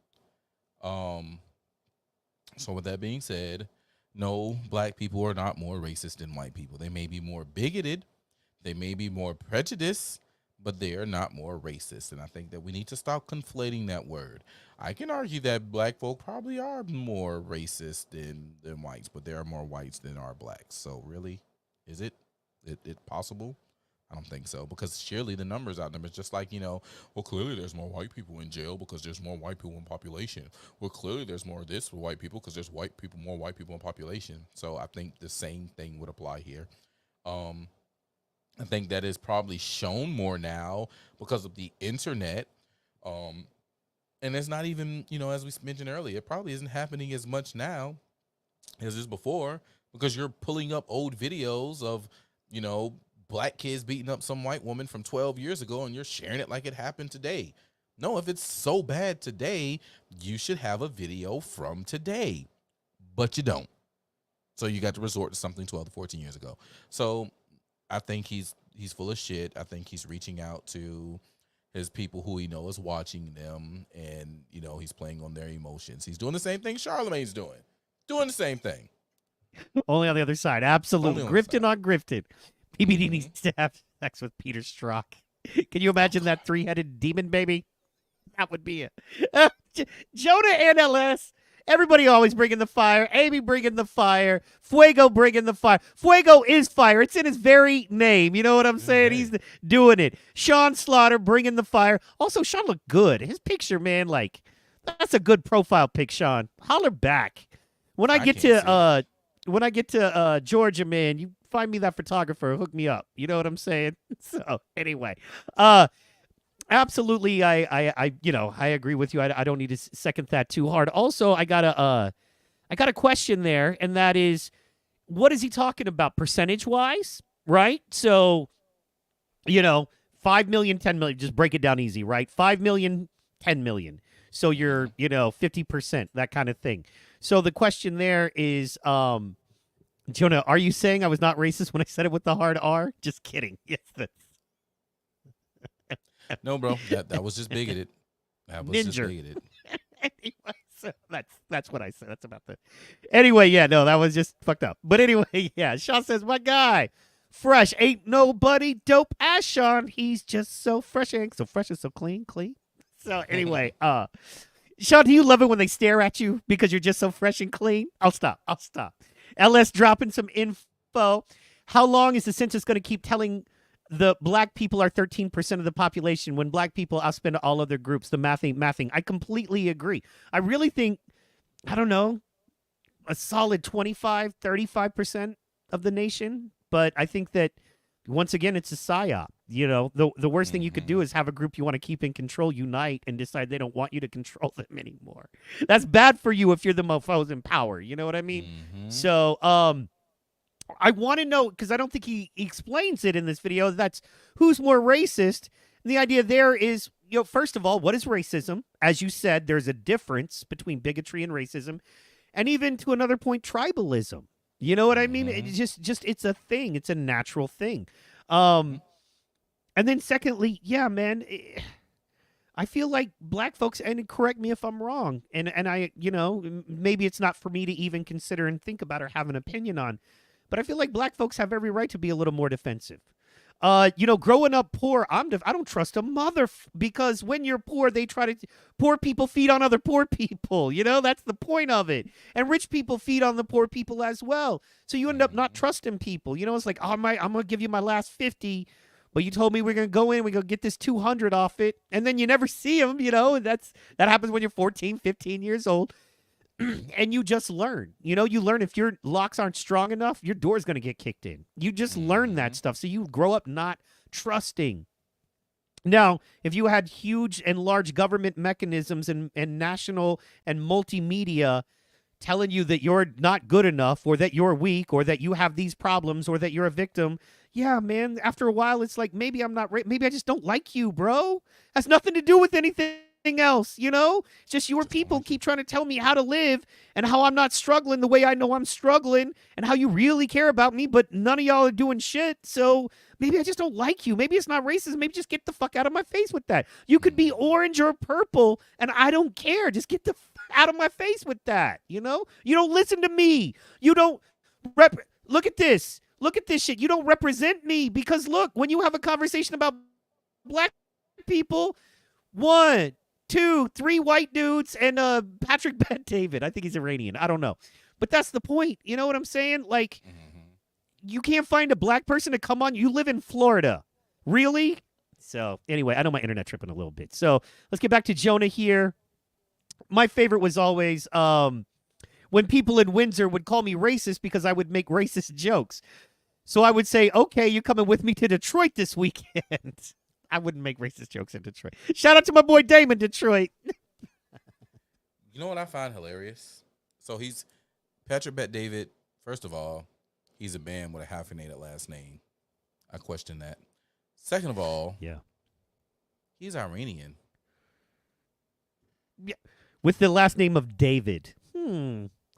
S3: So with that being said, no, black people are not more racist than white people. They may be more bigoted, they may be more prejudiced, but they are not more racist. And I think that we need to stop conflating that word. I can argue that black folk probably are more racist than whites, but there are more whites than are blacks. So really, is it possible? I don't think so, because surely the numbers out there, it's just like, well, clearly there's more white people in jail because there's more white people in population. Well, clearly there's more of this for white people because there's more white people in population. So I think the same thing would apply here. I think that is probably shown more now because of the internet. And it's not even, as we mentioned earlier, it probably isn't happening as much now as is before, because you're pulling up old videos of, black kids beating up some white woman from 12 years ago, and you're sharing it like it happened today. No, if it's so bad today, you should have a video from today, but you don't. So you got to resort to something 12 to 14 years ago. So I think he's full of shit. I think he's reaching out to his people who he knows watching them, and, he's playing on their emotions. He's doing the same thing Charlamagne's doing the same thing.
S1: Only on the other side. Absolutely. Grifted on grifted. PBD needs to have sex with Peter Strzok. Can you imagine that three-headed demon baby? That would be it. Jonah and LS. Everybody always bringing the fire. Amy bringing the fire. Fuego bringing the fire. Fuego is fire. It's in his very name. You know what I'm saying? He's doing it. Sean Slaughter bringing the fire. Also, Sean looked good. His picture, man, that's a good profile pic, Sean. Holler back. When I get to Georgia, man, you find me that photographer, hook me up. You know what I'm saying? So anyway, absolutely, I agree with you. I don't need to second that too hard. Also, I got a question there, and that is, what is he talking about percentage wise? Right? So, 5 million, 10 million. Just break it down easy, right? 5 million, 10 million. So you're 50%, that kind of thing. So the question there is, Jonah, are you saying I was not racist when I said it with the hard R? Just kidding. Yes,
S3: No, bro, that was just bigoted. That was just bigoted.
S1: Anyway, so that's what I said. That's about the. Anyway, yeah, no, that was just fucked up. But anyway, yeah, Sean says, my guy, fresh, ain't nobody dope as Sean. He's just so fresh, and so clean. So anyway, Sean, do you love it when they stare at you because you're just so fresh and clean? I'll stop. LS dropping some info. How long is the census going to keep telling the black people are 13% of the population when black people outspend all other groups? The mathing. I completely agree. I really think, I don't know, a solid 25, 35% of the nation. But I think that, once again, it's a psyop. The worst thing you could do is have a group you want to keep in control unite and decide they don't want you to control them anymore. That's bad for you if you're the mofos in power. You know what I mean? So I want to know, because I don't think he explains it in this video, that's who's more racist. And the idea there is, first of all, what is racism? As you said, there's a difference between bigotry and racism, and even to another point, tribalism. You know what I mean? It's just it's a thing. It's a natural thing. And then secondly, yeah, man, I feel like black folks, and correct me if I'm wrong, and I, maybe it's not for me to even consider and think about or have an opinion on, but I feel like black folks have every right to be a little more defensive. Growing up poor, I don't trust a mother because when you're poor, they try to poor people feed on other poor people. That's the point of it. And rich people feed on the poor people as well. So you end up not trusting people. It's like, I'm gonna give you my last 50, but you told me we're gonna go in, we're gonna get this 200 off it, and then you never see them. And that happens when you're 14, 15 years old. And you just learn. You learn if your locks aren't strong enough, your door's going to get kicked in. You just learn that stuff. So you grow up not trusting. Now, if you had huge and large government mechanisms and national and multimedia telling you that you're not good enough or that you're weak or that you have these problems or that you're a victim, yeah, man, after a while, it's like, maybe I'm not right. Maybe I just don't like you, bro. Has nothing to do with anything else, it's just your people keep trying to tell me how to live and how I'm not struggling the way I know I'm struggling and how you really care about me, but none of y'all are doing shit. So maybe I just don't like you. Maybe it's not racist. Maybe just get the fuck out of my face with that. You could be orange or purple and I don't care. Just get the out of my face with that. You don't listen to me. You don't look at this. Look at this shit. You don't represent me because look, when you have a conversation about black people, 1, 2, 3 white dudes and Patrick Bet-David. I think he's Iranian. I don't know. But that's the point. You know what I'm saying? Like, you can't find a black person to come on. You live in Florida. Really? So, anyway, I know my internet tripping a little bit. So, let's get back to Jonah here. My favorite was always when people in Windsor would call me racist because I would make racist jokes. So, I would say, okay, you coming with me to Detroit this weekend. I wouldn't make racist jokes in Detroit. Shout out to my boy Damon, Detroit.
S3: You know what I find hilarious? So he's Patrick Bet-David. First of all, he's a man with a hyphenated last name. I question that. Second of all,
S1: yeah,
S3: he's Iranian.
S1: Yeah, with the last name of David.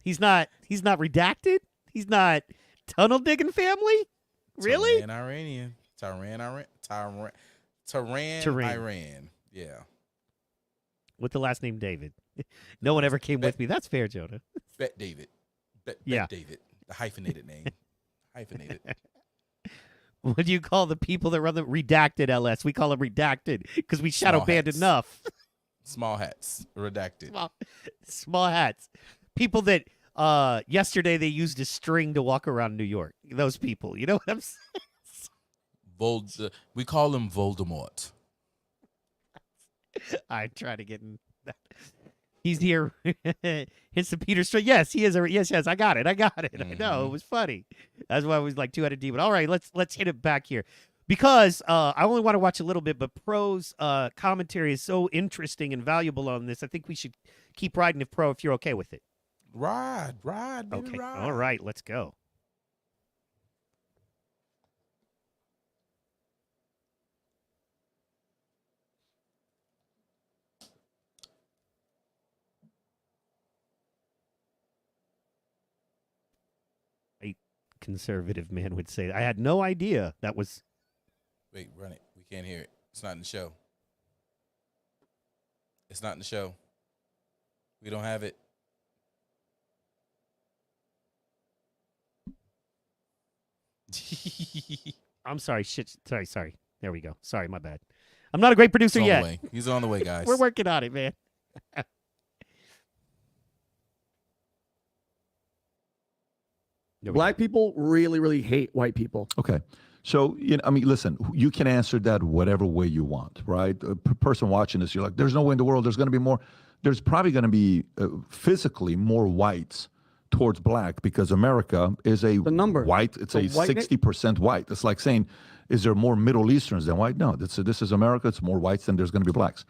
S1: He's not redacted. He's not tunnel digging family. Really?
S3: Tehran, Iranian. Tehran, Iran. Yeah.
S1: With the last name David. No one ever came with me. That's fair, Jonah.
S3: Bet-David.
S1: Yeah.
S3: Bet-David. The hyphenated name. Hyphenated.
S1: What do you call the people that run the redacted LS? We call them redacted because we shadow banned enough.
S3: Small hats. Redacted.
S1: Small hats. People that yesterday they used a string to walk around New York. Those people. You know what I'm saying?
S3: We call him Voldemort.
S1: I try to get in that. He's here. Hits the Peter Street. Yes, he is. Yes. I got it. I know it was funny. That's why I was like two-headed demon. All right, let's hit it back here because I only want to watch a little bit, but Pro's commentary is so interesting and valuable on this. I think we should keep riding if you're okay with it.
S3: Ride, baby,
S1: okay.
S3: Ride.
S1: All right, let's go. Conservative man would say. I had no idea that was.
S3: Wait, run it. We can't hear it. It's not in the show. It's not in the show. We don't have it.
S1: I'm sorry. Shit. Sorry. There we go. Sorry, my bad. I'm not a great producer yet.
S3: Way. He's on the way, guys.
S1: We're working on it, man.
S6: Black people really, really hate white people.
S9: Okay. So, listen, you can answer that whatever way you want, right? A person watching this, you're like, there's no way in the world there's going to be more. There's probably going to be physically more whites towards black because America is the number. White. It's a 60% white. It's like saying, is there more Middle Easterns than white? No, this is America. It's more whites than there's going to be blacks.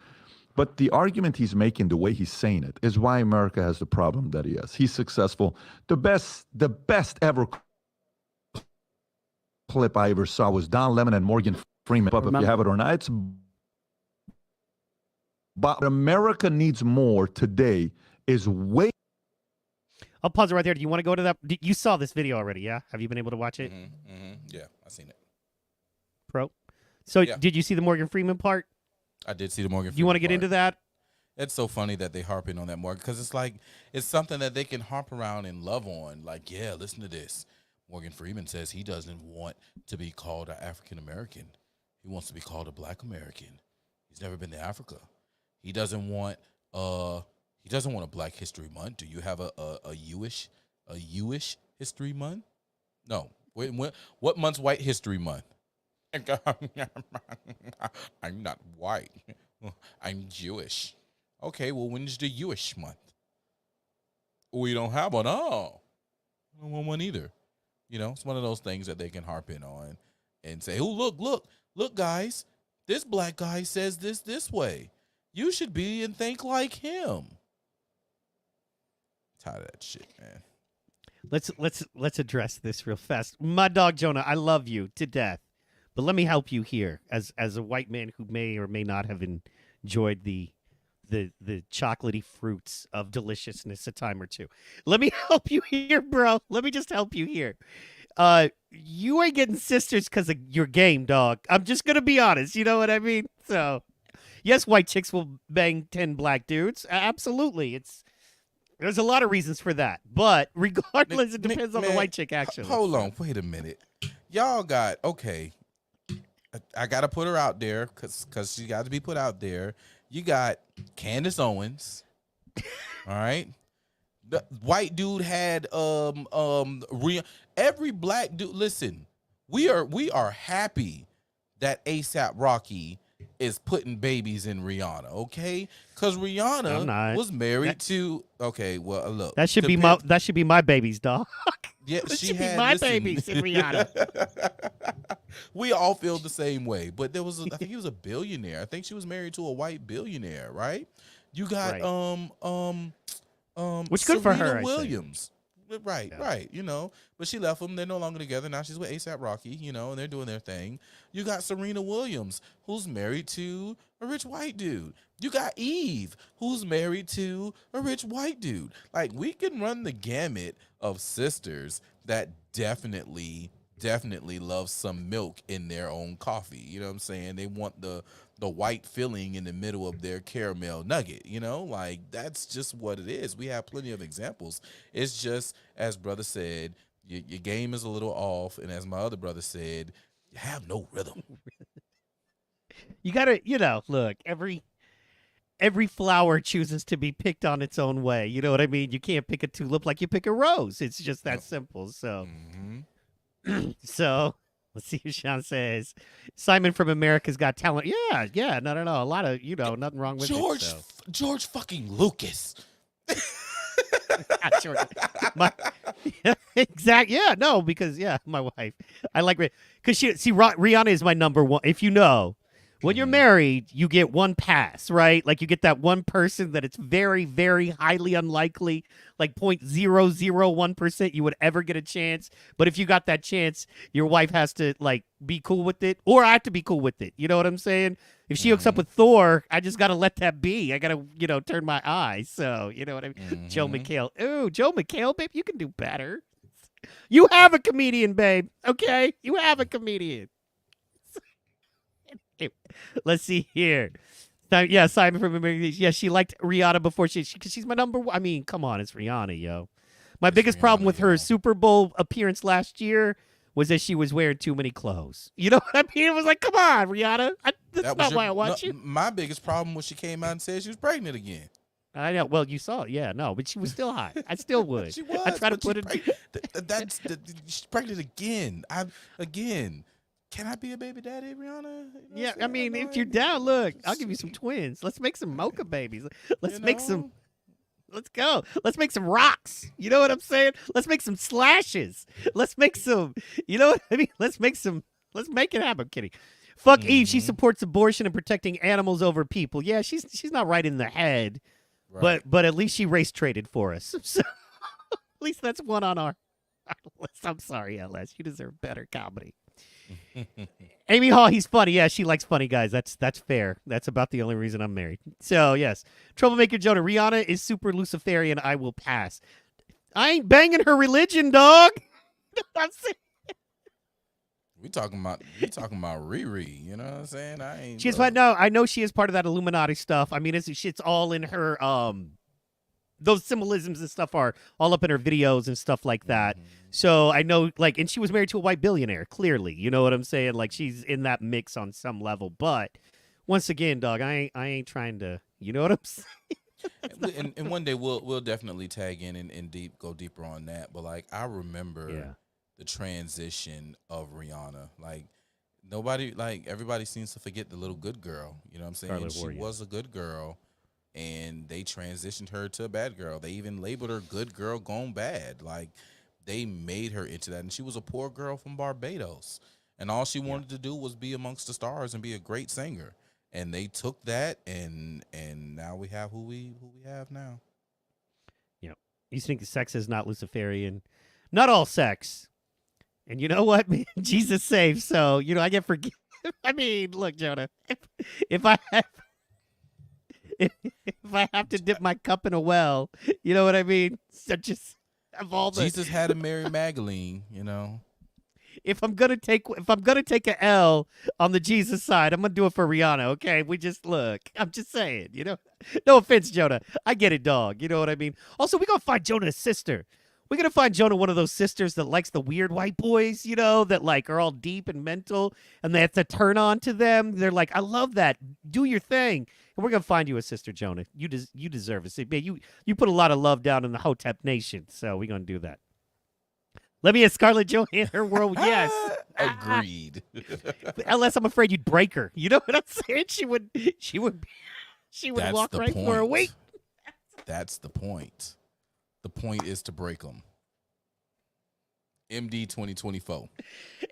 S9: But the argument he's making, the way he's saying it, is why America has the problem that he has. He's successful. The best ever clip I ever saw was Don Lemon and Morgan Freeman. If you have it or not, but America needs more today is way.
S1: I'll pause it right there. Do you want to go to that? You saw this video already, yeah? Have you been able to watch it?
S3: Yeah, I've seen it.
S1: Pro? So
S3: yeah.
S1: Did you see the Morgan Freeman part?
S3: I did see the Morgan Freeman.
S1: You want to get into that?
S3: It's so funny that they harping on that Morgan because it's like it's something that they can harp around and love on. Like, yeah, listen to this. Morgan Freeman says he doesn't want to be called an African American. He wants to be called a Black American. He's never been to Africa. He doesn't want a Black History Month. Do you have a Jewish History Month? No. What month's White History Month? I'm not white. I'm Jewish. Okay, well, when's the Jewish month? We don't have one. Oh, I don't want one either. You know, it's one of those things that they can harp in on and say, oh, look, guys, this black guy says this way. You should be and think like him. Tired of that shit, man.
S1: Let's address this real fast. My dog Jonah, I love you to death, but let me help you here as a white man who may or may not have enjoyed the chocolatey fruits of deliciousness a time or two. Let me help you here, bro. Let me just help you here. You ain't getting sisters because of your game, dog. I'm just gonna be honest. You know what I mean? So, yes, white chicks will bang 10 black dudes. Absolutely, there's a lot of reasons for that. But regardless, it depends on the white chick. Actually,
S3: hold on, wait a minute. Y'all got okay. I gotta put her out there because she got to be put out there. You got Candace Owens, all right. The white dude had every black dude. Listen, we are happy that ASAP Rocky is putting babies in Rihanna, okay? Because Rihanna was married to. Okay, well, look,
S1: that should be my babies, dog.
S3: Yeah,
S1: that should be my babies in Rihanna.
S3: We all feel the same way, but I think he was a billionaire. I think she was married to a white billionaire, right? You got
S1: which good for her,
S3: Williams. Right, you know, but she left them. They're no longer together. Now she's with ASAP Rocky, you know, and they're doing their thing. You got Serena Williams, who's married to a rich white dude. You got Eve, who's married to a rich white dude. Like, we can run the gamut of sisters that definitely love some milk in their own coffee. You know what I'm saying? They want the white filling in the middle of their caramel nugget, you know? Like, that's just what it is. We have plenty of examples. It's just, as brother said, your game is a little off, and as my other brother said, you have no rhythm.
S1: You gotta, look, every flower chooses to be picked on its own way. You know what I mean? You can't pick a tulip like you pick a rose. It's just that simple. So, so let's see what Sean says. Simon from America's Got Talent. Yeah, no. A lot of, nothing wrong with
S3: George,
S1: it. So.
S3: George fucking Lucas.
S1: Exactly. Yeah, no, because my wife. I like because Rihanna is my number one. If you know, when you're married, you get one pass, right? Like you get that one person that it's very, very highly unlikely, like 0.001% you would ever get a chance. But if you got that chance, your wife has to like be cool with it, or I have to be cool with it. You know what I'm saying? If she hooks up with Thor, I just gotta let that be. I gotta, turn my eye. So you know what I mean? Joe McHale. Ooh, Joe McHale, babe, you can do better. You have a comedian, babe. Okay, you have a comedian. Let's see here. Yeah, Simon from America. Yeah, she liked Rihanna before because she's my number one. I mean, come on, it's Rihanna, yo. My biggest problem with her Super Bowl appearance last year was that she was wearing too many clothes. You know what I mean? It was like, come on, Rihanna. That's not why I watch you.
S3: My biggest problem was she came out and said she was pregnant again.
S1: I know. Well, you saw it. Yeah, no, but she was still hot. I still would.
S3: She was.
S1: I try to put it.
S3: She's pregnant again. Again. Can I be a baby daddy, Rihanna?
S1: Yeah, I mean, if you're down, look, I'll give you some twins. Let's make some mocha babies. Let's make some. Let's go. Let's make some rocks. You know what I'm saying? Let's make some slashes. Let's make some. You know what I mean? Let's make it happen. I'm kidding. Fuck Eve. She supports abortion and protecting animals over people. Yeah, she's not right in the head, but at least she race traded for us. So at least that's one on our list. I'm sorry, LS. You deserve better comedy. Amy Hall, he's funny. Yeah, she likes funny guys. That's fair. That's about the only reason I'm married. So, yes. Troublemaker Jonah, Rihanna is super Luciferian. I will pass. I ain't banging her religion, dog. I'm saying.
S3: We talking about Riri, you know what I'm saying?
S1: I know she is part of that Illuminati stuff. I mean, it's all in her those symbolisms and stuff are all up in her videos and stuff like that. So I know, like, and she was married to a white billionaire, clearly. You know what I'm saying? Like, she's in that mix on some level. But once again, dog, I ain't trying to, you know what I'm saying?
S3: And one day we'll definitely tag in and go deeper on that. But like, I remember the transition of Rihanna. Like, everybody seems to forget the little good girl. You know what I'm saying?
S1: Scarlet
S3: She
S1: Warrior.
S3: was a good girl, and they transitioned her to a bad girl. They even labeled her good girl gone bad. Like, they made her into that, and she was a poor girl from Barbados, and all she wanted to do was be amongst the stars and be a great singer. And they took that, and now we have who we have now.
S1: You know, you think sex is not Luciferian. Not all sex. And you know what, man? Jesus saves. So, you know, I get forgiven. I mean, look, Jonah, if I have to dip my cup in a well, you know what I mean? So just of all the
S3: Jesus had to marry Magdalene, you know.
S1: if I'm gonna take an L on the Jesus side, I'm gonna do it for Rihanna. Okay, we just look. I'm just saying, you know. No offense, Jonah. I get it, dog. You know what I mean. Also, we gonna find Jonah's sister. We're gonna find Jonah one of those sisters that likes the weird white boys, you know, that like are all deep and mental, and they have to turn on to them. They're like, I love that. Do your thing. And we're gonna find you a sister, Jonah. You deserve it. See, man, you put a lot of love down in the Hotep Nation, so we're gonna do that. Let me at Scarlett Johansson world. Yes.
S3: Agreed.
S1: Unless I'm afraid you'd break her. You know what I'm saying? She would
S3: That's
S1: walk
S3: the
S1: right
S3: point.
S1: for a week.
S3: That's the point. The point is to break them. MD 2024.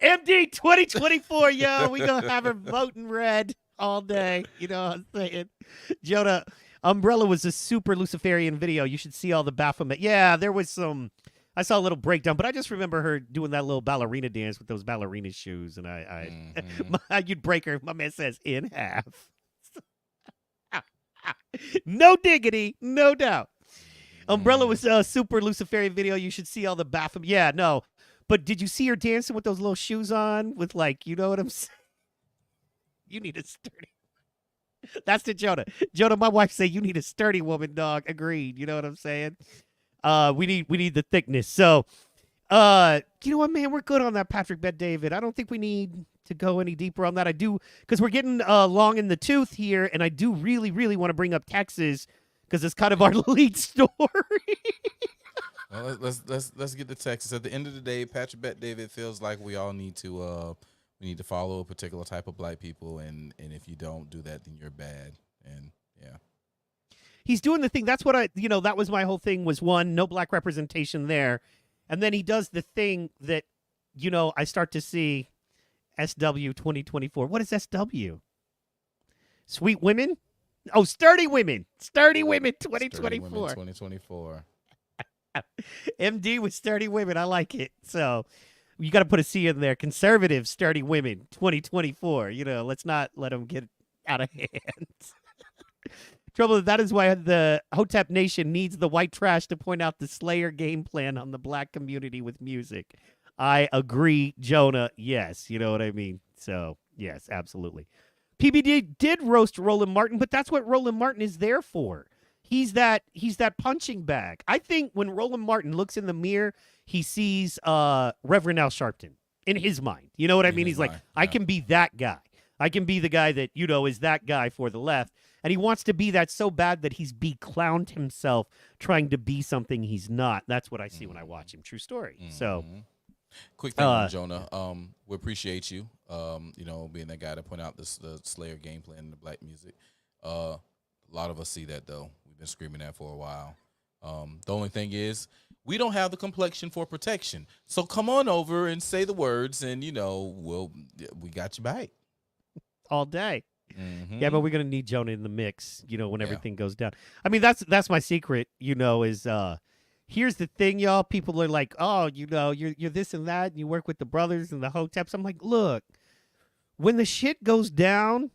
S1: MD 2024, yo. We gonna have her voting red all day. You know what I'm saying? Jonah, Umbrella was a super Luciferian video. You should see all the Baphomet. Yeah, there was some. I saw a little breakdown, but I just remember her doing that little ballerina dance with those ballerina shoes, and you'd break her. My man says in half. No diggity, no doubt. Umbrella was a super Luciferian video. You should see all the Baphomet. Yeah, no. But did you see her dancing with those little shoes on? With like, you know what I'm saying? You need a sturdy. That's to Jonah. Jonah, my wife say you need a sturdy woman, dog. Agreed. You know what I'm saying? We need the thickness. So, you know what, man? We're good on that Patrick Bet-David. I don't think we need to go any deeper on that. I do, because we're getting long in the tooth here, and I do really, really want to bring up Texas because it's kind of our lead story.
S3: Well, let's get to Texas. At the end of the day, Patrick Bet-David feels like we all need to follow a particular type of black people, and if you don't do that, then you're bad. And yeah.
S1: He's doing the thing. That's what that was my whole thing was, one, no black representation there. And then he does the thing that, I start to see SW 2024. What is SW? Sweet women? Oh, sturdy women. Sturdy women 2024.
S3: 2024.
S1: MD with sturdy women. I like it. So you got to put a C in there. Conservative sturdy women 2024. Let's not let them get out of hand. Trouble, that is why the Hotep Nation needs the white trash to point out the Slayer game plan on the black community with music. I agree, Jonah. Yes, you know what I mean? So, yes, absolutely. PBD did roast Roland Martin, but that's what Roland Martin is there for. He's that punching bag. I think when Roland Martin looks in the mirror, he sees Reverend Al Sharpton in his mind. You know what I mean? He's like, I can be that guy. I can be the guy that, is that guy for the left. And he wants to be that so bad that he's beclowned himself trying to be something he's not. That's what I see when I watch him. True story. So,
S3: quick thing on Jonah. We appreciate you, being that guy to point out the Slayer game plan in the black music. A lot of us see that, though. We've been screaming that for a while. The only thing is, we don't have the complexion for protection. So come on over and say the words, and, we got you back.
S1: All day.
S3: Mm-hmm.
S1: Yeah, but we're gonna need Jonah in the mix, when everything goes down. I mean, that's my secret, is here's the thing, y'all. People are like, oh, you're this and that, and you work with the brothers and the Hoteps. I'm like, look, when the shit goes down,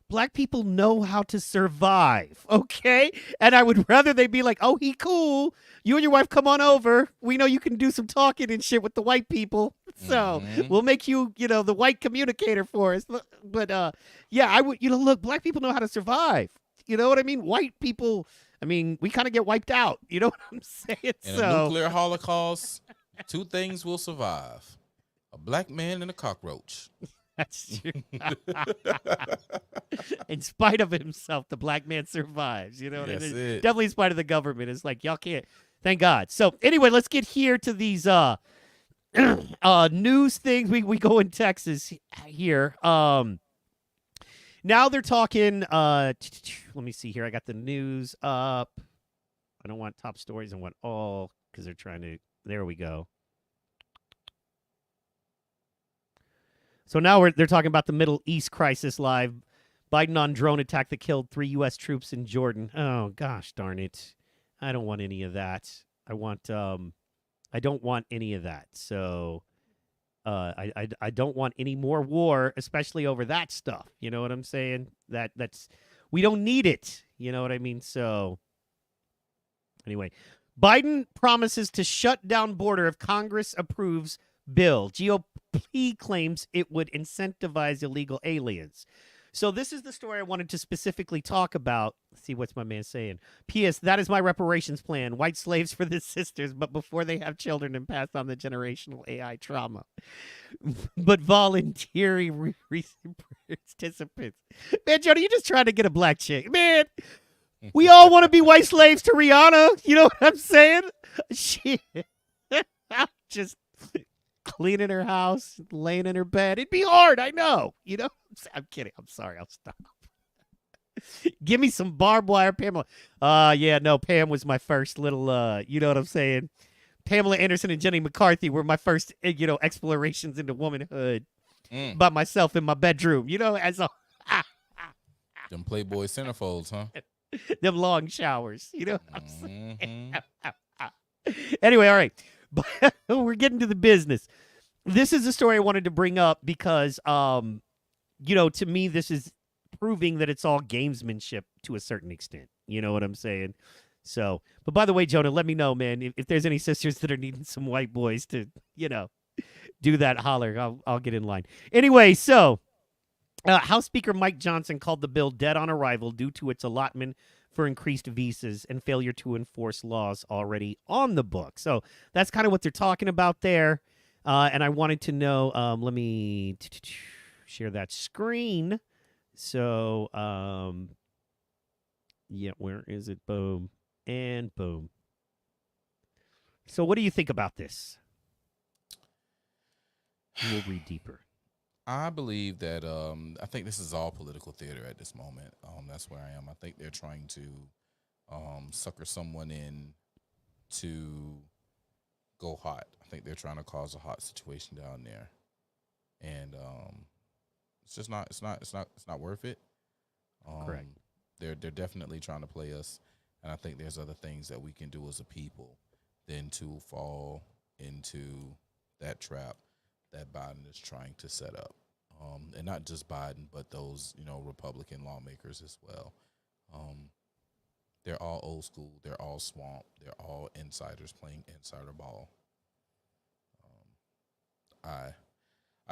S1: black people know how to survive, okay? And I would rather they be like, oh, he cool. You and your wife come on over. We know you can do some talking and shit with the white people. So we'll make you, the white communicator for us. But, yeah, I would, look, black people know how to survive. You know what I mean? White people, I mean, we kind of get wiped out. You know what I'm saying?
S3: In a
S1: So
S3: nuclear holocaust, two things will survive: a black man and a cockroach.
S1: that's true. In spite of himself, the black man survives. You know what I
S3: That's
S1: mean?
S3: it.
S1: Definitely in spite of the government. It's like y'all can't. Thank God. So anyway, let's get here to these news things. We go in Texas here. Now they're talking. Let me see here. I got the news up. I don't want top stories. I want all because they're trying to. There we go. So now they're talking about the Middle East crisis live. Biden on drone attack that killed 3 U.S. troops in Jordan. Oh gosh, darn it! I don't want any of that. I don't want any of that. So, I don't want any more war, especially over that stuff. You know what I'm saying? We don't need it. You know what I mean? So, anyway, Biden promises to shut down border if Congress approves bill. GOP claims it would incentivize illegal aliens. So this is the story I wanted to specifically talk about. Let's see what's my man saying. P.S. That is my reparations plan. White slaves for the sisters, but before they have children and pass on the generational AI trauma. But voluntary participants. Man, Jody, you're just trying to get a black chick. Man, we all want to be white slaves to Rihanna. You know what I'm saying? Shit. Just cleaning her house, laying in her bed. It'd be hard, I know. You know? I'm kidding. I'm sorry. I'll stop. Give me some barbed wire, Pamela. Yeah, no, Pam was my first little, you know what I'm saying? Pamela Anderson and Jenny McCarthy were my first, explorations into womanhood by myself in my bedroom, as a...
S3: Them Playboy centerfolds, huh?
S1: Them long showers, you know what I'm saying? Anyway, all right. But we're getting to the business. This is a story I wanted to bring up because, to me, this is proving that it's all gamesmanship to a certain extent. You know what I'm saying? So, but by the way, Jonah, let me know, man, if there's any sisters that are needing some white boys to, do that, holler. I'll get in line. Anyway, so House Speaker Mike Johnson called the bill dead on arrival due to its allotment for increased visas and failure to enforce laws already on the book. So that's kind of what they're talking about there. And I wanted to know, let me share that screen. So, yeah, where is it? Boom. And boom. So what do you think about this? We'll read deeper.
S3: I believe that I think this is all political theater at this moment. That's where I am. I think they're trying to sucker someone in to go hot. I think they're trying to cause a hot situation down there, and it's just not. It's not worth it.
S1: Correct.
S3: They're definitely trying to play us, and I think there's other things that we can do as a people than to fall into that trap that Biden is trying to set up. And not just Biden, but those, Republican lawmakers as well. They're all old school. They're all swamp. They're all insiders playing insider ball. I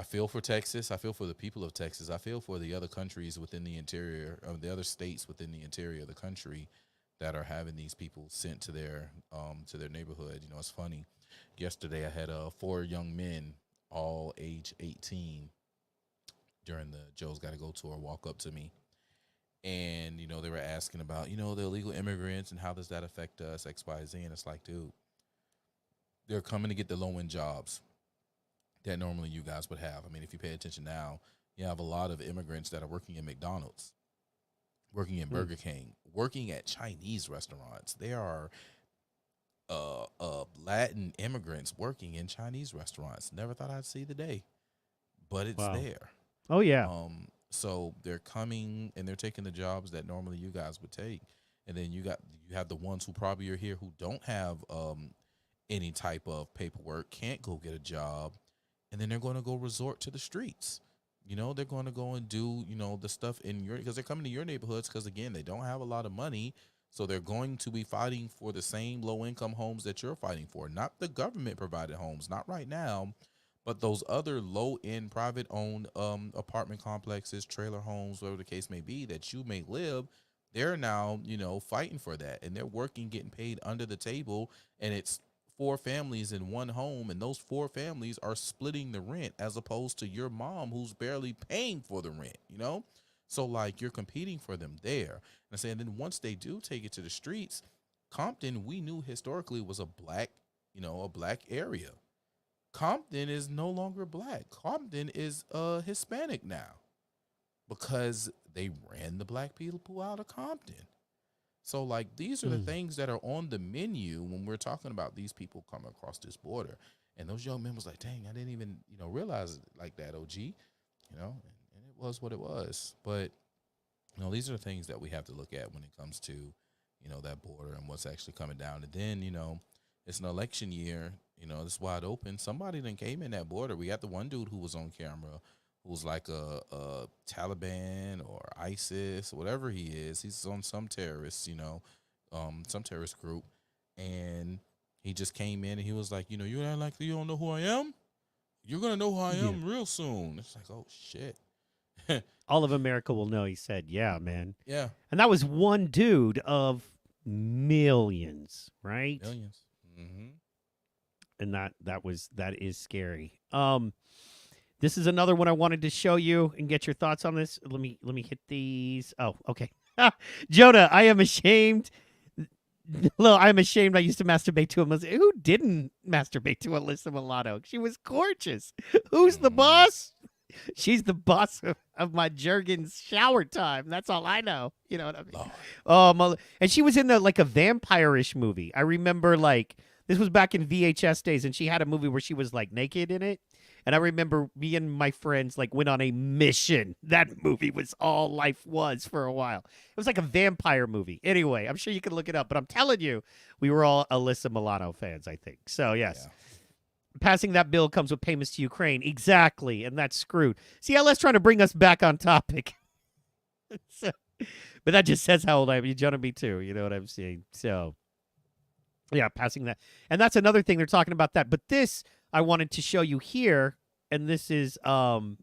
S3: feel for Texas. I feel for the people of Texas. I feel for the other countries within the interior, the other states within the interior of the country that are having these people sent to their neighborhood. It's funny. Yesterday I had 4 young men, all age 18, during the Joe's Gotta Go tour, walk up to me. And, they were asking about, the illegal immigrants and how does that affect us, X, Y, Z. And it's like, dude, they're coming to get the low-end jobs that normally you guys would have. I mean, if you pay attention now, you have a lot of immigrants that are working in McDonald's, working in Burger King, working at Chinese restaurants. There are Latin immigrants working in Chinese restaurants. Never thought I'd see the day, but it's there.
S1: Oh, yeah.
S3: So they're coming and they're taking the jobs that normally you guys would take. And then you have the ones who probably are here who don't have any type of paperwork, can't go get a job. And then they're going to go resort to the streets. They're going to go and do, the stuff because they're coming to your neighborhoods because, again, they don't have a lot of money. So they're going to be fighting for the same low-income homes that you're fighting for. Not the government-provided homes, not right now, but those other low-end private-owned apartment complexes, trailer homes, whatever the case may be, that you may live, they're now, fighting for that, and they're working, getting paid under the table, and it's 4 families in one home, and those 4 families are splitting the rent as opposed to your mom who's barely paying for the rent, So like you're competing for them there. And I'm saying then once they do take it to the streets, Compton, we knew historically was a black area. Compton is no longer black. Compton is Hispanic now because they ran the black people out of Compton. So like these are the things that are on the menu when we're talking about these people coming across this border. And those young men was like, dang, I didn't even, realize it like that, OG, and it was what it was. But, these are the things that we have to look at when it comes to, that border and what's actually coming down. And then, it's an election year, it's wide open. Somebody then came in that border. We got the one dude who was on camera who's like a Taliban or ISIS, whatever he is. He's on some terrorist, some terrorist group. And he just came in and he was like, you act like you don't know who I am? You're going to know who I am real soon. It's like, oh, shit.
S1: All of America will know. He said, yeah, man.
S3: Yeah.
S1: And that was one dude of millions, right?
S3: Millions. Mm-hmm.
S1: And that is scary. This is another one I wanted to show you and get your thoughts on this. Let me hit these. Oh, okay. Jonah, I am ashamed. I'm ashamed I used to masturbate to Alyssa. Who didn't masturbate to Alyssa Milano? She was gorgeous. Who's the boss? She's the boss of my Jergens shower time. That's all I know. You know what I mean? And she was in like a vampire-ish movie. I remember this was back in VHS days, and she had a movie where she was like naked in it. And I remember me and my friends went on a mission. That movie was all life was for a while. It was like a vampire movie. Anyway, I'm sure you can look it up, but I'm telling you, we were all Alyssa Milano fans, I think. So, yes. Yeah. Passing that bill comes with payments to Ukraine. Exactly. And that's screwed. See, LS trying to bring us back on topic. But that just says how old I am. You Jonah, me too. You know what I'm saying? So, yeah, passing that. And that's another thing. They're talking about that. But this I wanted to show you here, and this is George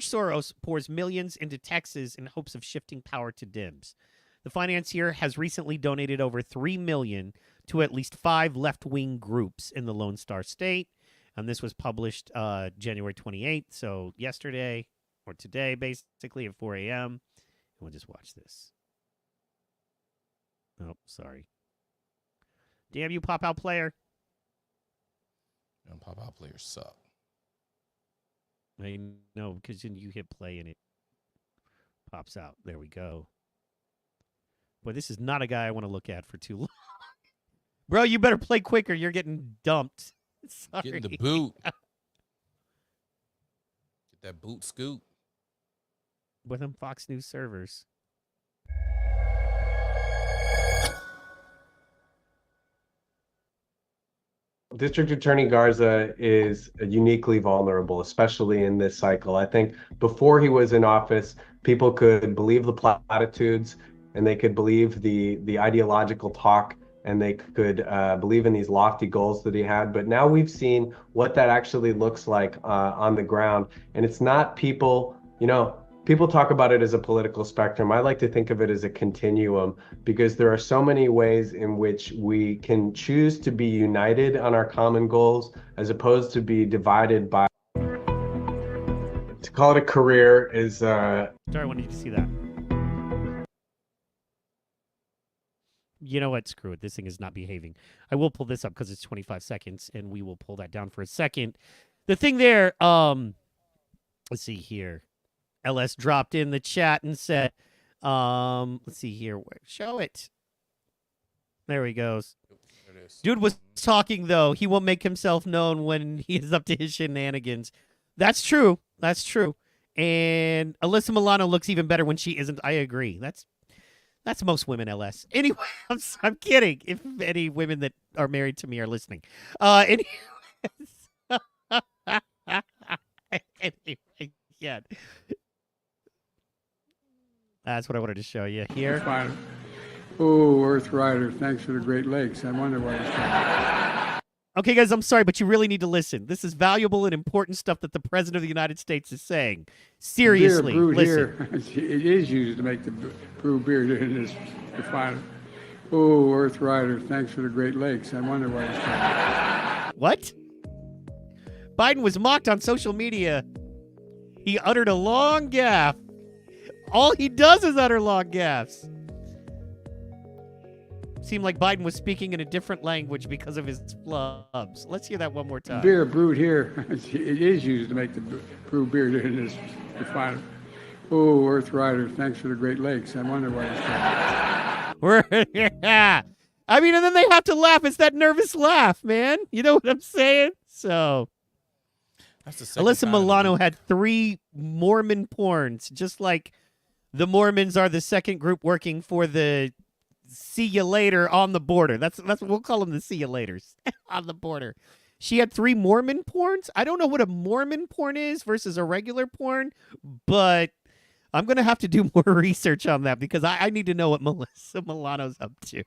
S1: Soros pours millions into Texas in hopes of shifting power to Dems. The financier has recently donated over $3 million to at least 5 left-wing groups in the Lone Star State, and this was published January 28th, so yesterday or today, basically at 4 a.m. We'll just watch this. Oh, sorry. Damn you, pop-out player.
S3: Pop-out players suck.
S1: I know, because then you hit play and it pops out. There we go. Boy, this is not a guy I want to look at for too long. Bro, you better play quicker. You're getting dumped. Sorry.
S3: Getting the boot. Get that boot scoop.
S1: With them Fox News servers.
S11: District Attorney Garza is uniquely vulnerable, especially in this cycle. I think before he was in office, people could believe the platitudes and they could believe the ideological talk and they could believe in these lofty goals that he had. But now we've seen what that actually looks like on the ground. And it's not people, people talk about it as a political spectrum. I like to think of it as a continuum because there are so many ways in which we can choose to be united on our common goals as opposed to be divided by. To call it a career is.
S1: Sorry, I wanted you to see that. You know what? Screw it. This thing is not behaving. I will pull this up because it's 25 seconds, and we will pull that down for a second. The thing there, let's see here. LS dropped in the chat and said, let's see here. Show it. There he goes.
S3: There it is.
S1: Dude was talking, though. He won't make himself known when he is up to his shenanigans. That's true. That's true. And Alyssa Milano looks even better when she isn't. I agree. That's most women, LS. Anyway, I'm kidding. If any women that are married to me are listening. Anyways. Anyway, yeah. That's what I wanted to show you here.
S12: Oh, Earth Rider, thanks for the Great Lakes. I wonder why it's
S1: Okay, guys, I'm sorry, but you really need to listen. This is valuable and important stuff that the President of the United States is saying. Seriously,
S12: beer brewed
S1: listen.
S12: here, it is used to make the brew beer in this refinery. Oh, Earth Rider, thanks for the Great Lakes. I wonder why it's called.
S1: What? Biden was mocked on social media. He uttered a long gaffe. All he does is utter long gaffes. Seemed like Biden was speaking in a different language because of his flubs. Let's hear that one more time.
S12: Beer brewed here, it is used to make the brew beer in this refinery. Oh, Earth Rider, thanks for the Great Lakes. I wonder why it's called.
S1: Yeah. I mean, and then they have to laugh. It's that nervous laugh, man. You know what I'm saying? So,
S3: That's the second
S1: Alyssa
S3: time
S1: Milano had 3 Mormon porns, just like the Mormons are the second group working for the see you later on the border. That's what we'll call them, the see you laters on the border. She had 3 Mormon porns. I don't know what a Mormon porn is versus a regular porn, but I'm going to have to do more research on that because I need to know what Melissa Milano's up to.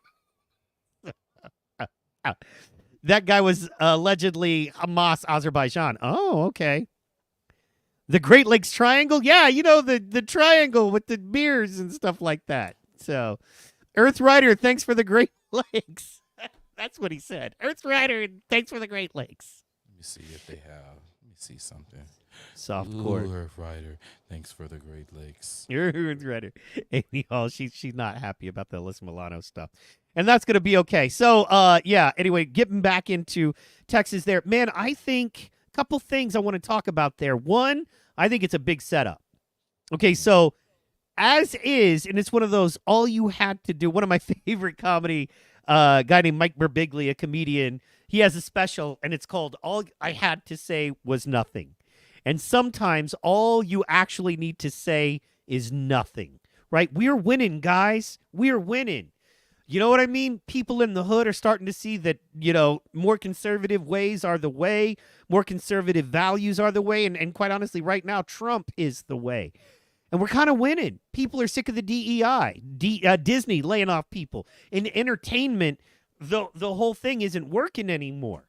S1: That guy was allegedly Hamas Azerbaijan. Oh, okay. The Great Lakes Triangle? Yeah, you know, the triangle with the beers and stuff like that. So, Earth Rider, thanks for the Great Lakes. That's what he said. Earth Rider, thanks for the Great Lakes.
S3: Let me see if they have. Let me see something.
S1: Soft
S3: Ooh,
S1: core.
S3: Earth Rider, thanks for the Great Lakes.
S1: Earth Rider. Amy Hall, she's not happy about the Alyssa Milano stuff. And that's going to be okay. So, yeah, anyway, getting back into Texas there. Man, I think a couple things I want to talk about there. One, I think it's a big setup. Okay, so as is, and it's one of those all you had to do. One of my favorite comedy guy named Mike Birbiglia, a comedian, he has a special, and it's called All I Had to Say Was Nothing. And sometimes all you actually need to say is nothing, right? We're winning, guys. We're winning. You know what I mean? People in the hood are starting to see that, you know, more conservative ways are the way, more conservative values are the way, and quite honestly, right now, Trump is the way. And we're kind of winning. People are sick of the DEI, Disney laying off people. In entertainment, the whole thing isn't working anymore.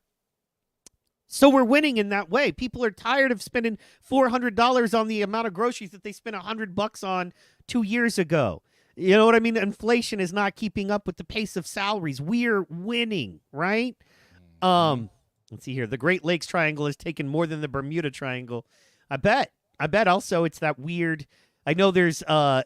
S1: So we're winning in that way. People are tired of spending $400 on the amount of groceries that they spent $100 on 2 years ago. You know what I mean? Inflation is not keeping up with the pace of salaries. We're winning, right? Let's see here. The Great Lakes Triangle has taken more than the Bermuda Triangle. I bet also it's that weird. I know there's a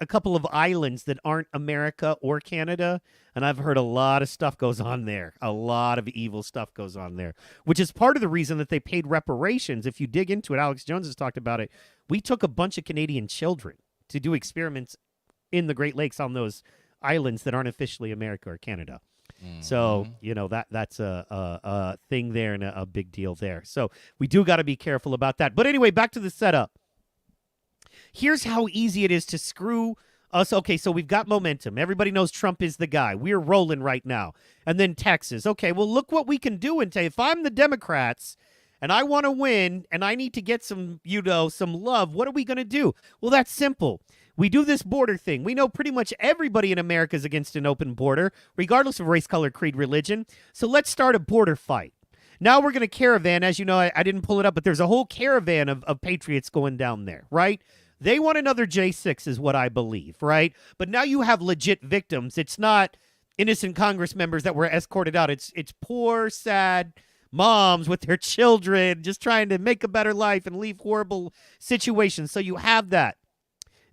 S1: couple of islands that aren't America or Canada, and I've heard a lot of stuff goes on there. A lot of evil stuff goes on there, which is part of the reason that they paid reparations. If you dig into it, Alex Jones has talked about it. We took a bunch of Canadian children to do experiments in the Great Lakes on those islands that aren't officially America or Canada. So, you know, that's a thing there and a big deal there. So we do got to be careful about that. But anyway, back to the setup. Here's how easy it is to screw us. Okay, so we've got momentum. Everybody knows Trump is the guy. We're rolling right now. And then Texas. Okay, well, look what we can do. And if I'm the Democrats and I want to win and I need to get some, you know, some love, what are we going to do? Well, that's simple. We do this border thing. We know pretty much everybody in America is against an open border, regardless of race, color, creed, religion. So let's start a border fight. Now we're going to caravan. As you know, I didn't pull it up, but there's a whole caravan of patriots going down there, right? They want another J6 is what I believe, right? But now you have legit victims. It's not innocent Congress members that were escorted out. It's poor, sad moms with their children just trying to make a better life and leave horrible situations. So you have that.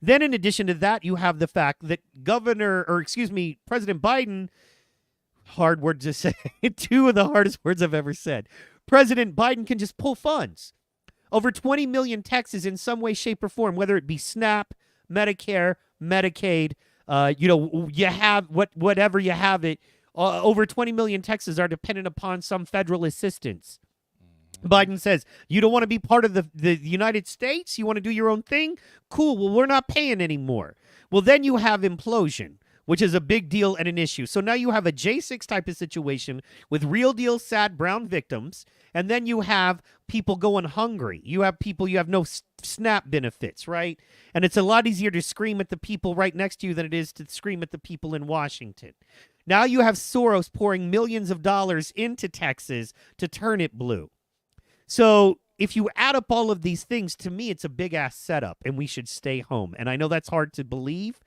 S1: Then in addition to that, you have the fact that President Biden, hard word to say, 2 of the hardest words I've ever said. President Biden can just pull funds. Over 20 million Texans in some way, shape, or form, whether it be SNAP, Medicare, Medicaid, you know, you have whatever you have it. Over 20 million Texans are dependent upon some federal assistance. Biden says, you don't want to be part of the United States? You want to do your own thing? Cool. Well, we're not paying anymore. Well, then you have implosion. which is a big deal and an issue. So now you have a J6 type of situation with real deal sad brown victims, and then you have people going hungry. You have no SNAP benefits, right? And it's a lot easier to scream at the people right next to you than it is to scream at the people in Washington. Now you have Soros pouring millions of dollars into Texas to turn it blue. So if you add up all of these things, to me, it's a big-ass setup, and we should stay home. And I know that's hard to believe,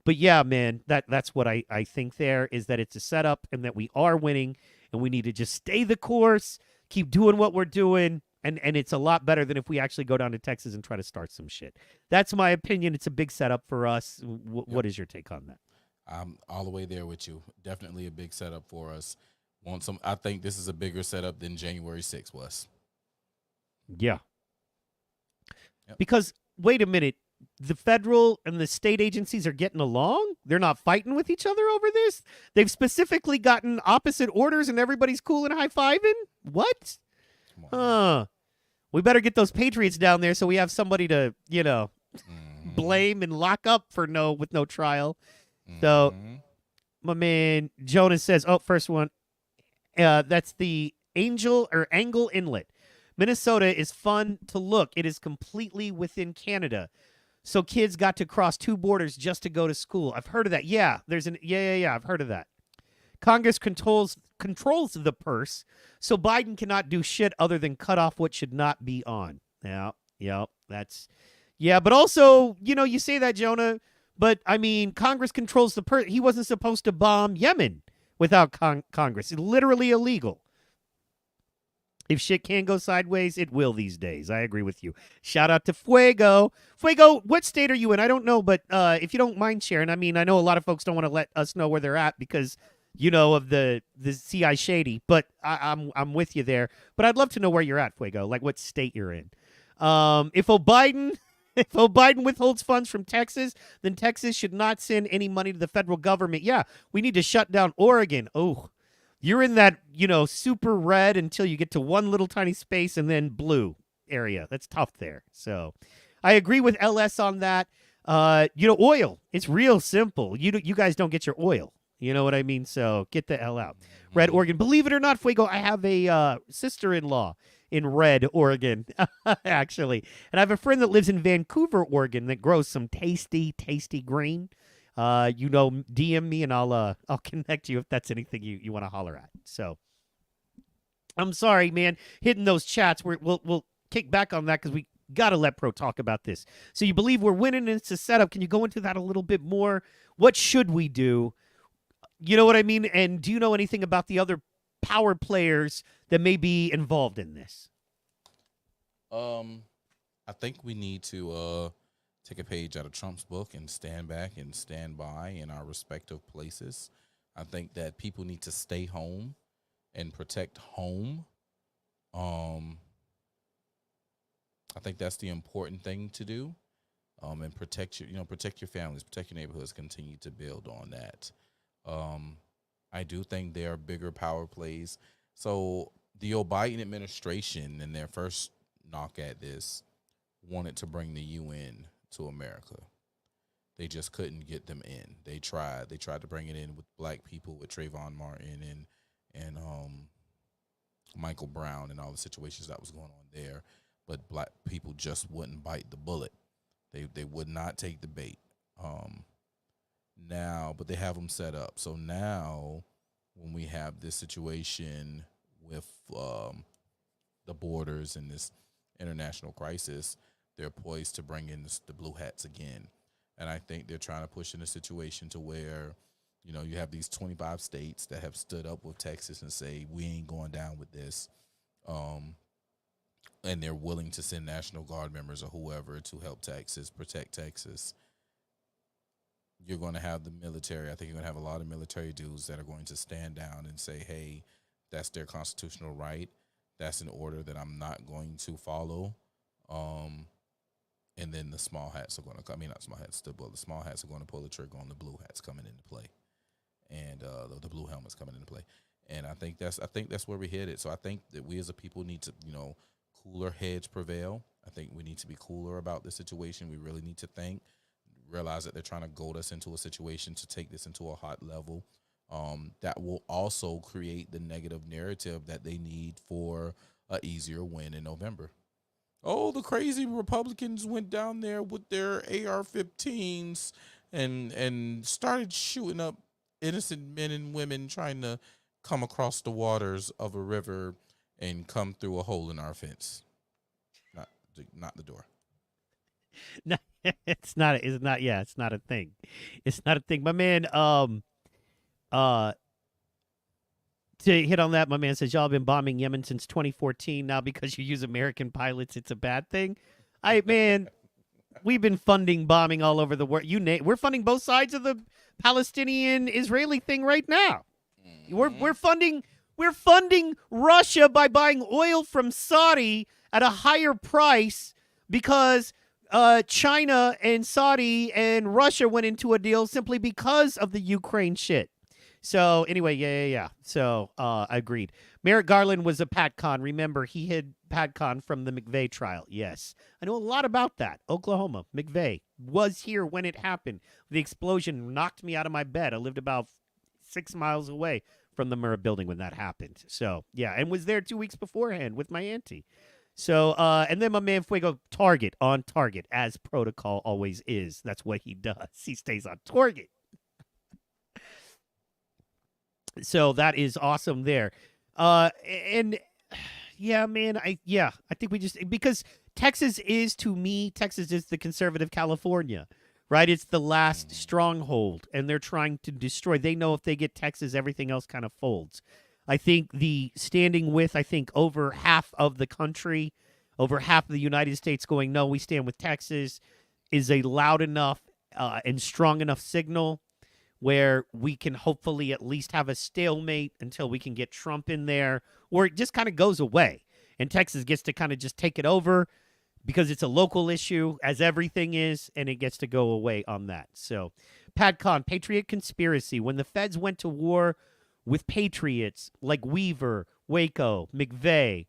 S1: but yeah, man, that's what I think there is, that it's a setup and that we are winning, and we need to just stay the course, keep doing what we're doing, and it's a lot better than if we actually go down to Texas and try to start some shit. That's my opinion. It's a big setup for us. What is your take on that?
S3: I'm all the way there with you. Definitely a big setup for us. I think this is a bigger setup than January 6th was.
S1: Yeah.
S3: Yep.
S1: Because, wait a minute, the federal and the state agencies are getting along? They're not fighting with each other over this? They've specifically gotten opposite orders and everybody's cool and high-fiving? What? We better get those Patriots down there so we have somebody to, blame and lock up with no trial. So, my man Jonas says, first one, that's the Angle Inlet. Minnesota is fun to look. It is completely within Canada. So kids got to cross two borders just to go to school. I've heard of that. Yeah, I've heard of that. Congress controls the purse, so Biden cannot do shit other than cut off what should not be on. But also, you say that, Jonah, but I mean, Congress controls the purse. He wasn't supposed to bomb Yemen without Congress. It's literally illegal. If shit can go sideways, it will these days. I agree with you. Shout out to Fuego. Fuego, what state are you in? I don't know, but if you don't mind sharing, I mean, I know a lot of folks don't want to let us know where they're at because, of the CI shady, but I'm with you there. But I'd love to know where you're at, Fuego, like what state you're in. If Biden withholds funds from Texas, then Texas should not send any money to the federal government. Yeah, we need to shut down Oregon. Oh, you're in that, super red until you get to one little tiny space and then blue area. That's tough there. So I agree with LS on that. Oil, it's real simple. You guys don't get your oil. You know what I mean? So get the hell out. Red Oregon. Believe it or not, Fuego, I have a sister-in-law in Red Oregon, actually. And I have a friend that lives in Vancouver, Oregon that grows some tasty, tasty green. DM me and I'll connect you if that's anything you want to holler at. So I'm sorry, man, hitting those chats. We'll kick back on that because we got to let Pro talk about this. So you believe we're winning and it's a setup. Can you go into that a little bit more? What should we do? You know what I mean? And do you know anything about the other power players that may be involved in this?
S3: I think we need to take a page out of Trump's book and stand back and stand by in our respective places. I think that people need to stay home and protect home. I think that's the important thing to do. And protect your families, protect your neighborhoods, continue to build on that. I do think there are bigger power plays. So the Biden administration, in their first knock at this, wanted to bring the UN to America. They just couldn't get them in. They tried to bring it in with black people, with Trayvon Martin and Michael Brown and all the situations that was going on there. But black people just wouldn't bite the bullet. They would not take the bait. But they have them set up. So now when we have this situation with the borders and this international crisis, they're poised to bring in the blue hats again. And I think they're trying to push in a situation to where, you have these 25 states that have stood up with Texas and say, we ain't going down with this. And they're willing to send National Guard members or whoever to help Texas, protect Texas. You're going to have the military. I think you're going to have a lot of military dudes that are going to stand down and say, hey, that's their constitutional right. That's an order that I'm not going to follow. And then the small hats are going to come. I mean, not small hats, but the small hats are going to pull the trigger on the blue hats coming into play, and the blue helmets coming into play. And I think that's where we're headed. So I think that we as a people need to, cooler heads prevail. I think we need to be cooler about the situation. We really need to think, realize that they're trying to goad us into a situation to take this into a hot level. That will also create the negative narrative that they need for an easier win in November. Oh, the crazy Republicans went down there with their AR-15s and started shooting up innocent men and women trying to come across the waters of a river and come through a hole in our fence. Not the door.
S1: No, it's not. It's not. Yeah, it's not a thing. It's not a thing. My man. To hit on that, my man says y'all been bombing Yemen since 2014. Now because you use American pilots, it's a bad thing. Man, we've been funding bombing all over the world. We're funding both sides of the Palestinian-Israeli thing right now. We're funding Russia by buying oil from Saudi at a higher price because China and Saudi and Russia went into a deal simply because of the Ukraine shit. So anyway, yeah. So agreed. Merrick Garland was a PatCon. Remember, he hid PatCon from the McVeigh trial. Yes, I know a lot about that. Oklahoma, McVeigh was here when it happened. The explosion knocked me out of my bed. I lived about 6 miles away from the Murrah building when that happened. So yeah, and was there 2 weeks beforehand with my auntie. So, and then my man Fuego, on target, as protocol always is. That's what he does. He stays on target. So that is awesome there. And yeah, man, I think we just, because Texas is the conservative California, right? It's the last stronghold, and they're trying to destroy. They know if they get Texas, everything else kind of folds. I think over half of the country, over half of the United States going, no, we stand with Texas, is a loud enough and strong enough signal where we can hopefully at least have a stalemate until we can get Trump in there, or it just kind of goes away. And Texas gets to kind of just take it over because it's a local issue, as everything is, and it gets to go away on that. So, PatCon, Patriot Conspiracy, when the feds went to war with patriots like Weaver, Waco, McVeigh,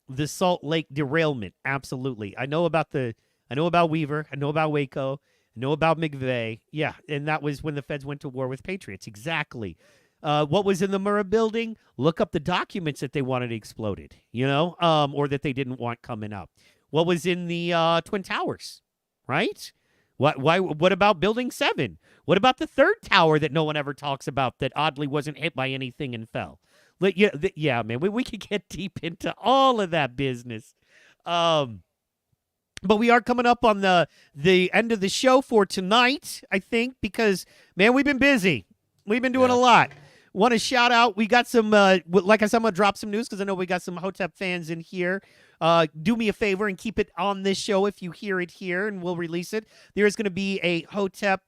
S1: the Salt Lake derailment, absolutely. I know about Weaver, I know about Waco, I know about McVeigh. Yeah, and that was when the feds went to war with patriots. Exactly. What was in the Murrah building? Look up the documents that they wanted exploded, or that they didn't want coming up. What was in the Twin Towers, right? What about Building 7? What about the third tower that no one ever talks about that oddly wasn't hit by anything and fell? Yeah, man, we could get deep into all of that business. But we are coming up on the end of the show for tonight, I think, because, man, we've been busy. We've been doing a lot. Want to shout out, we got some, like I said, I'm going to drop some news because I know we got some Hotep fans in here. Do me a favor and keep it on this show if you hear it here, and we'll release it. There is going to be a Hotep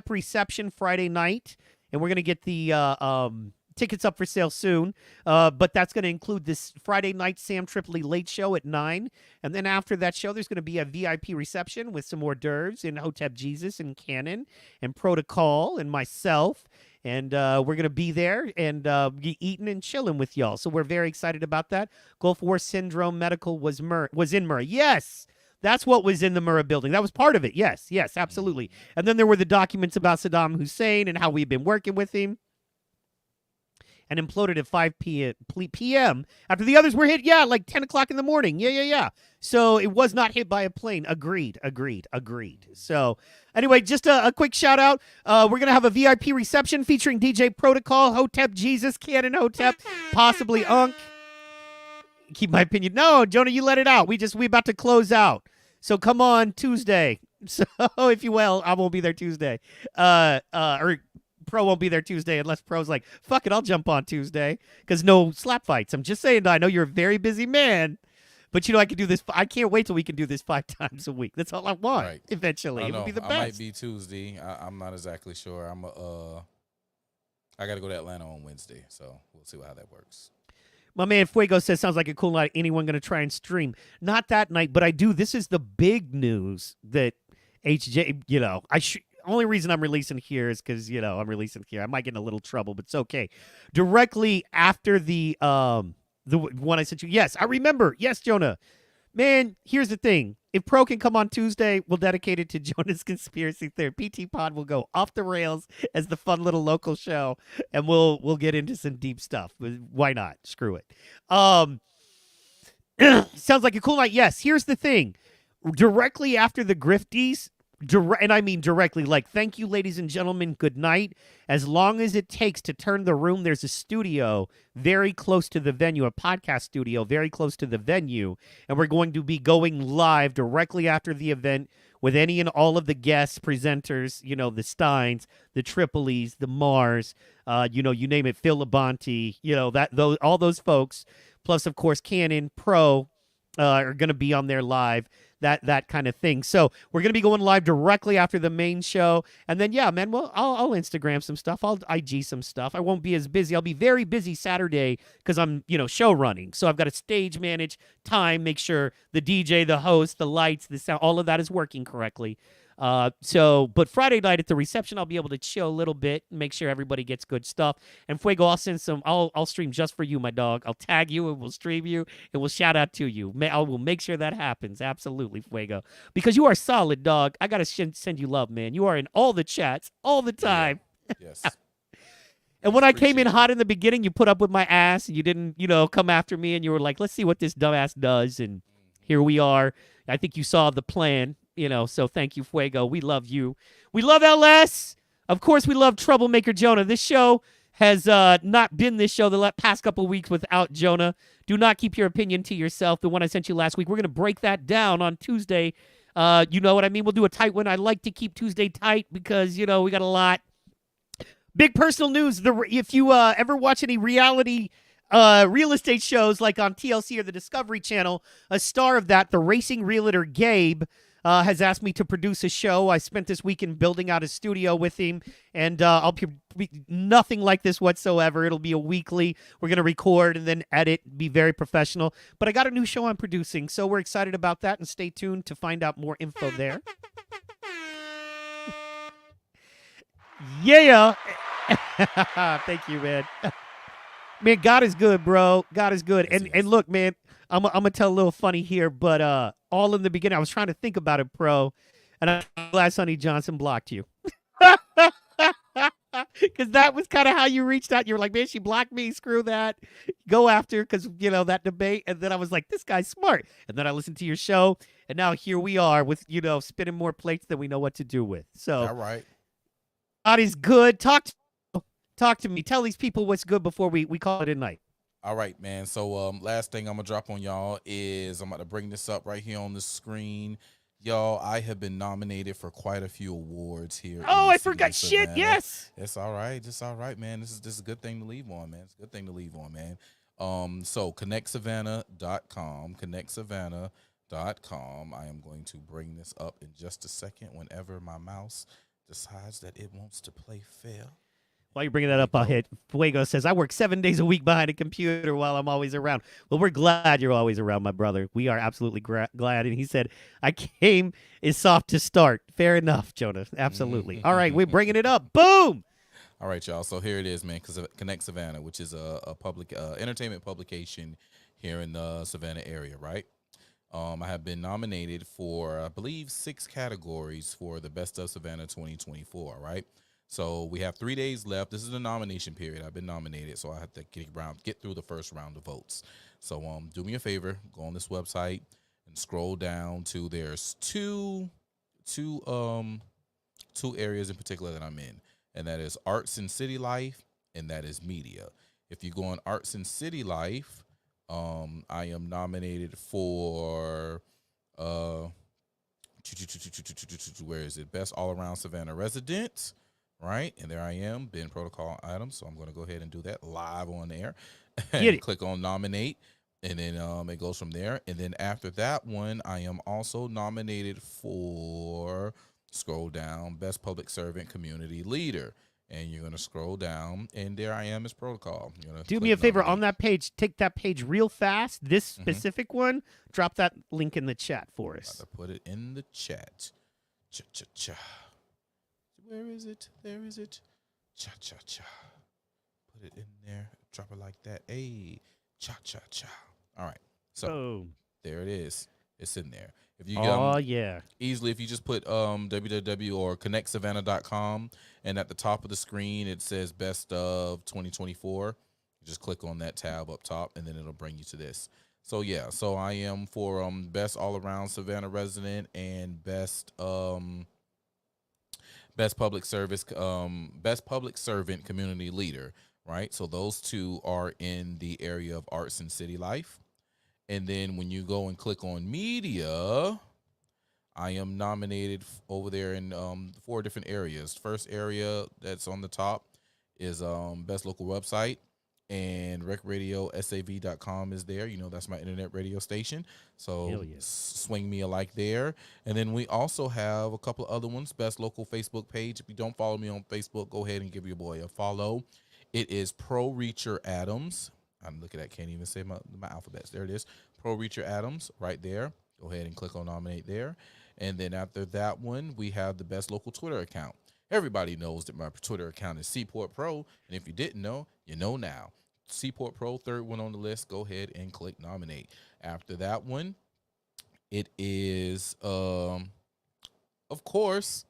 S1: reception Friday night, and we're going to get the tickets up for sale soon. But that's going to include this Friday night Sam Tripoli late show at 9. And then after that show, there's going to be a VIP reception with some hors d'oeuvres and Hotep Jesus and Cannon and Protocol and myself. And we're going to be there and be eating and chilling with y'all. So we're very excited about that. Gulf War Syndrome Medical was in Murrah. Yes, that's what was in the Murrah building. That was part of it. Yes, absolutely. And then there were the documents about Saddam Hussein and how we've been working with him. And imploded at 5 p.m. after the others were hit, like 10 o'clock in the morning. Yeah. So it was not hit by a plane. Agreed. So anyway, just a quick shout out. We're going to have a VIP reception featuring DJ Protocol, Hotep Jesus, Cannon Hotep, possibly Unk. Keep my opinion. No, Jonah, you let it out. We about to close out. So come on Tuesday. So if you will, I won't be there Tuesday. Or Pro won't be there Tuesday unless Pro's like, fuck it, I'll jump on Tuesday because no slap fights. I'm just saying, I know you're a very busy man, but I can do this. I can't wait till we can do this 5 times a week. That's all I want. Right. Eventually, it would be the best.
S3: I might be Tuesday. I'm not exactly sure. I got to go to Atlanta on Wednesday, so we'll see how that works.
S1: My man Fuego says, sounds like a cool night. Anyone going to try and stream? Not that night, but I do. This is the big news that HJ, only reason I'm releasing here is because, I'm releasing here. I might get in a little trouble, but it's okay. Directly after the one I sent you. Yes, I remember. Yes, Jonah. Man, here's the thing. if Pro can come on Tuesday, we'll dedicate it to Jonah's conspiracy theory. PT Pod will go off the rails as the fun little local show, and we'll get into some deep stuff. Why not? Screw it. Sounds like a cool night. Yes. Here's the thing. Directly after the Grifties, and I mean directly, like, thank you, ladies and gentlemen, good night. As long as it takes to turn the room, there's a studio very close to the venue, a podcast studio very close to the venue, and we're going to be going live directly after the event with any and all of the guests, presenters, you know, the Steins, the Tripolis, the Mars, you know, you name it, Phil Labonte, you know, all those folks, plus, of course, Canon Pro are going to be on there live. That kind of thing. So we're going to be going live directly after the main show. And then, yeah, man, well, I'll Instagram some stuff. I'll IG some stuff. I won't be as busy. I'll be very busy Saturday because I'm, you know, show running. So I've got to stage manage time, make sure the DJ, the host, the lights, the sound, all of that is working correctly. But Friday night at the reception, I'll be able to chill a little bit and make sure everybody gets good stuff. And Fuego, I'll send some, I'll stream just for you, my dog. I'll tag you and we'll stream you and we'll shout out to you. I will make sure that happens. Absolutely, Fuego. Because you are solid, dog. I got to send you love, man. You are in all the chats all the time.
S3: Yes.
S1: And when I came in hot in the beginning, you put up with my ass and you didn't, you know, come after me and you were like, let's see what this dumbass does. And here we are. I think you saw the plan. You know, so thank you, Fuego. We love you. We love LS. Of course, we love Troublemaker Jonah. This show has not been this show the past couple of weeks without Jonah. Do not keep your opinion to yourself. The one I sent you last week, we're going to break that down on Tuesday. You know what I mean? We'll do a tight one. I like to keep Tuesday tight because, you know, we got a lot. Big personal news. If you ever watch any reality real estate shows like on TLC or the Discovery Channel, a star of that, the racing realtor Gabe, has asked me to produce a show. I spent this weekend building out a studio with him, and I'll be nothing like this whatsoever. It'll be a weekly. We're going to record and then edit, be very professional. But I got a new show I'm producing, so we're excited about that, and stay tuned to find out more info there. Yeah. Thank you, man. Man, God is good, bro. God is good. And look, man, I'm going to tell a little funny here, but all in the beginning, I was trying to think about it, Pro, and I'm glad Sonny Johnson blocked you. Because that was kind of how you reached out. You were like, man, she blocked me. Screw that. Go after, because, you know, that debate. And then I was like, this guy's smart. And then I listened to your show, and now here we are with, you know, spinning more plates than we know what to do with. So,
S3: all right.
S1: God is good. Talk to me. Tell these people what's good before we call it a night.
S3: All right, man. So last thing I'm going to drop on y'all is I'm about to bring this up right here on the screen. Y'all, I have been nominated for quite a few awards here.
S1: Oh, I forgot. Shit, yes.
S3: It's all right. It's all right, man. This is a good thing to leave on, man. It's a good thing to leave on, man. So connectsavannah.com, connectsavannah.com. I am going to bring this up in just a second whenever my mouse decides that it wants to play fair.
S1: While you're bringing that up, I'll hit. Fuego says, I work 7 days a week behind a computer while I'm always around. Well, we're glad you're always around, my brother. We are absolutely glad. And he said, I came is soft to start. Fair enough, Jonah. Absolutely. All right, we're bringing it up. Boom.
S3: All right, y'all. So here it is, man. Connect Savannah, which is a public entertainment publication here in the Savannah area, right? I have been nominated for, I believe, 6 categories for the Best of Savannah 2024, right? So we have 3 days left. This is the nomination period. I've been nominated, so I have to get through the first round of votes. So do me a favor, go on this website and scroll down to there's two areas in particular that I'm in, and that is arts and city life, and that is media. If you go on arts and city life, I am nominated for where is it? Best all around Savannah resident. Right, and there I am, Ben Protocol Adams. So I'm going to go ahead and do that live on air. And click on nominate, and then it goes from there. And then after that one, I am also nominated for, scroll down, Best Public Servant Community Leader. And you're going to scroll down, and there I am as Protocol.
S1: Do me a favor, on that page, take that page real fast. This specific one, drop that link in the chat for us.
S3: I'll put it in the chat. Cha-cha-cha. Where is it? There is it. Cha-cha-cha. Put it in there. Drop it like that. Hey, cha-cha-cha. All right. So there it is. It's in there. If you
S1: Oh yeah.
S3: easily, if you just put www or connectsavannah.com, and at the top of the screen it says Best of 2024. Just click on that tab up top, and then it'll bring you to this. So yeah, so I am for best all around Savannah resident and best public servant community leader, right? So those two are in the area of arts and city life. And then when you go and click on media, I am nominated over there in 4 different areas. First area that's on the top is best local website, and recradiosav.com is there. You know, that's my internet radio station. So swing me a like there. And then we also have a couple of other ones. Best local Facebook page. If you don't follow me on Facebook, go ahead and give your boy a follow. It is Pro Reacher Adams. I'm looking at, can't even say my alphabets. There it is. Pro Reacher Adams right there. Go ahead and click on nominate there. And then after that one, we have the best local Twitter account. Everybody knows that my Twitter account is Seaport Pro. And if you didn't know, you know now. Seaport Pro, third one on the list. Go ahead and click nominate. After that one, it is, of course,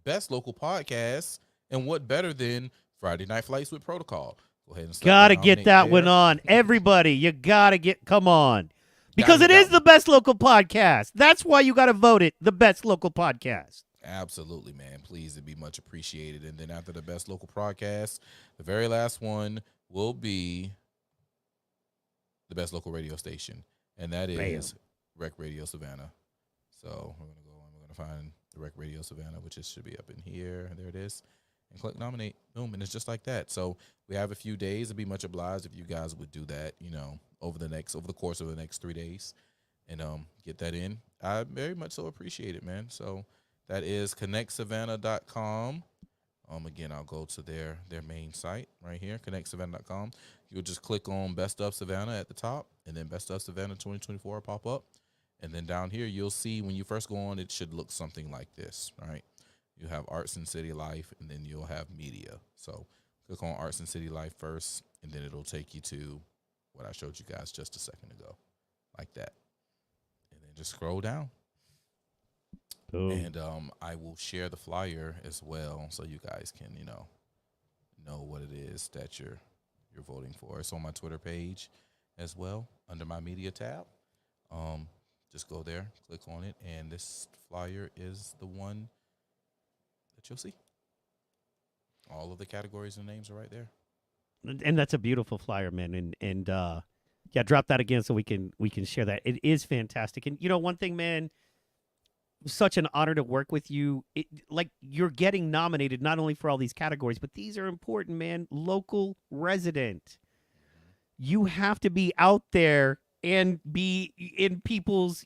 S3: best local podcast. And what better than Friday Night Flights with Protocol? Go ahead and
S1: Gotta get that one on. Everybody, you gotta come on. Because it is the best local podcast. That's why you gotta vote it the best local podcast.
S3: Absolutely, man. Please, it'd be much appreciated. And then after the best local podcast, the very last one will be the best local radio station, and that is Rec Radio Savannah. So we're gonna go and we're gonna find the Rec Radio Savannah, which should be up in here. There it is, and click nominate. Boom, and it's just like that. So we have a few days. It'd be much obliged if you guys would do that, you know, over the course of the next 3 days, and get that in. I very much so appreciate it, man. So that is connectsavannah.com. Again, I'll go to their main site right here, connectsavannah.com. You'll just click on Best of Savannah at the top, and then Best of Savannah 2024 will pop up. And then down here, you'll see when you first go on, it should look something like this, right? You have Arts and City Life, and then you'll have Media. So click on Arts and City Life first, and then it'll take you to what I showed you guys just a second ago, like that. And then just scroll down.
S1: Boom.
S3: And I will share the flyer as well, so you guys can, know what it is that you're voting for. It's on my Twitter page as well, under my media tab. Just go there, click on it, and this flyer is the one that you'll see. All of the categories and names are right there.
S1: And that's a beautiful flyer, man. And yeah, drop that again so we can share that. It is fantastic. And one thing, man, such an honor to work with you. Like, you're getting nominated not only for all these categories, but these are important, man. Local resident. You have to be out there and be in people's,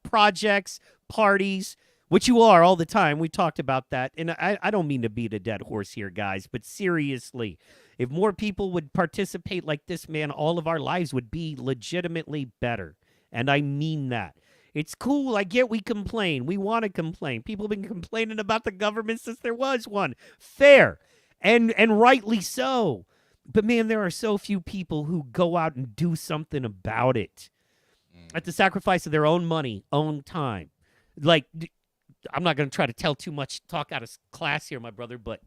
S1: projects, parties, which you are all the time. We talked about that. And I don't mean to beat a dead horse here, guys, but seriously, if more people would participate like this, man, all of our lives would be legitimately better. And I mean that. It's cool. I get we complain. We want to complain. People have been complaining about the government since there was one. Fair. And rightly so. But, man, there are so few people who go out and do something about it at the sacrifice of their own money, own time. Like, I'm not going to try to tell too much talk out of class here, my brother, but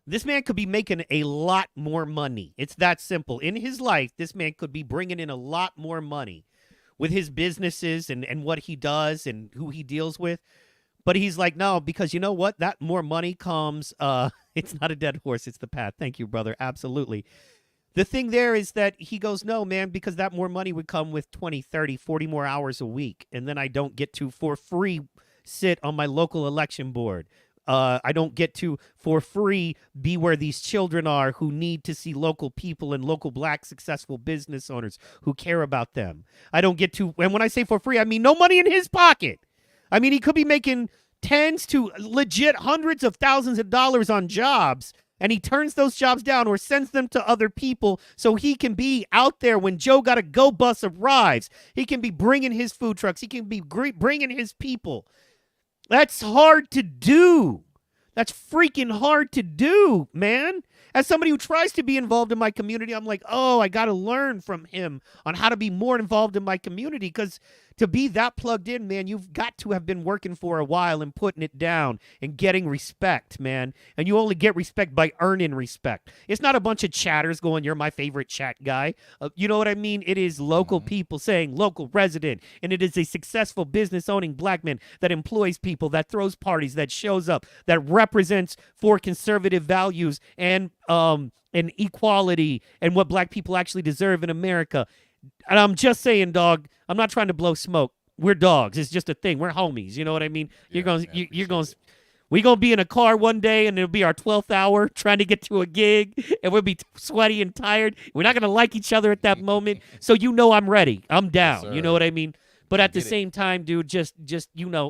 S1: this man could be making a lot more money. It's that simple. In his life, this man could be bringing in a lot more money with his businesses and what he does and who he deals with. But he's like, no, because you know what? That more money comes. It's not a dead horse. It's the path. Thank you, brother. Absolutely. The thing there is that he goes, no, man, because that more money would come with 20, 30, 40 more hours a week. And then I don't get to, for free, sit on my local election board. I don't get to, for free, be where these children are who need to see local people and local black successful business owners who care about them. I don't get to, and when I say for free, I mean no money in his pocket. I mean, he could be making tens to legit hundreds of thousands of dollars on jobs, and he turns those jobs down or sends them to other people so he can be out there when Joe Gotta Go bus arrives. He can be bringing his food trucks. He can be bringing his people. That's hard to do. That's freaking hard to do, man. As somebody who tries to be involved in my community, I'm like, oh, I got to learn from him on how to be more involved in my community, because to be that plugged in, man, you've got to have been working for a while and putting it down and getting respect, man. And you only get respect by earning respect. It's not a bunch of chatters going, you're my favorite chat guy. You know what I mean? It is local people saying local resident. And it is a successful business owning black man that employs people, that throws parties, that shows up, that represents for conservative values and equality and what black people actually deserve in America. And I'm just saying, dog, I'm not trying to blow smoke. We're dogs. It's just a thing. We're homies. You know what I mean? We're going to be in a car one day and it'll be our 12th hour trying to get to a gig and we'll be sweaty and tired. We're not going to like each other at that moment. So you know I'm ready. I'm down. You know what I mean? But at the same time, dude, just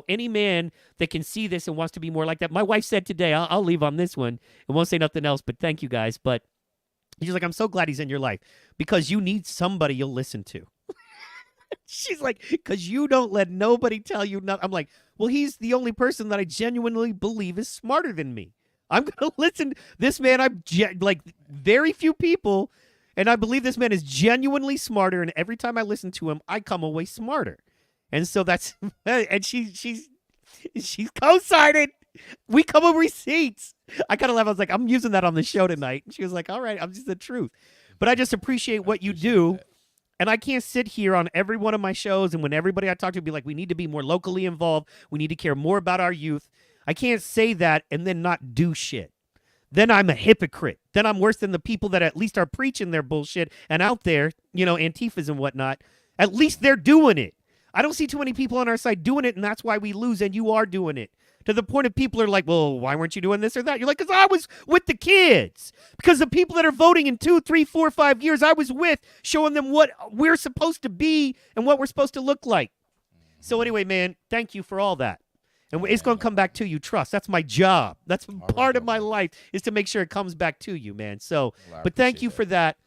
S1: any man that can see this and wants to be more like that. My wife said today, I'll leave on this one and won't say nothing else, but thank you guys. But she's like, I'm so glad he's in your life because you need somebody you'll listen to. She's like, because you don't let nobody tell you nothing. I'm like, well, he's the only person that I genuinely believe is smarter than me. I'm going to listen. This man, like very few people, and I believe this man is genuinely smarter. And every time I listen to him, I come away smarter. And so that's, and she's co-signed. We come with receipts. I kind of laughed. I was like, I'm using that on the show tonight. And she was like, all right, I'm just the truth. But I just appreciate what you do.
S3: that.
S1: And I can't sit here on every one of my shows and when everybody I talk to be like, we need to be more locally involved. We need to care more about our youth. I can't say that and then not do shit. Then I'm a hypocrite. Then I'm worse than the people that at least are preaching their bullshit and out there, Antifas and whatnot. At least they're doing it. I don't see too many people on our side doing it, and that's why we lose, and you are doing it. To the point of people are like, well, why weren't you doing this or that? You're like, because I was with the kids. Because the people that are voting in 2, 3, 4, 5 years, I was with, showing them what we're supposed to be and what we're supposed to look like. So anyway, man, thank you for all that. And it's going to come back to you, trust. That's my job. That's part of my life is to make sure it comes back to you, man. So, but thank you for that.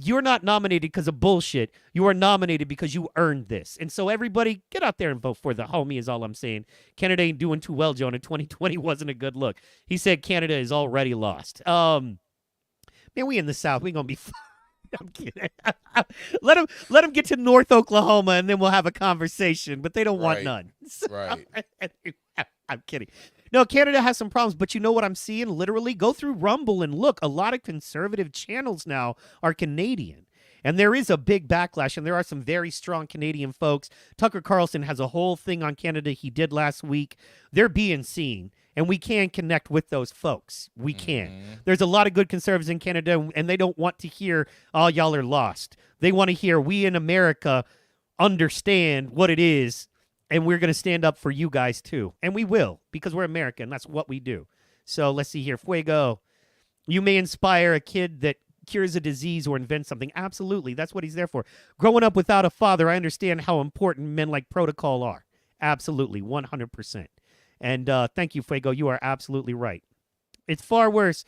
S1: You're not nominated because of bullshit. You are nominated because you earned this. And so everybody, get out there and vote for the homie is all I'm saying. Canada ain't doing too well, Jonah. 2020 wasn't a good look. He said Canada is already lost. Man, we in the South. We going to be fine. I'm kidding. Let him get to North Oklahoma, and then we'll have a conversation. But they don't want none. So,
S3: Right.
S1: I'm kidding. No, Canada has some problems, but you know what I'm seeing? Literally, go through Rumble and look. A lot of conservative channels now are Canadian. And there is a big backlash, and there are some very strong Canadian folks. Tucker Carlson has a whole thing on Canada he did last week. They're being seen, and we can connect with those folks. We can. There's a lot of good conservatives in Canada, and they don't want to hear, oh, y'all are lost. They want to hear we in America understand what it is, and we're going to stand up for you guys too. And we will, because we're American. That's what we do. So let's see here. Fuego. You may inspire a kid that cures a disease or invents something. Absolutely. That's what he's there for. Growing up without a father, I understand how important men like Protocol are. Absolutely. 100%. And thank you, Fuego. You are absolutely right. It's far worse.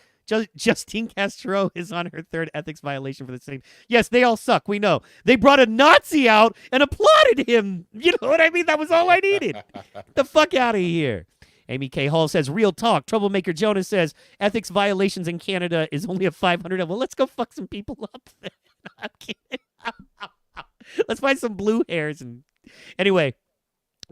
S1: Justine Castro is on her third ethics violation for the same. Yes, they all suck. We know. They brought a Nazi out and applauded him. You know what I mean? That was all I needed. Get the fuck out of here. Amy K. Hall says, real talk. Troublemaker Jonas says, ethics violations in Canada is only a 500. Well, let's go fuck some people up then. I'm kidding. Let's find some blue hairs. And anyway,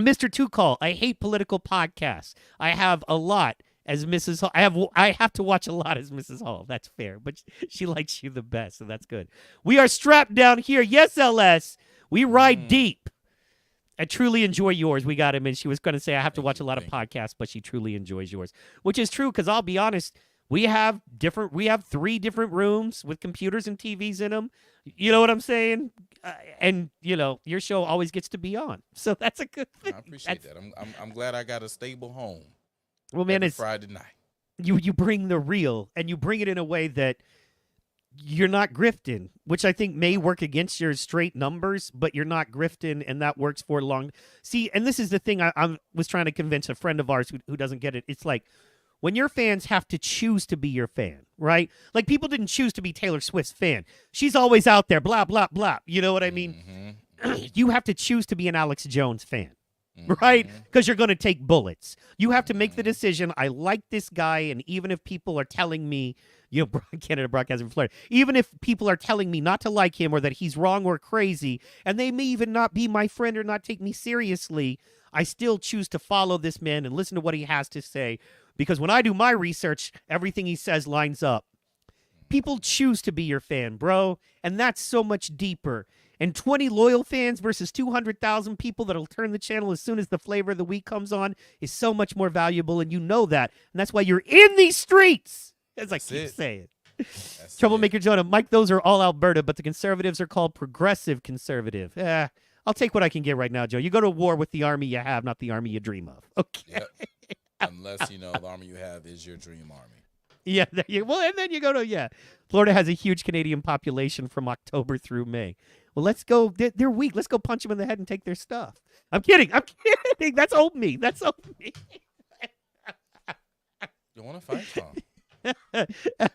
S1: Mr. Two Call. I hate political podcasts. I have a lot. As Mrs. Hall, I have to watch a lot as Mrs. Hall. That's fair, but she likes you the best, so that's good. We are strapped down here. Yes, LS. We ride deep. I truly enjoy yours. We got him, and she was going to say I have to watch a lot of podcasts, but she truly enjoys yours, which is true because I'll be honest. We have 3 different rooms with computers and TVs in them. You know what I'm saying? And your show always gets to be on, so that's a good thing.
S3: I appreciate that. I'm glad I got a stable home.
S1: Well, man, it's
S3: Friday night.
S1: You bring the real, and you bring it in a way that you're not grifting, which I think may work against your straight numbers, but you're not grifting, and that works for long. See, and this is the thing I was trying to convince a friend of ours who doesn't get it. It's like when your fans have to choose to be your fan, right? Like people didn't choose to be Taylor Swift's fan. She's always out there, blah, blah, blah. You know what I mean? You have to choose to be an Alex Jones fan. right? Because you're going to take bullets. You have to make the decision. I like this guy, and even if people are telling me, Canada Broadcasting Florida, even if people are telling me not to like him or that he's wrong or crazy, and they may even not be my friend or not take me seriously, I still choose to follow this man and listen to what he has to say, because when I do my research, everything he says lines up. People choose to be your fan, bro, and that's so much deeper. And 20 loyal fans versus 200,000 people that'll turn the channel as soon as the flavor of the week comes on is so much more valuable, and you know that. And that's why you're in these streets, as I keep saying. Troublemaker Jonah, Mike, those are all Alberta, but the conservatives are called progressive conservative. I'll take what I can get right now, Joe. You go to war with the army you have, not the army you dream of. Okay.
S3: Yep. Unless, the army you have is your dream army.
S1: Yeah, well, and then you go to, Florida has a huge Canadian population from October through May. Well, let's go. They're weak. Let's go punch them in the head and take their stuff. I'm kidding. That's old me.
S3: You want to fight, Tom?
S1: I'm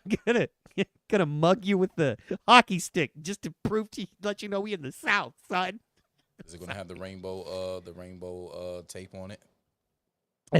S1: gonna mug you with the hockey stick just to let you know we in the South, son.
S3: Is it gonna have the rainbow tape on it?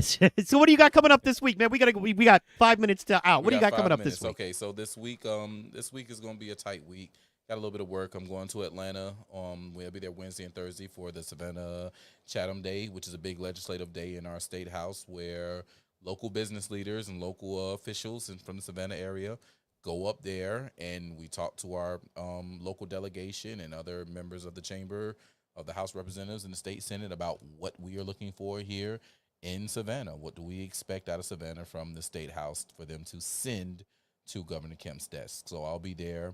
S1: So what do you got coming up this week, man? We got 5 minutes to out. What do you got coming up this week?
S3: Okay, so this week is gonna be a tight week. Got a little bit of work. I'm going to Atlanta. We'll be there Wednesday and Thursday for the Savannah Chatham Day, which is a big legislative day in our state house where local business leaders and local officials from the Savannah area go up there and we talk to our local delegation and other members of the Chamber of the House of Representatives and the State Senate about what we are looking for here in Savannah. What do we expect out of Savannah from the State House for them to send to Governor Kemp's desk? So I'll be there.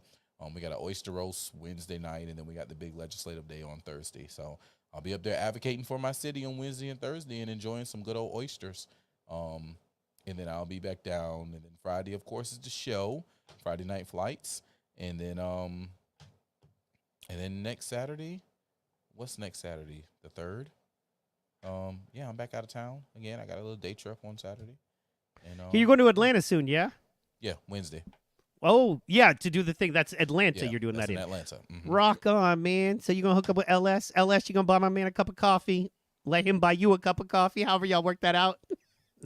S3: We got an oyster roast Wednesday night, and then we got the big legislative day on Thursday. So I'll be up there advocating for my city on Wednesday and Thursday and enjoying some good old oysters. And then I'll be back down. And then Friday, of course, is the show, Friday Night Flights. And then next Saturday, what's next Saturday? The 3rd? I'm back out of town again. I got a little day trip on Saturday. And
S1: You're going to Atlanta soon, yeah?
S3: Yeah, Wednesday.
S1: Oh, yeah, to do the thing. That's Atlanta.
S3: Yeah,
S1: you're doing
S3: that's
S1: that
S3: in
S1: in
S3: Atlanta. Mm-hmm.
S1: Rock on, man. So you're going to hook up with LS? LS, you going to buy my man a cup of coffee? Let him buy you a cup of coffee? However y'all work that out?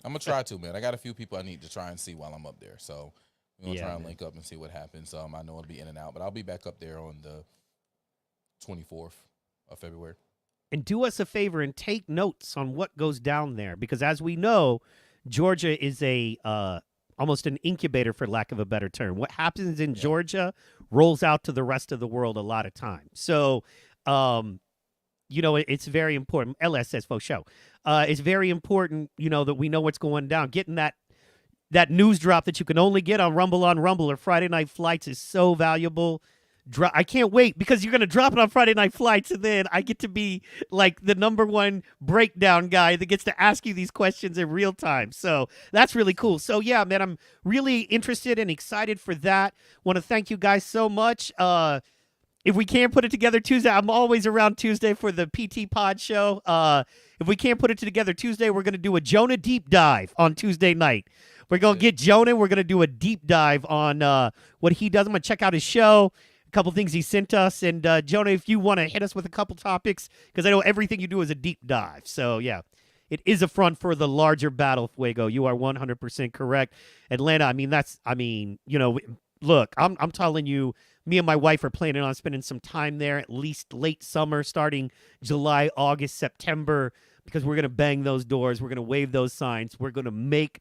S3: I'm going to try to, man. I got a few people I need to try and see while I'm up there. So we're going to try and link up and see what happens. I know it'll be in and out, but I'll be back up there on the 24th of February.
S1: And do us a favor and take notes on what goes down there, because as we know, Georgia is almost an incubator, for lack of a better term. What happens in Georgia rolls out to the rest of the world a lot of times. So, it's very important. LS says faux show. It's very important, that we know what's going down. Getting that news drop that you can only get on Rumble or Friday Night Flights is so valuable. I can't wait, because you're going to drop it on Friday Night Flights, and then I get to be like the number one breakdown guy that gets to ask you these questions in real time. So that's really cool. So yeah, man, I'm really interested and excited for that. Want to thank you guys so much. If we can't put it together Tuesday, I'm always around Tuesday for the PT Pod show. If we can't put it together Tuesday, we're going to do a Jonah deep dive on Tuesday night. We're going to get Jonah. We're going to do a deep dive on what he does. I'm going to check out his show. Couple things he sent us, and Jonah, if you want to hit us with a couple topics, because I know everything you do is a deep dive. So yeah, it is a front for the larger battle, Fuego. You are 100% correct. Atlanta, look, I'm telling you, me and my wife are planning on spending some time there, at least late summer, starting July, August, September, because we're gonna bang those doors, we're gonna wave those signs, we're gonna make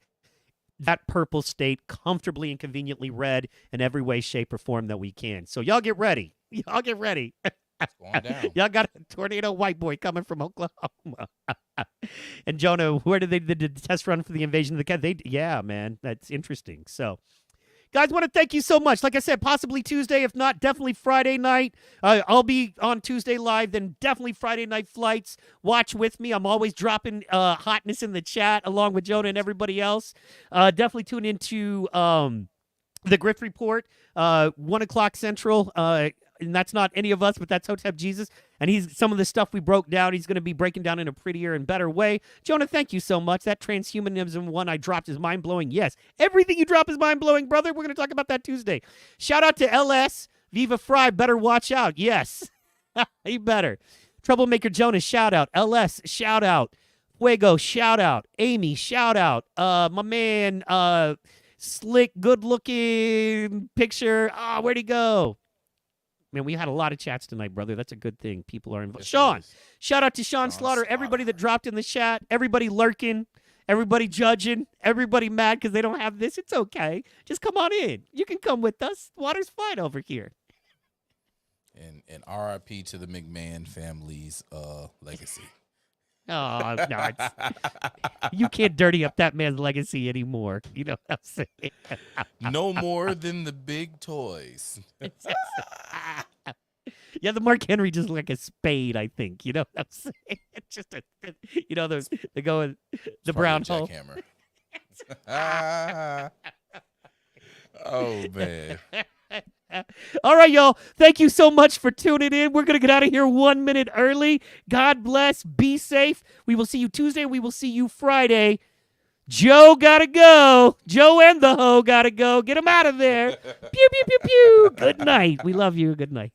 S1: that purple state comfortably and conveniently red in every way, shape, or form that we can. So y'all get ready. Y'all get ready.
S3: It's going down.
S1: Y'all got a tornado white boy coming from Oklahoma. And Jonah, where did they did the test run for the invasion of the cat? Yeah, man, that's interesting. So guys, want to thank you so much. Like I said, possibly Tuesday, if not, definitely Friday night. I'll be on Tuesday live, then definitely Friday Night Flights. Watch with me. I'm always dropping hotness in the chat along with Jonah and everybody else. Definitely tune into the Griff Report, 1 o'clock Central. And that's not any of us, but that's Hotep Jesus. And some of the stuff we broke down, he's going to be breaking down in a prettier and better way. Jonah, thank you so much. That transhumanism one I dropped is mind-blowing. Yes, everything you drop is mind-blowing, brother. We're going to talk about that Tuesday. Shout out to LS. Viva Fry, better watch out. Yes, he better. Troublemaker Jonas, shout out. LS, shout out. Fuego, shout out. Amy, shout out. My man, Slick, good looking picture. Where'd he go? Man, we had a lot of chats tonight, brother. That's a good thing. People are involved.
S3: Yes, it
S1: Sean,
S3: is.
S1: shout out to Sean Slaughter. Everybody that dropped in the chat, everybody lurking, everybody judging, everybody mad because they don't have this. It's okay. Just come on in. You can come with us. Water's fine over here.
S3: And RIP to the McMahon family's legacy.
S1: Oh, no. You can't dirty up that man's legacy anymore. You know what I'm saying?
S3: No more than the big toys.
S1: Yeah, the Mark Henry just like a spade, I think. You know what I'm saying? It's just those, they go in the brown hole.
S3: Jackhammer. Oh, man.
S1: All right, y'all. Thank you so much for tuning in. We're going to get out of here 1 minute early. God bless. Be safe. We will see you Tuesday. We will see you Friday. Joe got to go. Joe and the hoe got to go. Get him out of there. Pew, pew, pew, pew. Good night. We love you. Good night.